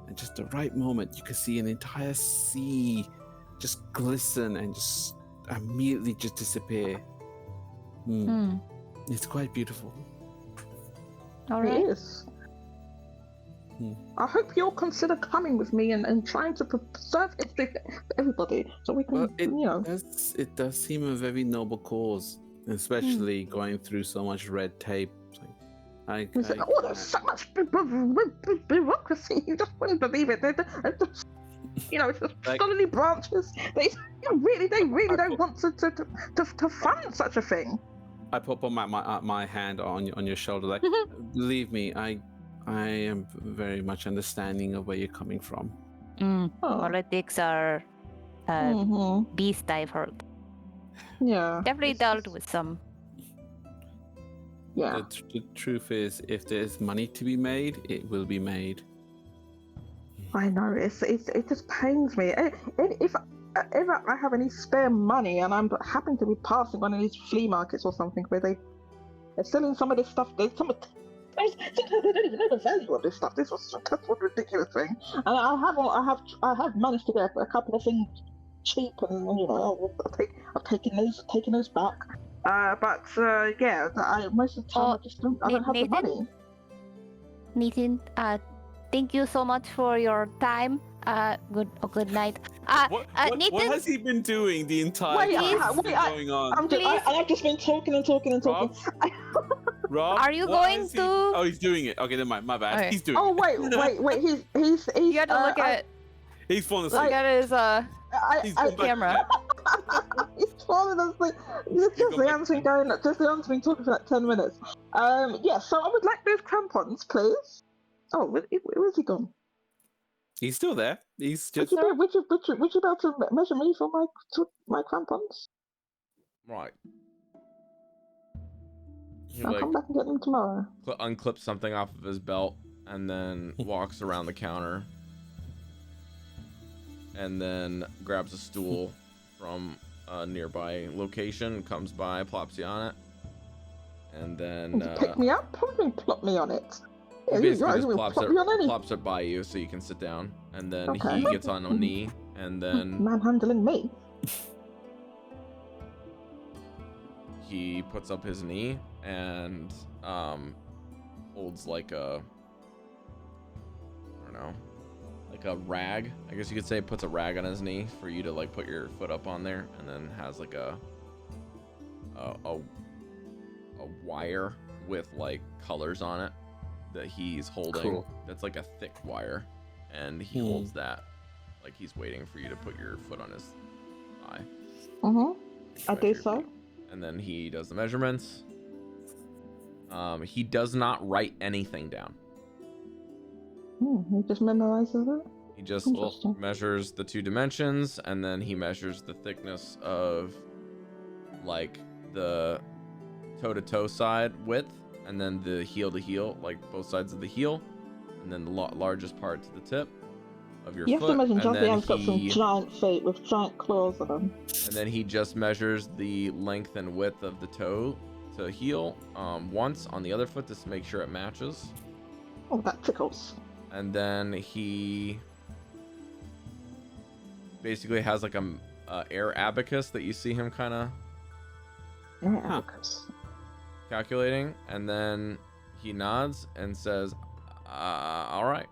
And just the right moment, you could see an entire sea just glisten and just immediately just disappear. It's quite beautiful. All right. It is. I hope you'll consider coming with me and trying to preserve history for everybody, so we can, Well, it does seem a very noble cause, especially going through so much red tape. There's so much bureaucracy. You just wouldn't believe it. It's just scholarly branches. They really don't want to fund such a thing. I put my hand on your shoulder, like, believe me, I am very much understanding of where you're coming from. Politics are beast, I've heard. Yeah. Definitely dealt with some. Yeah. The truth is, if there's money to be made, it will be made. I know, it just pains me. If ever I have any spare money and I'm happen to be passing on these flea markets or something where they're selling some of this stuff, they don't even know the value of this stuff. This was just a ridiculous thing, and I have managed to get a couple of things cheap, and I've taken those back. But most of the time I don't have the money. Nathan, thank you so much for your time. Good night. Nathan, what has he been doing the entire time? What's been going on? I've just been talking. Rob, are you going to? Oh, he's doing it. Okay, never mind. My bad. Okay. He's doing it. Wait. He's. You got to look at. He's falling asleep. Look at his camera. He's falling asleep. Jesliann's been talking for like 10 minutes. So I would like those crampons, please. Oh, where's he gone? He's still there. He's just. Would you be able to measure me for my crampons? Right. I'll come back and get them tomorrow. Unclips something off of his belt and then walks around the counter and then grabs a stool from a nearby location, comes by, plops you on it, and then pick me up? Probably plop me on it. Yeah, basically just plops it by you so you can sit down, and then he gets on a knee and then manhandling me. He puts up his knee and holds like a, I don't know, like a rag. I guess you could say puts a rag on his knee for you to like put your foot up on there, and then has like a wire with like colors on it that he's holding. Cool. That's like a thick wire, and he holds that like he's waiting for you to put your foot on his thigh. I do so. And then he does the measurements. He does not write anything down. He just memorizes it? He just measures the 2 dimensions, and then he measures the thickness of like the toe-to-toe side width, and then the heel-to-heel, like both sides of the heel, and then the largest part to the tip of your foot. You have to imagine Jesliann's got some giant feet with giant claws on them. And then he just measures the length and width of the toe to heel once on the other foot just to make sure it matches. Oh, that tickles. And then he basically has like a air abacus that you see him kind of Yeah, calculating, and then he nods and says, all right.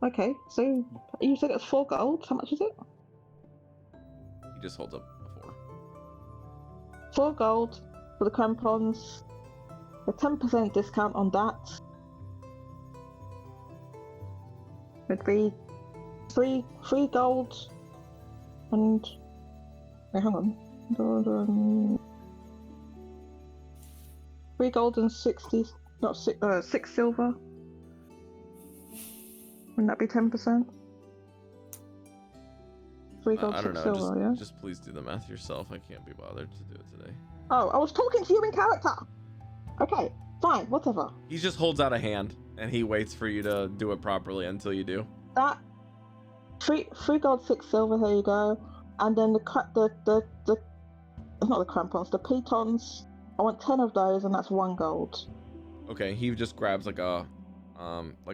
Okay, so you said it's 4 gold. How much is it? He just holds up a 4. 4 gold for the crampons. A 10% discount on that would be 3 gold and wait, hang on. 3 gold and 60, not 6 silver. Wouldn't that be 10%? 3 gold, I don't 6 know. silver, yeah? Just please do the math yourself. I can't be bothered to do it today. Oh, I was talking to you in character. Okay, fine, whatever. He just holds out a hand and he waits for you to do it properly until you do. That 3 gold, 6 silver. There you go. And then the not the crampons, the pitons. I want 10 of those, and that's 1 gold. Okay, he just grabs like a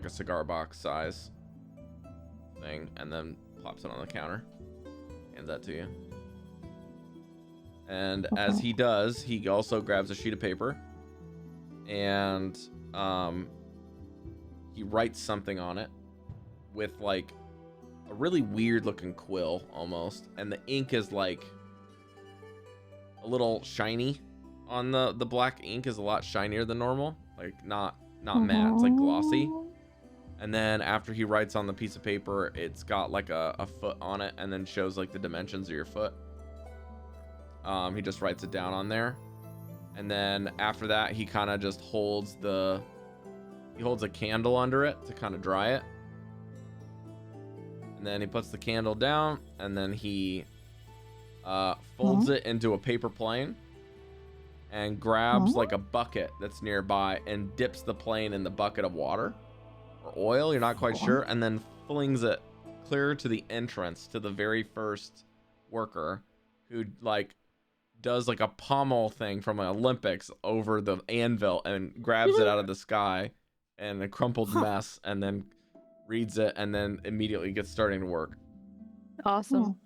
cigar box size thing and then plops it on the counter. Hands that to you. And as he does, he also grabs a sheet of paper and he writes something on it with like a really weird looking quill almost, and the ink is like a little shiny. On the black ink is a lot shinier than normal, like not matte, it's like glossy. And then after he writes on the piece of paper, it's got like a foot on it and then shows like the dimensions of your foot. He just writes it down on there, and then after that he kind of just holds a candle under it to kind of dry it, and then he puts the candle down, and then he folds it into a paper plane and grabs like a bucket that's nearby and dips the plane in the bucket of water or oil, you're not quite sure, and then flings it clear to the entrance to the very first worker, who like does like a pommel thing from an Olympics over the anvil and grabs it out of the sky in a crumpled mess, and then reads it and then immediately gets starting to work. Awesome.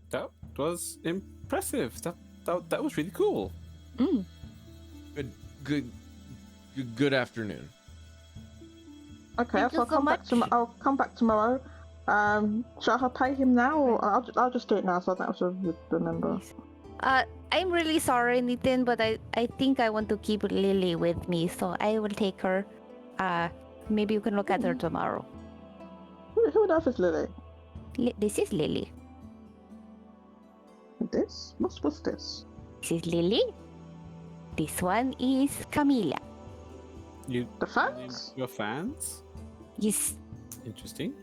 That was impressive. That was really cool. Good afternoon. Okay, Thank so you so much. I'll come back tomorrow. Shall I pay him now, or I'll just do it now, so I don't have to remember. I'm really sorry, Nitin, but I think I want to keep Lily with me, so I will take her. Maybe you can look at her tomorrow. Who on earth is Lily? This is Lily. This? What's this? This is Lily. This one is Camila. The fans? Your fans? Yes, Interesting.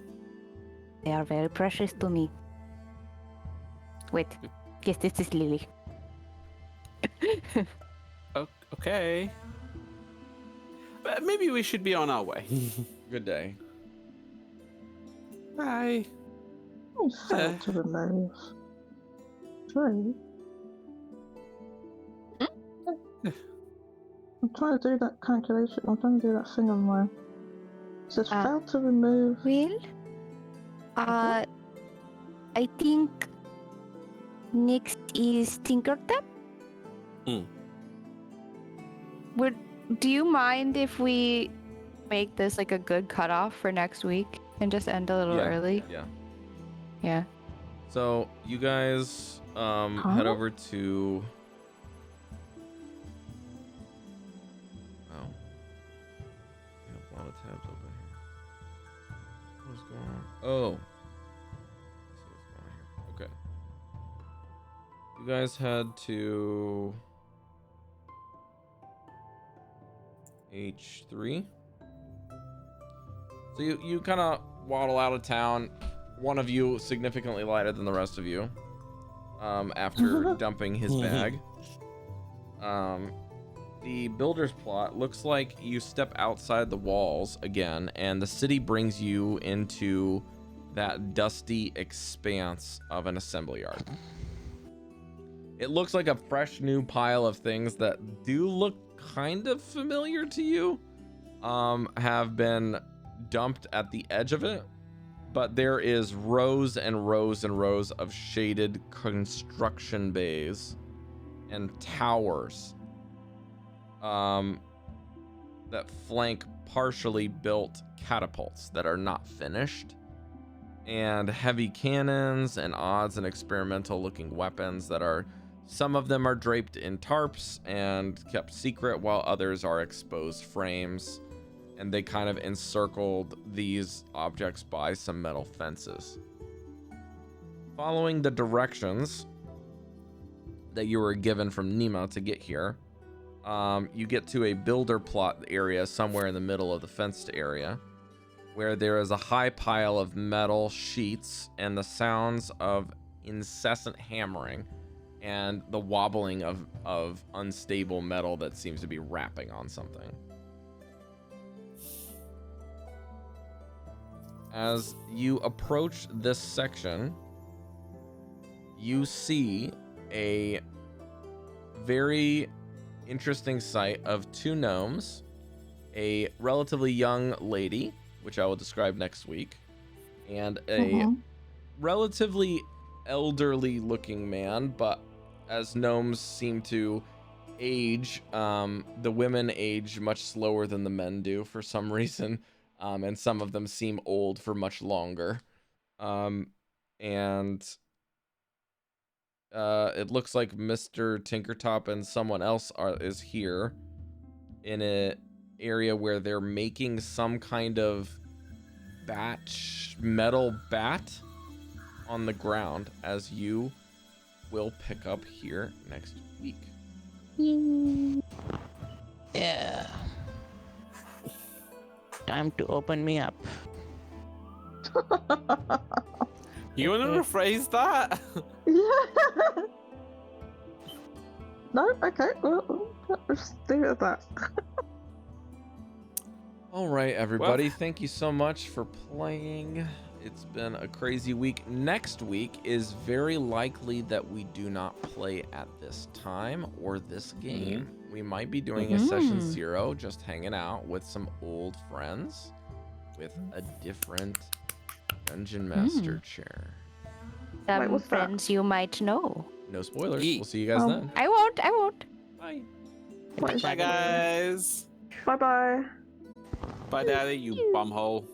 they are very precious to me. Wait. Yes, this is Lily. Okay. But maybe we should be on our way. Good day. Bye. Oh, fail to remove. Sorry. I'm trying to do that calculation. I'm trying to do that thing on my. It says fail to remove. Well, I think next is Tinkertap. Do you mind if we make this like a good cutoff for next week and just end a little early? Yeah. So you guys head over to. A lot of tabs open here. What's going on? Oh. Let's see what's going on here. Okay. You guys head to H3. So you kind of waddle out of town. One of you significantly lighter than the rest of you. After dumping his bag. The builder's plot looks like you step outside the walls again, and the city brings you into that dusty expanse of an assembly yard. It looks like a fresh new pile of things that do look kind of familiar to you. have been dumped at the edge of it, but there is rows and rows and rows of shaded construction bays and towers that flank partially built catapults that are not finished, and heavy cannons and odds and experimental looking weapons that are, some of them are draped in tarps and kept secret, while others are exposed frames, and they kind of encircled these objects by some metal fences. Following the directions that you were given from Nima to get here, you get to a builder plot area somewhere in the middle of the fenced area, where there is a high pile of metal sheets and the sounds of incessant hammering and the wobbling of unstable metal that seems to be wrapping on something. As you approach this section, you see a very interesting sight of two gnomes, a relatively young lady, which I will describe next week, and a relatively elderly looking man, but as gnomes seem to age, the women age much slower than the men do for some reason, and some of them seem old for much longer. It looks like Mr. Tinkertop and someone else is here in an area where they're making some kind of metal bat on the ground, as you will pick up here next week. Yeah. Time to open me up. You want to rephrase that? Yeah. No, okay, well, let's do it at that. All right, everybody, thank you so much for playing. It's been a crazy week. Next week is very likely that we do not play at this time or this game. We might be doing a session 0, just hanging out with some old friends with a different dungeon master chair. Some what's that? friends you might know. No spoilers. Yeet. We'll see you guys then. I won't. Bye. What is Bye, guys. Bye-bye. Bye, Daddy, you bumhole.